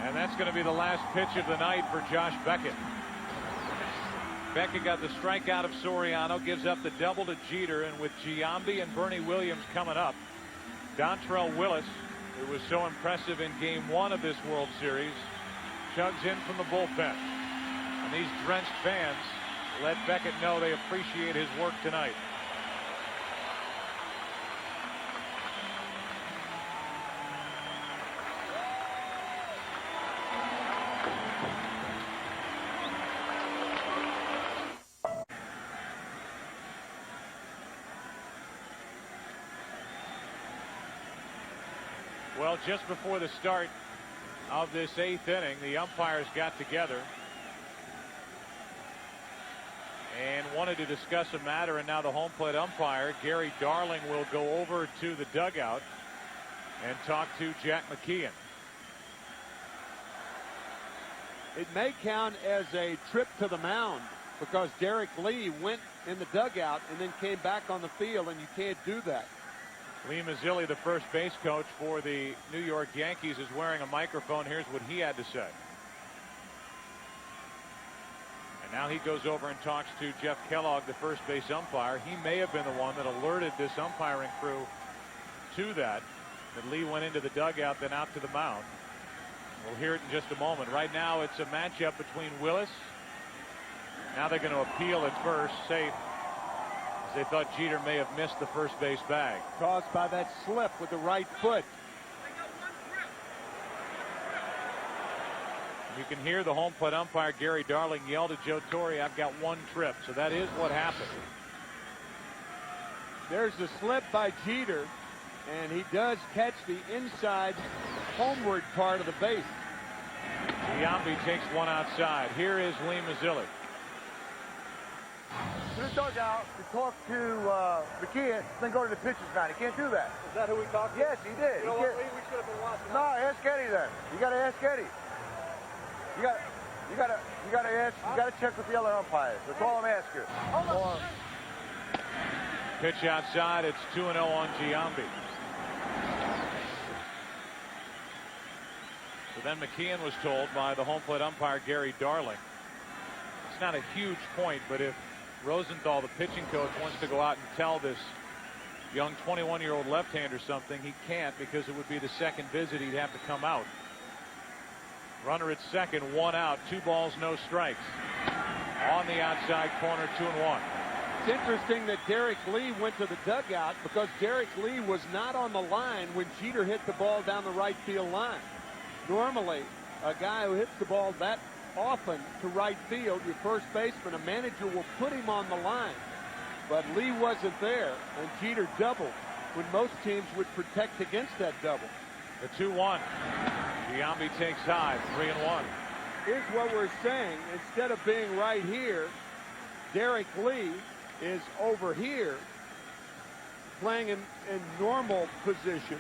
And that's going to be the last pitch of the night for Josh Beckett. Beckett got the strikeout of Soriano, gives up the double to Jeter, and with Giambi and Bernie Williams coming up, Dontrell Willis, who was so impressive in Game 1 of this World Series, chugs in from the bullpen. And these drenched fans let Beckett know they appreciate his work tonight. Well, just before the start of this 8th inning, the umpires got together and wanted to discuss a matter, and now the home plate umpire, Gary Darling, will go over to the dugout and talk to Jack McKeon. It may count as a trip to the mound because Derek Lee went in the dugout and then came back on the field, and you can't do that. Lee Mazzilli, the first base coach for the New York Yankees, is wearing a microphone. Here's what he had to say. And now he goes over and talks to Jeff Kellogg, the first base umpire. He may have been the one that alerted this umpiring crew to that Lee went into the dugout, then out to the mound. We'll hear it in just a moment. Right now, it's a matchup between Willis. Now they're going to appeal at first, safe. They thought Jeter may have missed the first base bag. Caused by that slip with the right foot. You can hear the home plate umpire Gary Darling yell to Joe Torre, "I've got 1 trip." So that is what happened. There's the slip by Jeter, and he does catch the inside homeward part of the base. Giambi takes 1 outside. Here is Lee Mazzilli. To the dugout to talk to McKeon, then go to the pitcher's mound. He can't do that. Is that who we talked to? Yes, he did. You know what, we should have been watching. No, ask Eddie then. You got to ask Eddie. You got to check with the other umpires. That's all I'm asking. Pitch outside. It's 2-0 on Giambi. So then McKeon was told by the home plate umpire Gary Darling. It's not a huge point, but if Rosenthal, the pitching coach, wants to go out and tell this young 21-year-old left-hander something, he can't, because it would be the second visit he'd have to come out. Runner at second, 1 out, 2 balls, no strikes. On the outside corner, 2-1. It's interesting that Derek Lee went to the dugout because Derek Lee was not on the line when Jeter hit the ball down the right field line. Normally, a guy who hits the ball that often to right field, your first baseman, a manager will put him on the line. But Lee wasn't there, and Jeter doubled when most teams would protect against that double. The 2-1. Giambi takes high, 3-1. Here's what we're saying. Instead of being right here, Derek Lee is over here playing in normal position.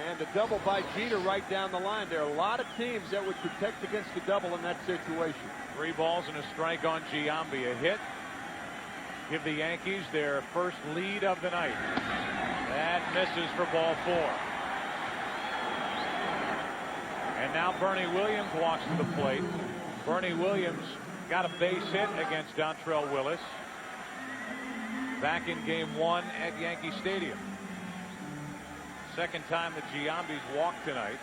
And a double by Jeter right down the line. There are a lot of teams that would protect against a double in that situation. 3 balls and a strike on Giambi. A hit. Give the Yankees their first lead of the night. That misses for ball 4. And now Bernie Williams walks to the plate. Bernie Williams got a base hit against Dontrell Willis back in Game 1 at Yankee Stadium. Second time that Giambi's walked tonight.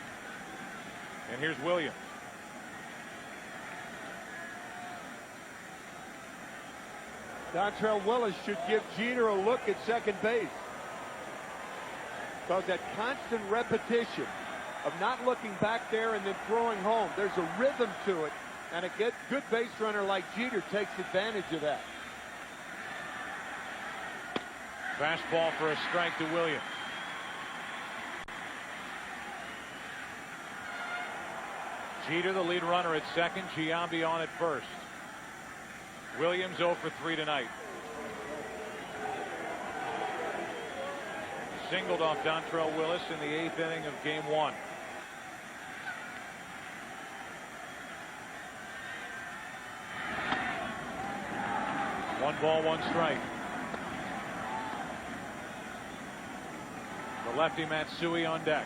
And here's Williams. Dontrell Willis should give Jeter a look at second base. Because that constant repetition of not looking back there and then throwing home, there's a rhythm to it. And a good base runner like Jeter takes advantage of that. Fastball for a strike to Williams. Jeter, the lead runner at second. Giambi on at first. Williams 0 for 3 tonight. singled off Dontrelle Willis in the 8th inning of game 1. One ball, one strike. The lefty Matsui on deck.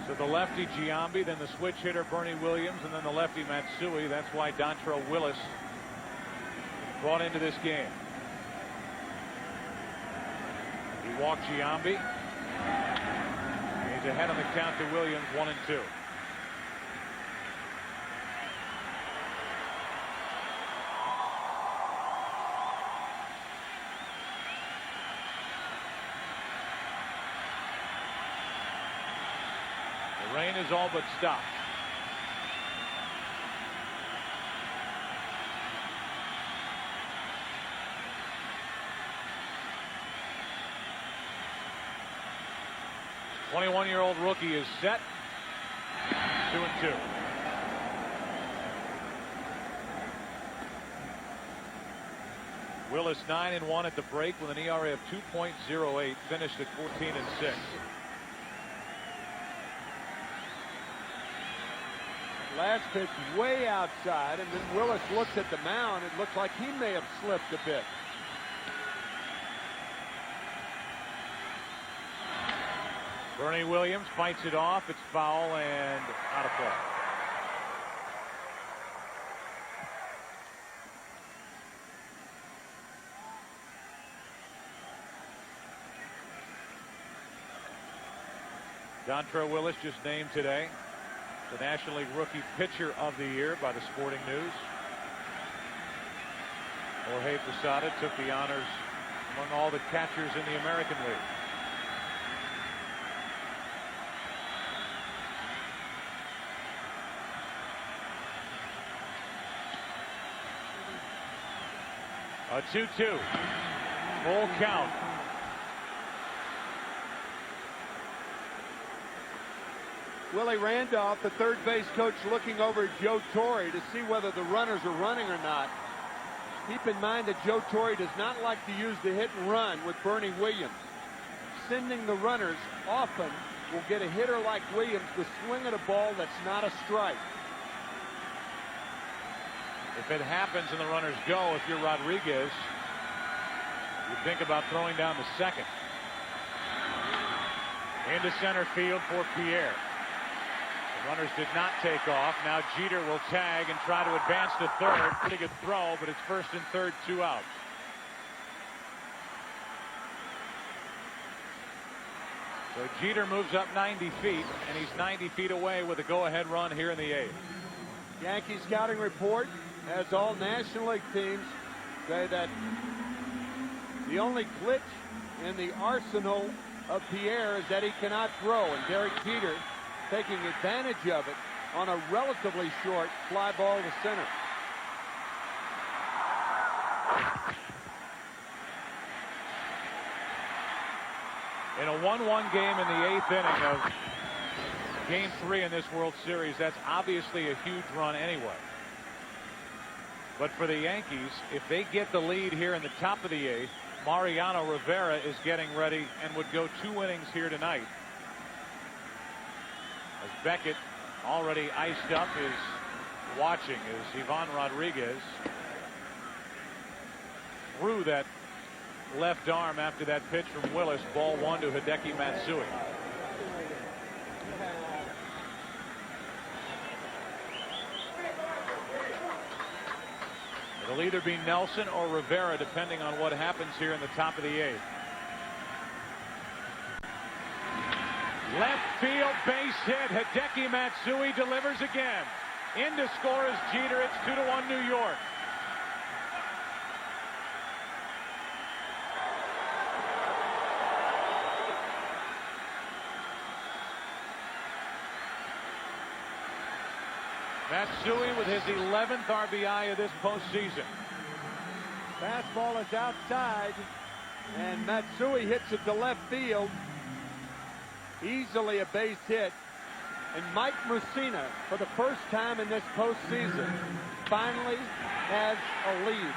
So the lefty Giambi, then the switch hitter Bernie Williams, and then the lefty Matsui. That's why Dontrelle Willis brought into this game. He walked Giambi. He's ahead on the count to Williams, 1-2. The rain is all but stopped. The 21-year-old rookie is set. 2-2. Willis 9-1 at the break with an ERA of 2.08. Finished at 14-6. Last pitch way outside, and then Willis looked at the mound. It looked like he may have slipped a bit. Bernie Williams fights it off. It's foul and out of play. Dontrelle Willis just named today the National League Rookie Pitcher of the Year by the Sporting News. Jorge Posada took the honors among all the catchers in the American League. A 2-2. Full count. Willie Randolph, the third base coach, looking over at Joe Torre to see whether the runners are running or not. Keep in mind that Joe Torre does not like to use the hit and run with Bernie Williams. Sending the runners often will get a hitter like Williams to swing at a ball that's not a strike. If it happens and the runners go, if you're Rodriguez, you think about throwing down to second. Into center field for Pierre. The runners did not take off. Now Jeter will tag and try to advance to third. Pretty good throw, but it's first and third, 2 outs. So Jeter moves up 90 feet, and he's 90 feet away with a go-ahead run here in the 8th. Yankee scouting report has all National League teams say that the only glitch in the arsenal of Pierre is that he cannot throw, and Derek Jeter taking advantage of it on a relatively short fly ball to center. In a 1-1 game in the 8th inning of Game 3 in this World Series, that's obviously a huge run anyway. But for the Yankees, if they get the lead here in the top of the 8th, Mariano Rivera is getting ready and would go 2 innings here tonight. As Beckett, already iced up, is watching as Ivan Rodriguez threw that left arm after that pitch from Willis. Ball 1 to Hideki Matsui. It'll either be Nelson or Rivera, depending on what happens here in the top of the 8th. Left field base hit. Hideki Matsui delivers again. In to score is Jeter. It's 2-1 New York. Matsui with his 11th RBI of this postseason. Fastball is outside, and Matsui hits it to left field. Easily a base hit. And Mike Mussina, for the first time in this postseason, finally has a lead.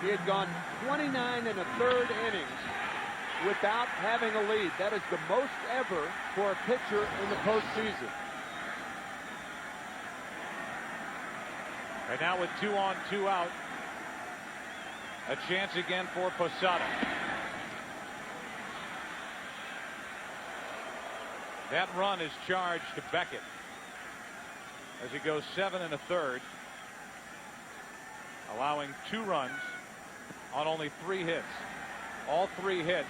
He had gone 29 1/3 innings without having a lead. That is the most ever for a pitcher in the postseason. Right now with 2 on, 2 out. A chance again for Posada. That run is charged to Beckett as he goes 7 1/3, allowing 2 runs on only 3 hits. All 3 hits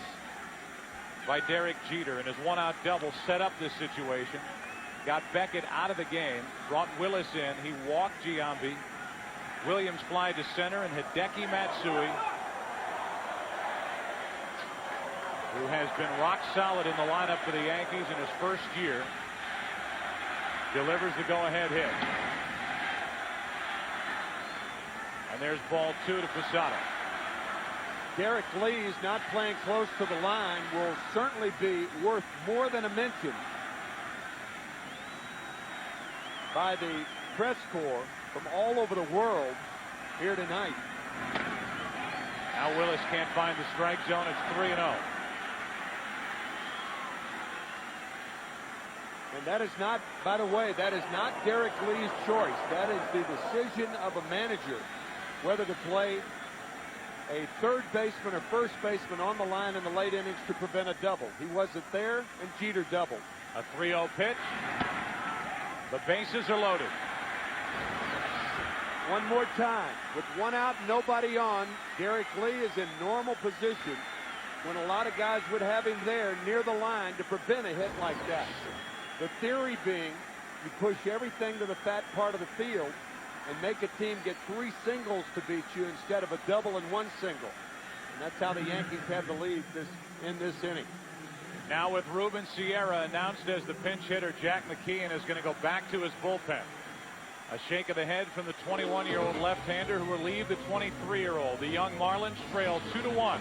by Derek Jeter, and his 1-out double set up this situation. Got Beckett out of the game, brought Willis in. He walked Giambi. Williams fly to center, and Hideki Matsui, who has been rock solid in the lineup for the Yankees in his first year, delivers the go-ahead hit. And there's ball 2 to Posada. Derek Lee's not playing close to the line will certainly be worth more than a mention by the press corps from all over the world here tonight. Now Willis can't find the strike zone. It's 3-0. And that is not, by the way, that is not Derek Lee's choice. That is the decision of a manager whether to play a third baseman or first baseman on the line in the late innings to prevent a double. He wasn't there, and Jeter doubled. A 3-0 pitch. The bases are loaded. One more time. With 1 out, nobody on, Derek Lee is in normal position when a lot of guys would have him there near the line to prevent a hit like that. The theory being you push everything to the fat part of the field and make a team get 3 singles to beat you instead of a double and 1 single. And that's how the Yankees have the lead in this inning. Now with Ruben Sierra announced as the pinch hitter, Jack McKeon is going to go back to his bullpen. A shake of the head from the 21-year-old left-hander who relieved the 23-year-old. The young Marlins trail 2-1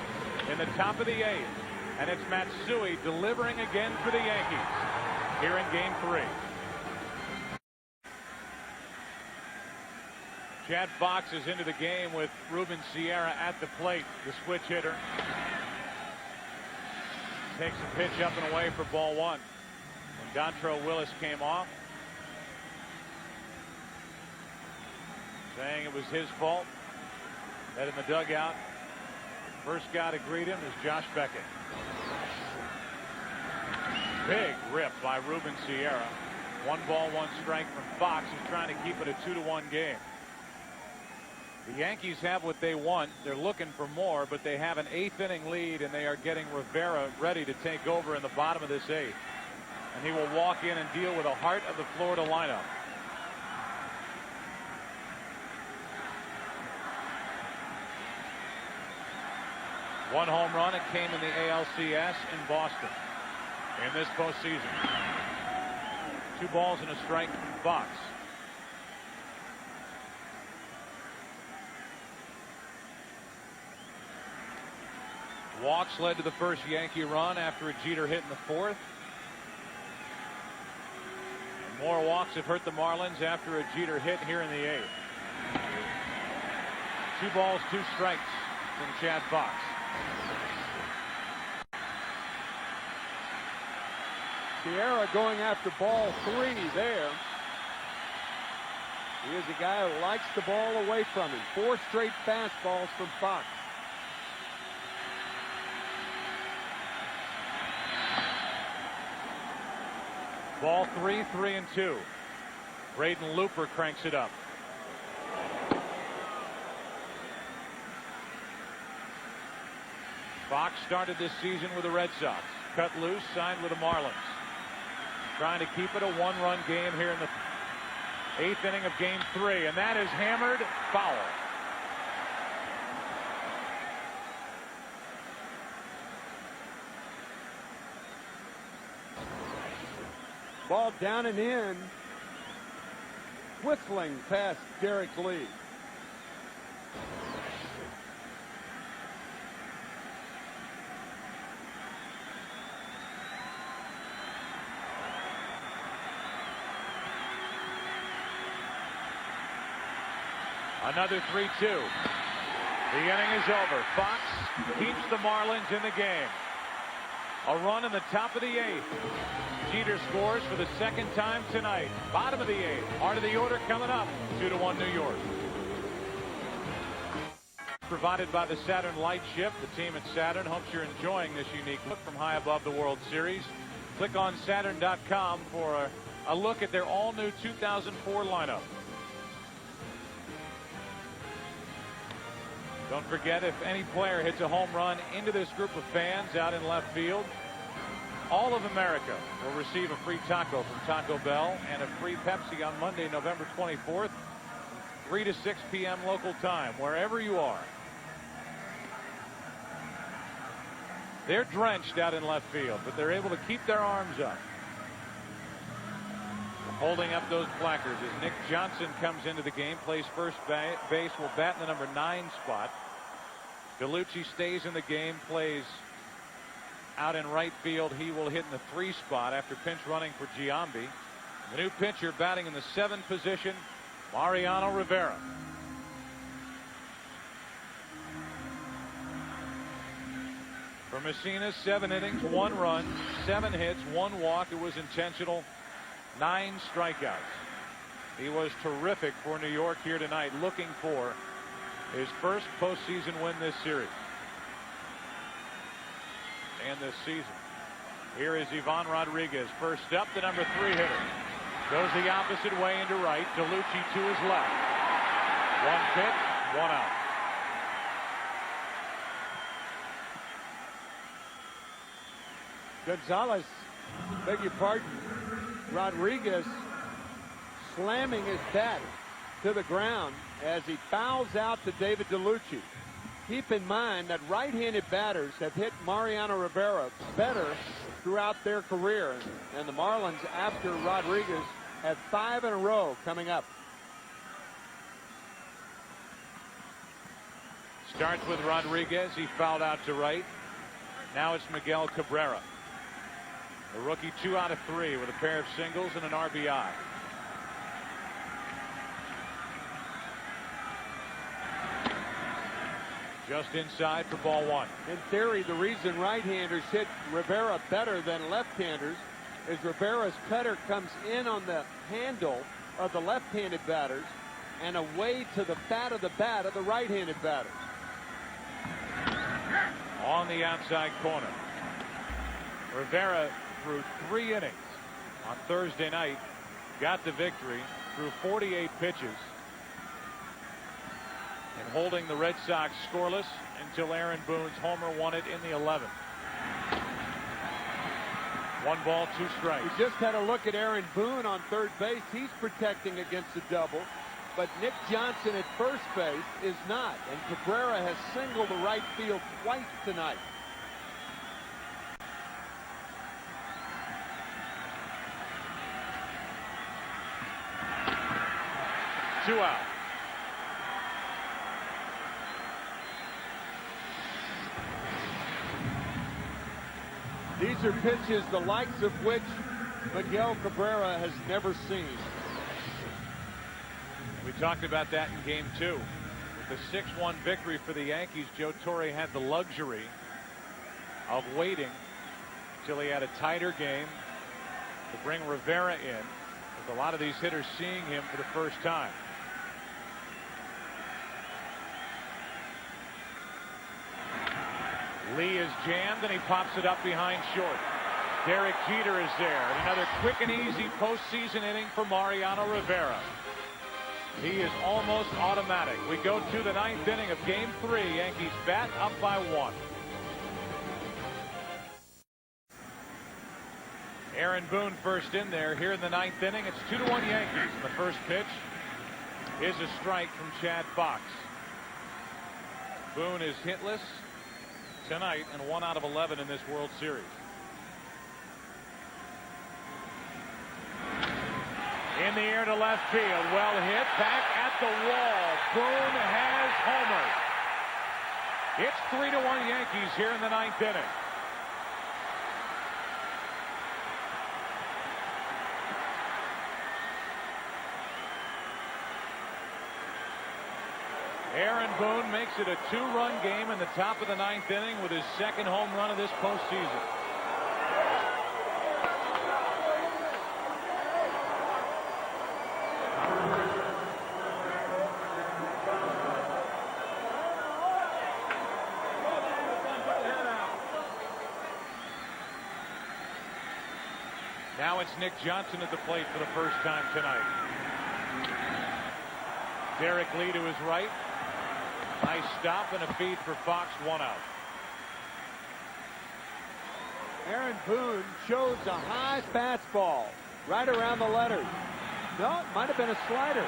in the top of the 8th. And it's Matsui delivering again for the Yankees here in Game 3. Chad Fox is into the game with Ruben Sierra at the plate, the switch hitter. Takes a pitch up and away for ball 1. When Dontrelle Willis came off, saying it was his fault. Head in the dugout. First guy to greet him is Josh Beckett. Big rip by Ruben Sierra. 1 ball, 1 strike from Fox, who's trying to keep it a 2-1 game. The Yankees have what they want. They're looking for more, but they have an 8th inning lead, and they are getting Rivera ready to take over in the bottom of this 8th. And he will walk in and deal with the heart of the Florida lineup. One home run, it came in the ALCS in Boston in this postseason. 2 balls and a strike from Fox. Walks led to the first Yankee run after a Jeter hit in the 4th. And more walks have hurt the Marlins after a Jeter hit here in the 8th. 2 balls, 2 strikes from Chad Fox. Sierra going after ball 3 there. He is a guy who likes the ball away from him. 4 straight fastballs from Fox. Ball 3, 3-2. Braden Looper cranks it up. Fox started this season with the Red Sox. Cut loose, signed with the Marlins. Trying to keep it a 1-run game here in the 8th inning of Game 3, and that is hammered foul. Ball down and in. Whistling past Derek Lee. Another 3-2. The inning is over. Fox keeps the Marlins in the game. A run in the top of the 8th. Jeter scores for the second time tonight. Bottom of the 8th. Heart of the order coming up. 2-1 New York. Provided by the Saturn Light Ship. The team at Saturn hopes you're enjoying this unique look from high above the World Series. Click on Saturn.com for a look at their all-new 2004 lineup. Don't forget, if any player hits a home run into this group of fans out in left field, all of America will receive a free taco from Taco Bell and a free Pepsi on Monday, November 24th, 3 to 6 p.m. local time, wherever you are. They're drenched out in left field, but they're able to keep their arms up. Holding up those placards as Nick Johnson comes into the game, plays first base, will bat in the number 9 spot. DeLucci stays in the game, plays out in right field. He will hit in the 3 spot after pinch running for Giambi. The new pitcher batting in the 7th position, Mariano Rivera. For Messina, 7 innings, 1 run, 7 hits, 1 walk. It was intentional. 9 strikeouts. He was terrific for New York here tonight, looking for his first postseason win this series and this season. Here is Ivan Rodriguez, first up, the number 3 hitter. Goes the opposite way into right. DeLucci to his left. 1 pitch, 1 out. Gonzalez, beg your pardon, Rodriguez slamming his bat to the ground as he fouls out to David DeLucci. Keep in mind that right-handed batters have hit Mariano Rivera better throughout their career, and the Marlins, after Rodriguez, have 5 in a row coming up. Starts with Rodriguez. He fouled out to right. Now it's Miguel Cabrera. The rookie 2 out of 3 with a pair of singles and an RBI. Just inside for ball 1. In theory, the reason right-handers hit Rivera better than left-handers is Rivera's cutter comes in on the handle of the left-handed batters and away to the fat of the bat of the right-handed batters. On the outside corner. Rivera threw 3 innings on Thursday night, got the victory, threw 48 pitches, and holding the Red Sox scoreless until Aaron Boone's homer won it in the 11th. 1 ball, 2 strikes. We just had a look at Aaron Boone on third base. He's protecting against a double, but Nick Johnson at first base is not, and Cabrera has singled the right field twice tonight. Two out. These are pitches the likes of which Miguel Cabrera has never seen. We talked about that in game 2. With the 6-1 victory for the Yankees, Joe Torre had the luxury of waiting till he had a tighter game to bring Rivera in, with a lot of these hitters seeing him for the first time. Lee is jammed and he pops it up behind short. Derek Jeter is there, and another quick and easy postseason inning for Mariano Rivera. He is almost automatic. We go to the 9th inning of game 3. Yankees bat up by 1. Aaron Boone first in there here in the 9th inning. It's 2-1 Yankees. The first pitch is a strike from Chad Fox. Boone is hitless tonight and 1 out of 11 in this World Series. In the air to left field. Well hit. Back at the wall. Boone has homered. It's 3-1 Yankees here in the 9th inning. Aaron Boone makes it a 2-run game in the top of the 9th inning with his second home run of this postseason. Now it's Nick Johnson at the plate for the first time tonight. Derek Lee to his right. Nice stop and a feed for Fox, 1 out. Aaron Boone chose a high fastball right around the letters. No, it might have been a slider.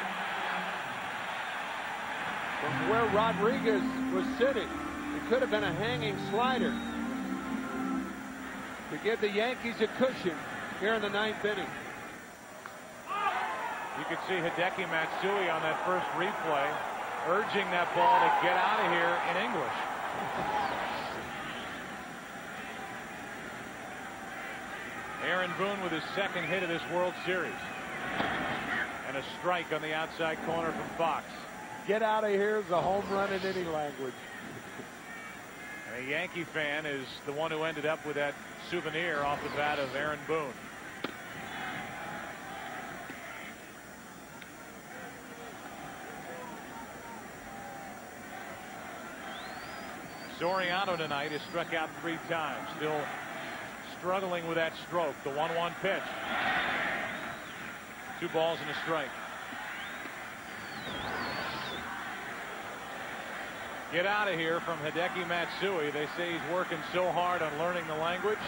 From where Rodriguez was sitting, it could have been a hanging slider to give the Yankees a cushion here in the 9th inning. You could see Hideki Matsui on that first replay urging that ball to get out of here in English. Aaron Boone with his second hit of this World Series. And a strike on the outside corner from Fox. Get out of here is a home run in any language. And a Yankee fan is the one who ended up with that souvenir off the bat of Aaron Boone. Soriano tonight has struck out 3 times. Still struggling with that stroke. The 1-1 pitch. 2 balls and a strike. Get out of here from Hideki Matsui. They say he's working so hard on learning the language.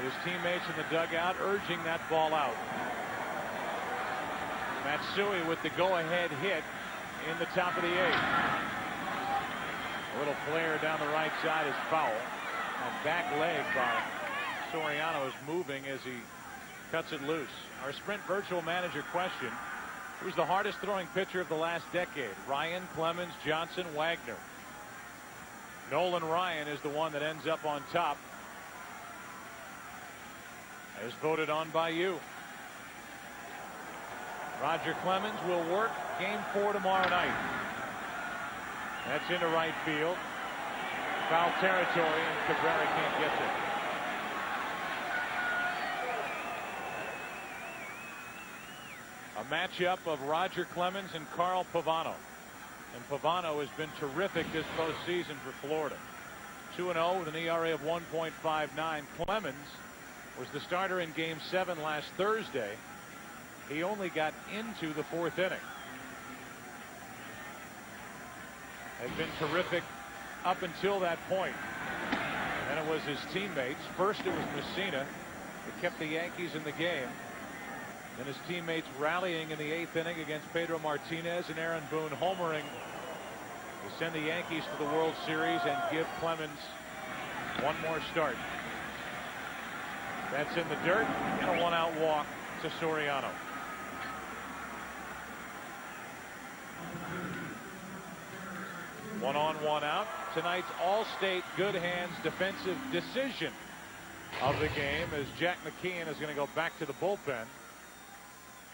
His teammates in the dugout urging that ball out. Matsui with the go-ahead hit in the top of the 8th. A little flare down the right side is foul. And back leg by Soriano is moving as he cuts it loose. Our Sprint Virtual Manager question: who's the hardest throwing pitcher of the last decade? Ryan, Clemens, Johnson, Wagner. Nolan Ryan is the one that ends up on top, as voted on by you. Roger Clemens will work Game 4 tomorrow night. That's into right field. Foul territory, and Cabrera can't get there. A matchup of Roger Clemens and Carl Pavano. And Pavano has been terrific this postseason for Florida. 2-0 with an ERA of 1.59. Clemens was the starter in Game 7 last Thursday. He only got into the 4th inning. Has been terrific up until that point. And it was his teammates. First it was Messina that kept the Yankees in the game. Then his teammates rallying in the 8th inning against Pedro Martinez, and Aaron Boone homering to send the Yankees to the World Series and give Clemens one more start. That's in the dirt, and a 1-out walk to Soriano. One on, one out. Tonight's All-State Good Hands defensive decision of the game, as Jack McKeon is going to go back to the bullpen.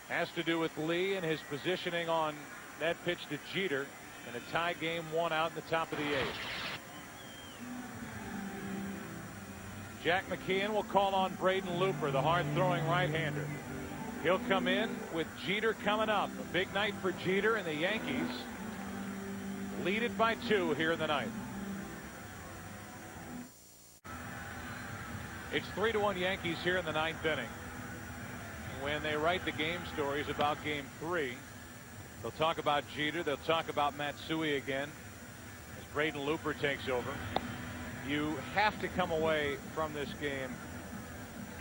Has to do with Lee and his positioning on that pitch to Jeter in a tie game, 1 out in the top of the 8th. Jack McKeon will call on Braden Looper, the hard-throwing right-hander. He'll come in with Jeter coming up. A big night for Jeter, and the Yankees lead it by 2 here in the 9th. It's 3-1 Yankees here in the 9th inning. When they write the game stories about Game 3, they'll talk about Jeter. They'll talk about Matsui again as Braden Looper takes over. You have to come away from this game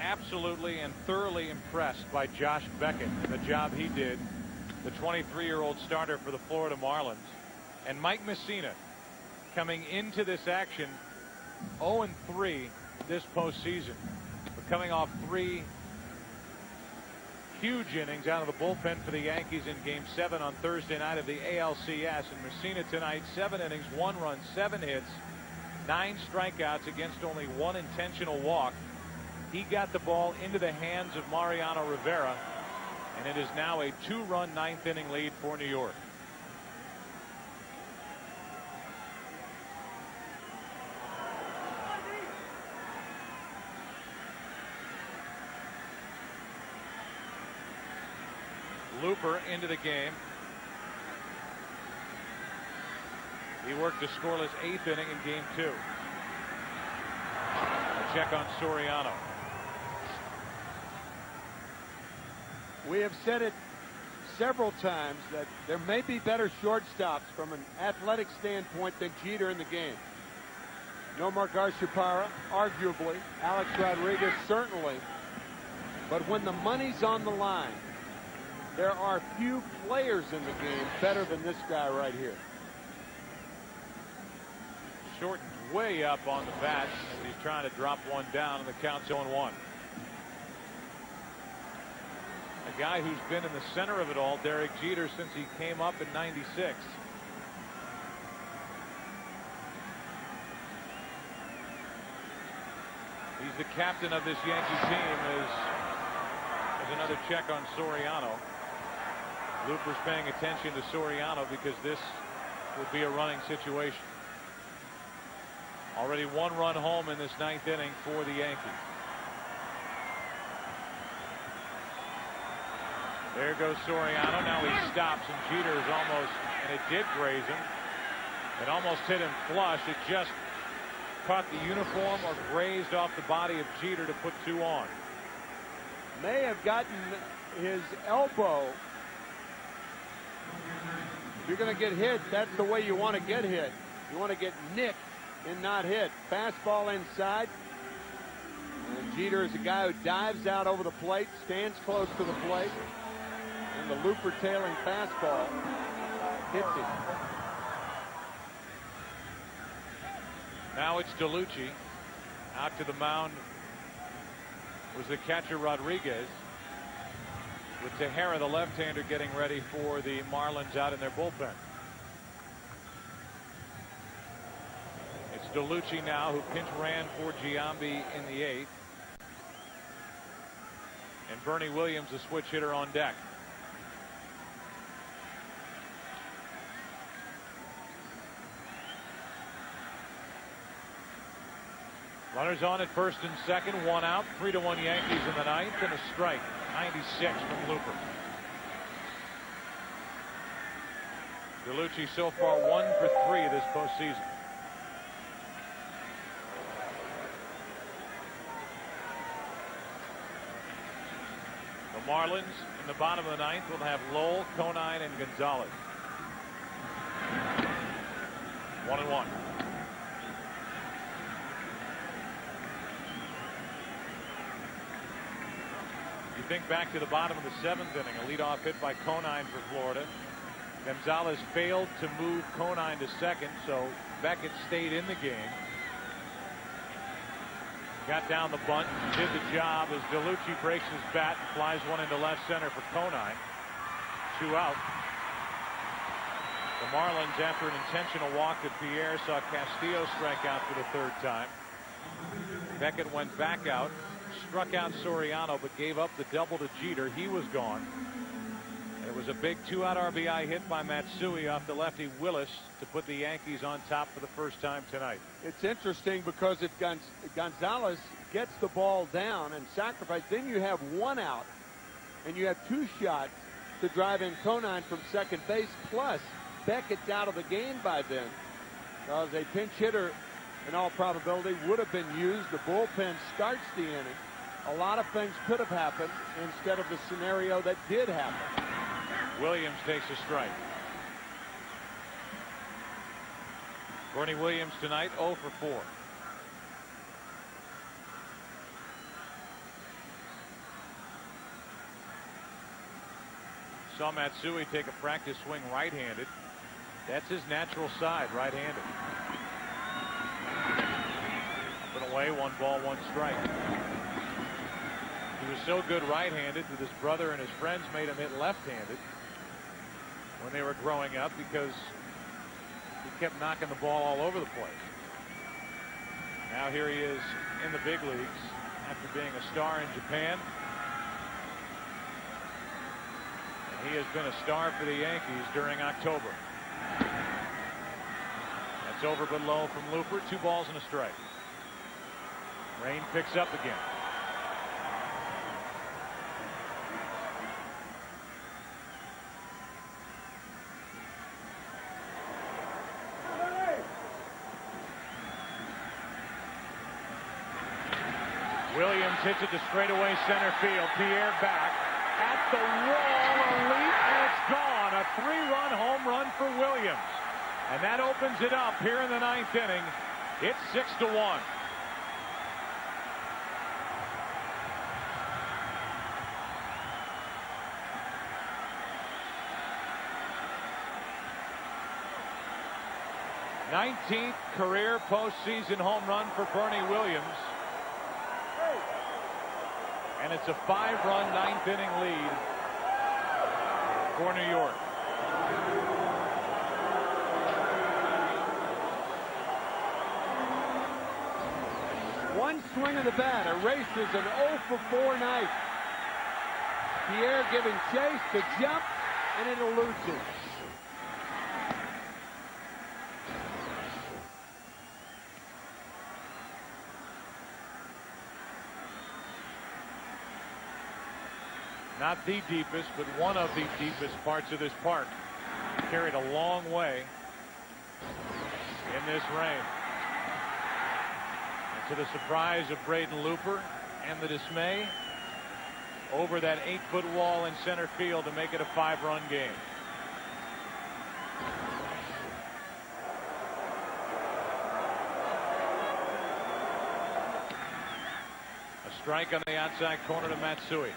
absolutely and thoroughly impressed by Josh Beckett and the job he did, the 23-year-old starter for the Florida Marlins. And Mike Messina coming into this action 0-3 this postseason, but coming off 3 huge innings out of the bullpen for the Yankees in Game 7 on Thursday night of the ALCS. And Messina tonight, 7 innings, 1 run, 7 hits, 9 strikeouts against only 1 intentional walk. He got the ball into the hands of Mariano Rivera, and it is now a 2-run 9th inning lead for New York. Looper into the game. He worked a scoreless 8th inning in game 2. A check on Soriano. We have said it several times that there may be better shortstops from an athletic standpoint than Jeter in the game. Nomar Garciaparra, arguably. Alex Rodriguez, certainly. But when the money's on the line, there are few players in the game better than this guy right here. Shortened way up on the bat as he's trying to drop one down, and the count's 0-1. A guy who's been in the center of it all, Derek Jeter, since he came up in '96. He's the captain of this Yankee team. There's another check on Soriano. Looper's paying attention to Soriano because this would be a running situation. Already 1 run home in this 9th inning for the Yankees. There goes Soriano. Now he stops, and Jeter is almost, and it did graze him. It almost hit him flush. It just caught the uniform or grazed off the body of Jeter to put 2 on. May have gotten his elbow. If you're going to get hit, that's the way you want to get hit. You want to get nicked and not hit. Fastball inside. And Jeter is a guy who dives out over the plate, stands close to the plate. And the Looper tailing fastball hits him. Now it's DeLucci. Out to the mound was the catcher Rodriguez, with Tejera, the left-hander, getting ready for the Marlins out in their bullpen. It's DeLucci now, who pinch ran for Giambi in the 8th. And Bernie Williams, the switch hitter, on deck. Runners on at first and second, 1 out, 3-1 Yankees in the 9th, and a strike. 96 from Looper. DeLucci so far 1 for 3 this postseason. The Marlins in the bottom of the 9th will have Lowell, Conine, and Gonzalez. 1-1. You think back to the bottom of the 7th inning, a leadoff hit by Conine for Florida. Gonzalez failed to move Conine to second, so Beckett stayed in the game. Got down the bunt, did the job as DeLucci breaks his bat and flies one into left center for Conine. 2 out. The Marlins, after an intentional walk to Pierre, saw Castillo strike out for the 3rd time. Beckett went back out, struck out Soriano, but gave up the double to Jeter. He was gone. It was a big 2-out RBI hit by Matsui off the lefty Willis to put the Yankees on top for the first time tonight. It's interesting because if Gonzalez gets the ball down and sacrifice, then you have 1 out and you have 2 shots to drive in Conine from second base. Plus Beckett's out of the game by then, because a pinch hitter in all probability would have been used. The bullpen starts the inning. A lot of things could have happened instead of the scenario that did happen. Williams takes a strike. Bernie Williams tonight 0 for 4. Saw Matsui take a practice swing right-handed. That's his natural side, right-handed. Up and away, 1 ball, 1 strike. He was so good right-handed that his brother and his friends made him hit left-handed when they were growing up, because he kept knocking the ball all over the place. Now here he is in the big leagues after being a star in Japan. And he has been a star for the Yankees during October. That's over but low from Looper. 2 balls and a strike. Rain picks up again. Williams hits it to straightaway center field. Pierre back at the wall, a leap, and it's gone. A 3-run home run for Williams. And that opens it up here in the 9th inning. It's 6-1. th career postseason home run for Bernie Williams. And it's a 5-run 9th inning lead for New York. One swing of the bat erases an 0-for-4 night. Pierre giving chase, the jump, and it eludes him. Not the deepest, but one of the deepest parts of this park. Carried a long way in this rain. And to the surprise of Braden Looper and the dismay, over that 8-foot wall in center field to make it a 5-run game. A strike on the outside corner to Matsui.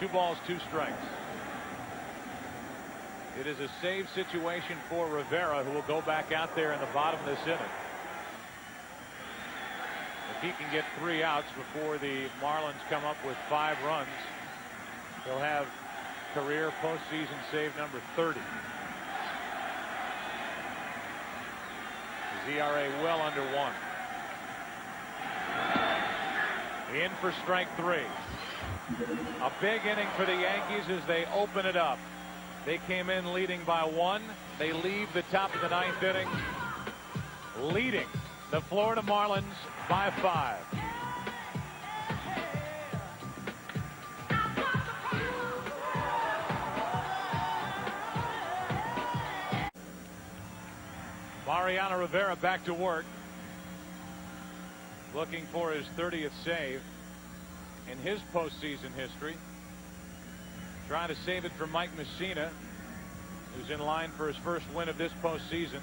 Two balls, two strikes. It is a save situation for Rivera, who will go back out there in the bottom of this inning. If he can get 3 outs before the Marlins come up with 5 runs, he'll have career postseason save number 30. His ERA well under 1. In for strike 3. A big inning for the Yankees as they open it up. They came in leading by 1. They leave the top of the 9th inning leading the Florida Marlins by 5. Mariano Rivera back to work, looking for his 30th save in his postseason history. Trying to save it from Mike Messina, who's in line for his first win of this postseason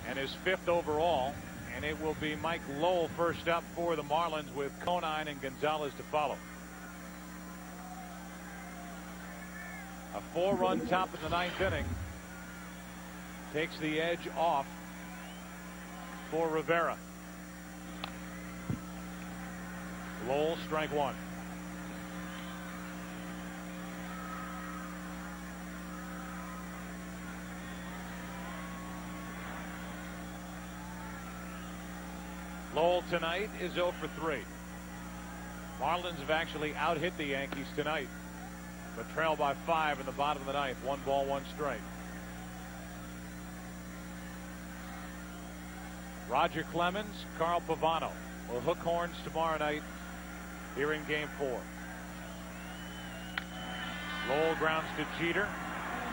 and his 5th overall. And it will be Mike Lowell first up for the Marlins, with Conine and Gonzalez to follow. A 4-run top in the 9th inning takes the edge off for Rivera. Lowell, strike 1. Lowell tonight is 0 for 3. Marlins have actually out-hit the Yankees tonight, but trail by 5 in the bottom of the 9th. 1 ball, 1 strike. Roger Clemens, Carl Pavano will hook horns tomorrow night here in Game 4. Lowell grounds to Jeter.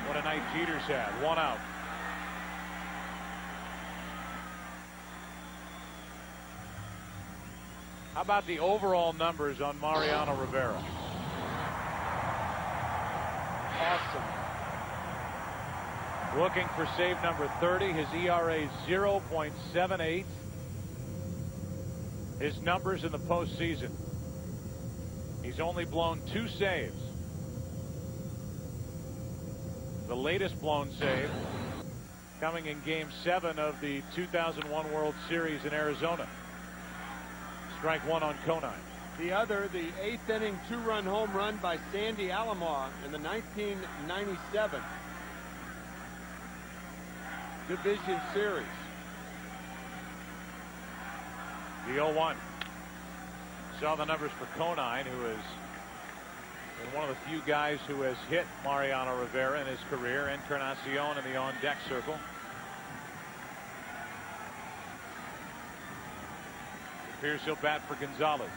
What a night Jeter's had. 1 out. How about the overall numbers on Mariano Rivera? Awesome. Looking for save number 30. His ERA is 0.78. His numbers in the postseason: he's only blown 2 saves. The latest blown save coming in Game 7 of the 2001 World Series in Arizona. Strike 1 on Conine. The other, the 8th inning 2-run home run by Sandy Alomar in the 1997 Division Series. The 0-1. Saw the numbers for Conine, who is one of the few guys who has hit Mariano Rivera in his career. Encarnacion in the on-deck circle. appears he'll bat for Gonzalez.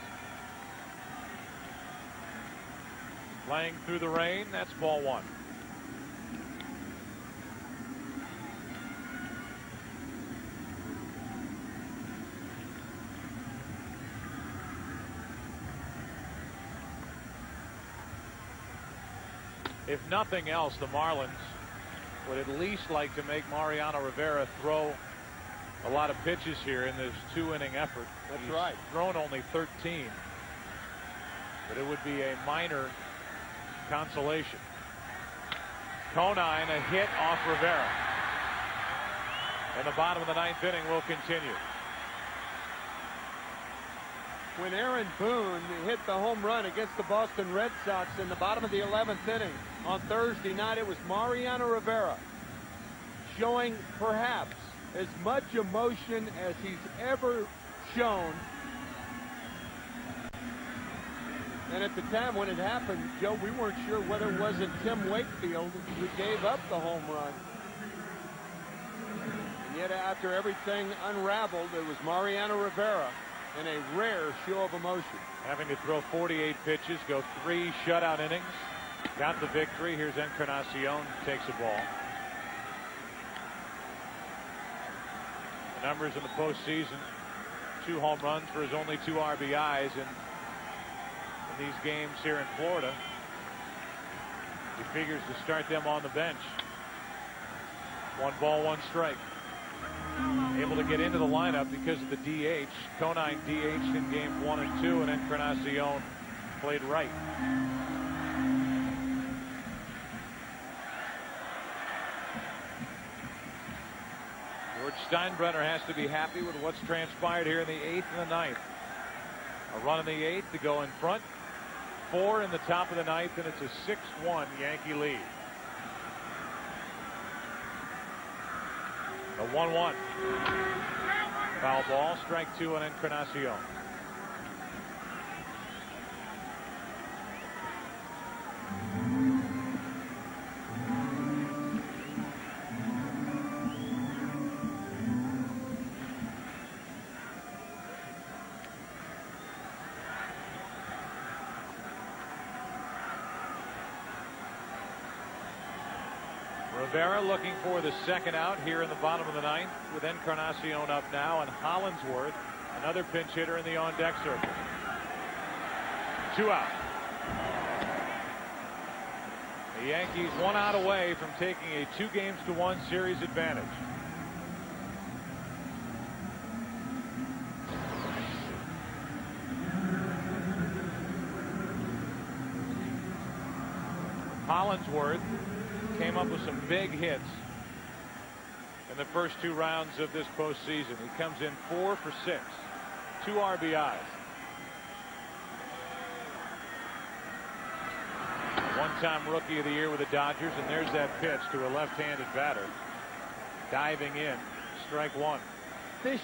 Playing through the rain, that's ball one. If nothing else, the Marlins would at least like to make Mariano Rivera throw a lot of pitches here in this 2-inning effort. That's He's right. thrown only 13, but it would be a minor consolation. Conine, a hit off Rivera. And the bottom of the 9th inning will continue. When Aaron Boone hit the home run against the Boston Red Sox in the bottom of the 11th inning on Thursday night, it was Mariano Rivera showing perhaps as much emotion as he's ever shown. And at the time when it happened, Joe, we weren't sure whether it wasn't Tim Wakefield who gave up the home run. And yet after everything unraveled, it was Mariano Rivera in a rare show of emotion. Having to throw 48 pitches, go 3 shutout innings. Got the victory. Here's Encarnacion, takes a ball. The numbers in the postseason: 2 home runs for his only 2 RBIs in these games here in Florida. He figures to start them on the bench. 1 ball, 1 strike. Able to get into the lineup because of the DH. Conine DH'd in games 1 and 2, and Encarnacion played right. George Steinbrenner has to be happy with what's transpired here in the 8th and the 9th. A run in the 8th to go in front. 4 in the top of the 9th, and it's a 6-1 Yankee lead. The 1-1. Foul ball, strike 2 on Encarnacion. Rivera looking for the second out here in the bottom of the 9th, with Encarnacion up now, and Hollinsworth, another pinch hitter in the on-deck circle. 2 out. The Yankees 1 out away from taking a 2-games-to-1 series advantage. Hollinsworth came up with some big hits in the first 2 rounds of this postseason. He comes in 4 for 6, 2 RBIs. One-time Rookie of the Year with the Dodgers, and there's that pitch to a left-handed batter. Diving in, strike 1. Vicious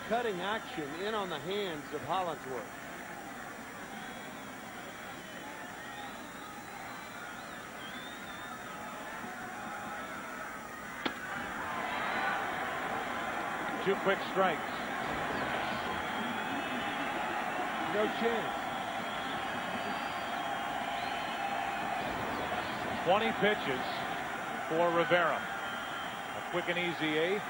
cutting action in on the hands of Hollinsworth. Two quick strikes. No chance. 20 pitches for Rivera. A quick and easy 8th.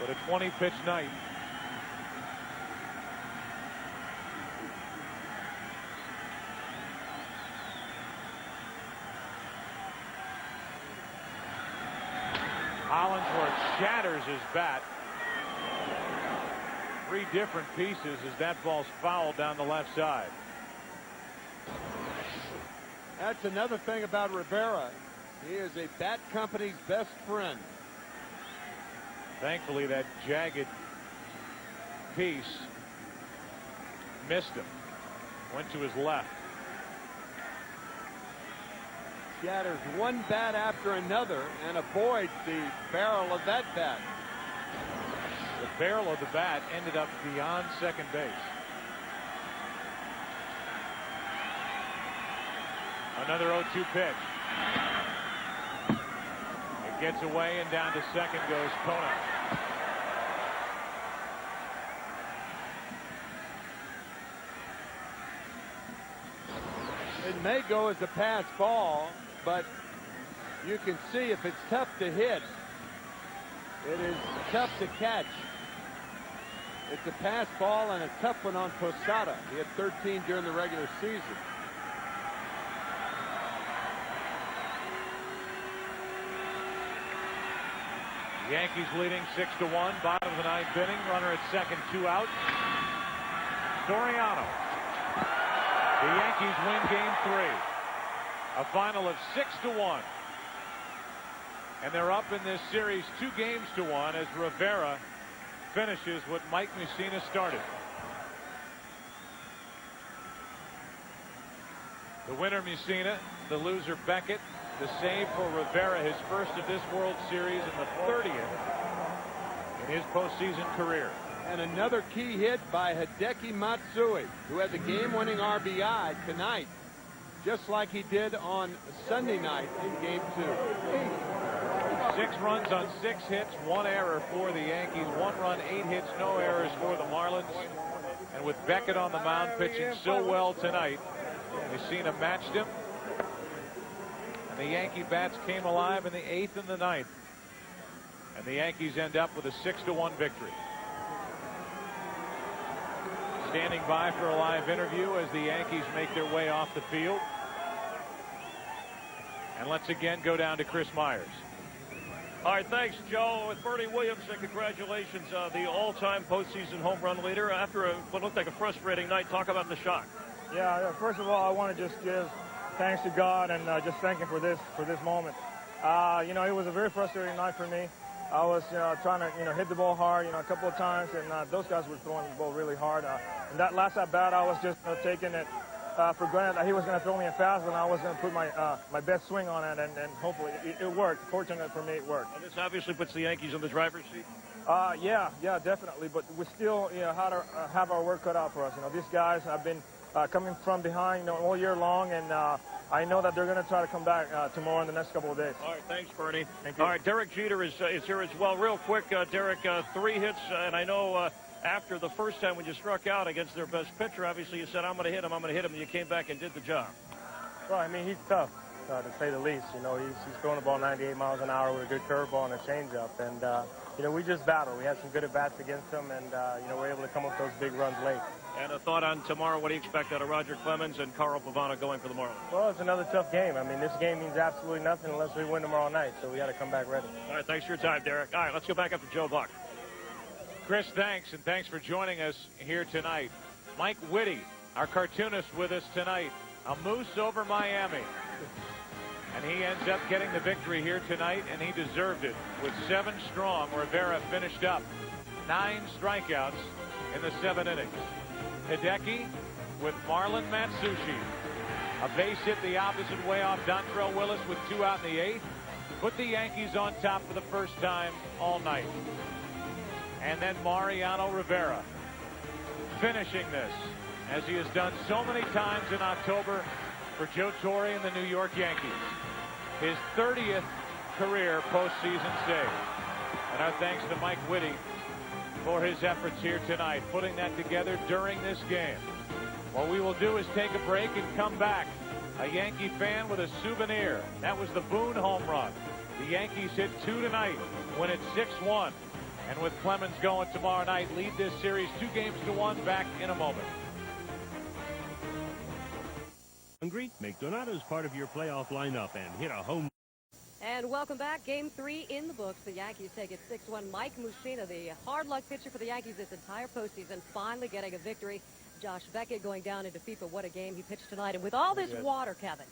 But a 20-pitch night. Hollinsworth shatters his bat. 3 different pieces as that ball's fouled down the left side. That's another thing about Rivera. He is a bat company's best friend. Thankfully, that jagged piece missed him. Went to his left. Shatters one bat after another and avoids the barrel of that bat. The barrel of the bat ended up beyond second base. Another 0-2 pitch. gets away, and down to second goes Kona. It may go as a pass ball, but you can see if it's tough to hit, it is tough to catch. It's a pass ball and a tough one on Posada. He had 13 during the regular season. Yankees leading 6-1, bottom of the ninth inning. Runner at second, 2 out. Soriano. The Yankees win game 3. A final of 6-1. And they're up in this series 2-1 as Rivera finishes what Mike Mussina started. The winner Mussina, the loser Beckett. The save for Rivera, his first of this World Series and the 30th in his postseason career. And another key hit by Hideki Matsui, who had the game-winning RBI tonight, just like he did on Sunday night in Game 2. 6 runs on 6 hits, 1 error for the Yankees. 1 run, 8 hits, no errors for the Marlins. And with Beckett on the mound pitching so well tonight, Mussina matched him. The Yankee bats came alive in the 8th and the 9th. And the Yankees end up with a 6-1 victory. Standing by for a live interview as the Yankees make their way off the field. And let's again go down to Chris Myers. All right, thanks, Joe. With Bernie Williams, and congratulations, the all-time postseason home run leader. After what looked like a frustrating night, talk about the shock. Yeah, first of all, I want to just give thanks to God and just thank him for this moment. You know, it was a very frustrating night for me. I was trying to hit the ball hard a couple of times, and those guys were throwing the ball really hard. And that last at bat, I was just taking it for granted that he was going to throw me a fastball, and I was going to put my best swing on it, and hopefully it worked. Fortunately for me, it worked. And this obviously puts the Yankees in the driver's seat. Yeah, definitely. But we still have our work cut out for us. These guys have been coming from behind all year long, and I know that they're going to try to come back tomorrow in the next couple of days. All right, thanks, Bernie. Thank you. All right, Derek Jeter is here as well. Real quick, Derek, 3 hits, and I know after the first time when you struck out against their best pitcher, obviously you said, I'm going to hit him, and you came back and did the job. Well, I mean, he's tough, to say the least. He's throwing the ball 98 miles an hour with a good curveball and a changeup, and we just battled. We had some good at-bats against him, and we're able to come up with those big runs late. And a thought on tomorrow, what do you expect out of Roger Clemens and Carl Pavano going for the Marlins? Well, it's another tough game. I mean, this game means absolutely nothing unless we win tomorrow night, so we got to come back ready. All right, thanks for your time, Derek. All right, let's go back up to Joe Buck. Chris, thanks, and thanks for joining us here tonight. Mike Whitty, our cartoonist, with us tonight. A moose over Miami. And he ends up getting the victory here tonight, and he deserved it. With 7 strong, Rivera finished up 9 strikeouts in the 7 innings. Hideki with Marlon Matsushi. A base hit the opposite way off Dontrell Willis with 2 out in the 8th. Put the Yankees on top for the first time all night. And then Mariano Rivera finishing this, as he has done so many times in October for Joe Torre and the New York Yankees. His 30th career postseason save. And our thanks to Mike Whitty for his efforts here tonight, putting that together during this game. What we will do is take a break and come back. A Yankee fan with a souvenir. That was the Boone home run. The Yankees hit 2 tonight, win it 6-1. And with Clemens going tomorrow night, lead this series 2-1. Back in a moment. Hungry? Make Donatos part of your playoff lineup and hit a home. And welcome back. Game 3 in the books. The Yankees take it 6-1. Mike Mussina, the hard luck pitcher for the Yankees this entire postseason, finally getting a victory. Josh Beckett going down in defeat, but what a game he pitched tonight. And with all this water, Kevin,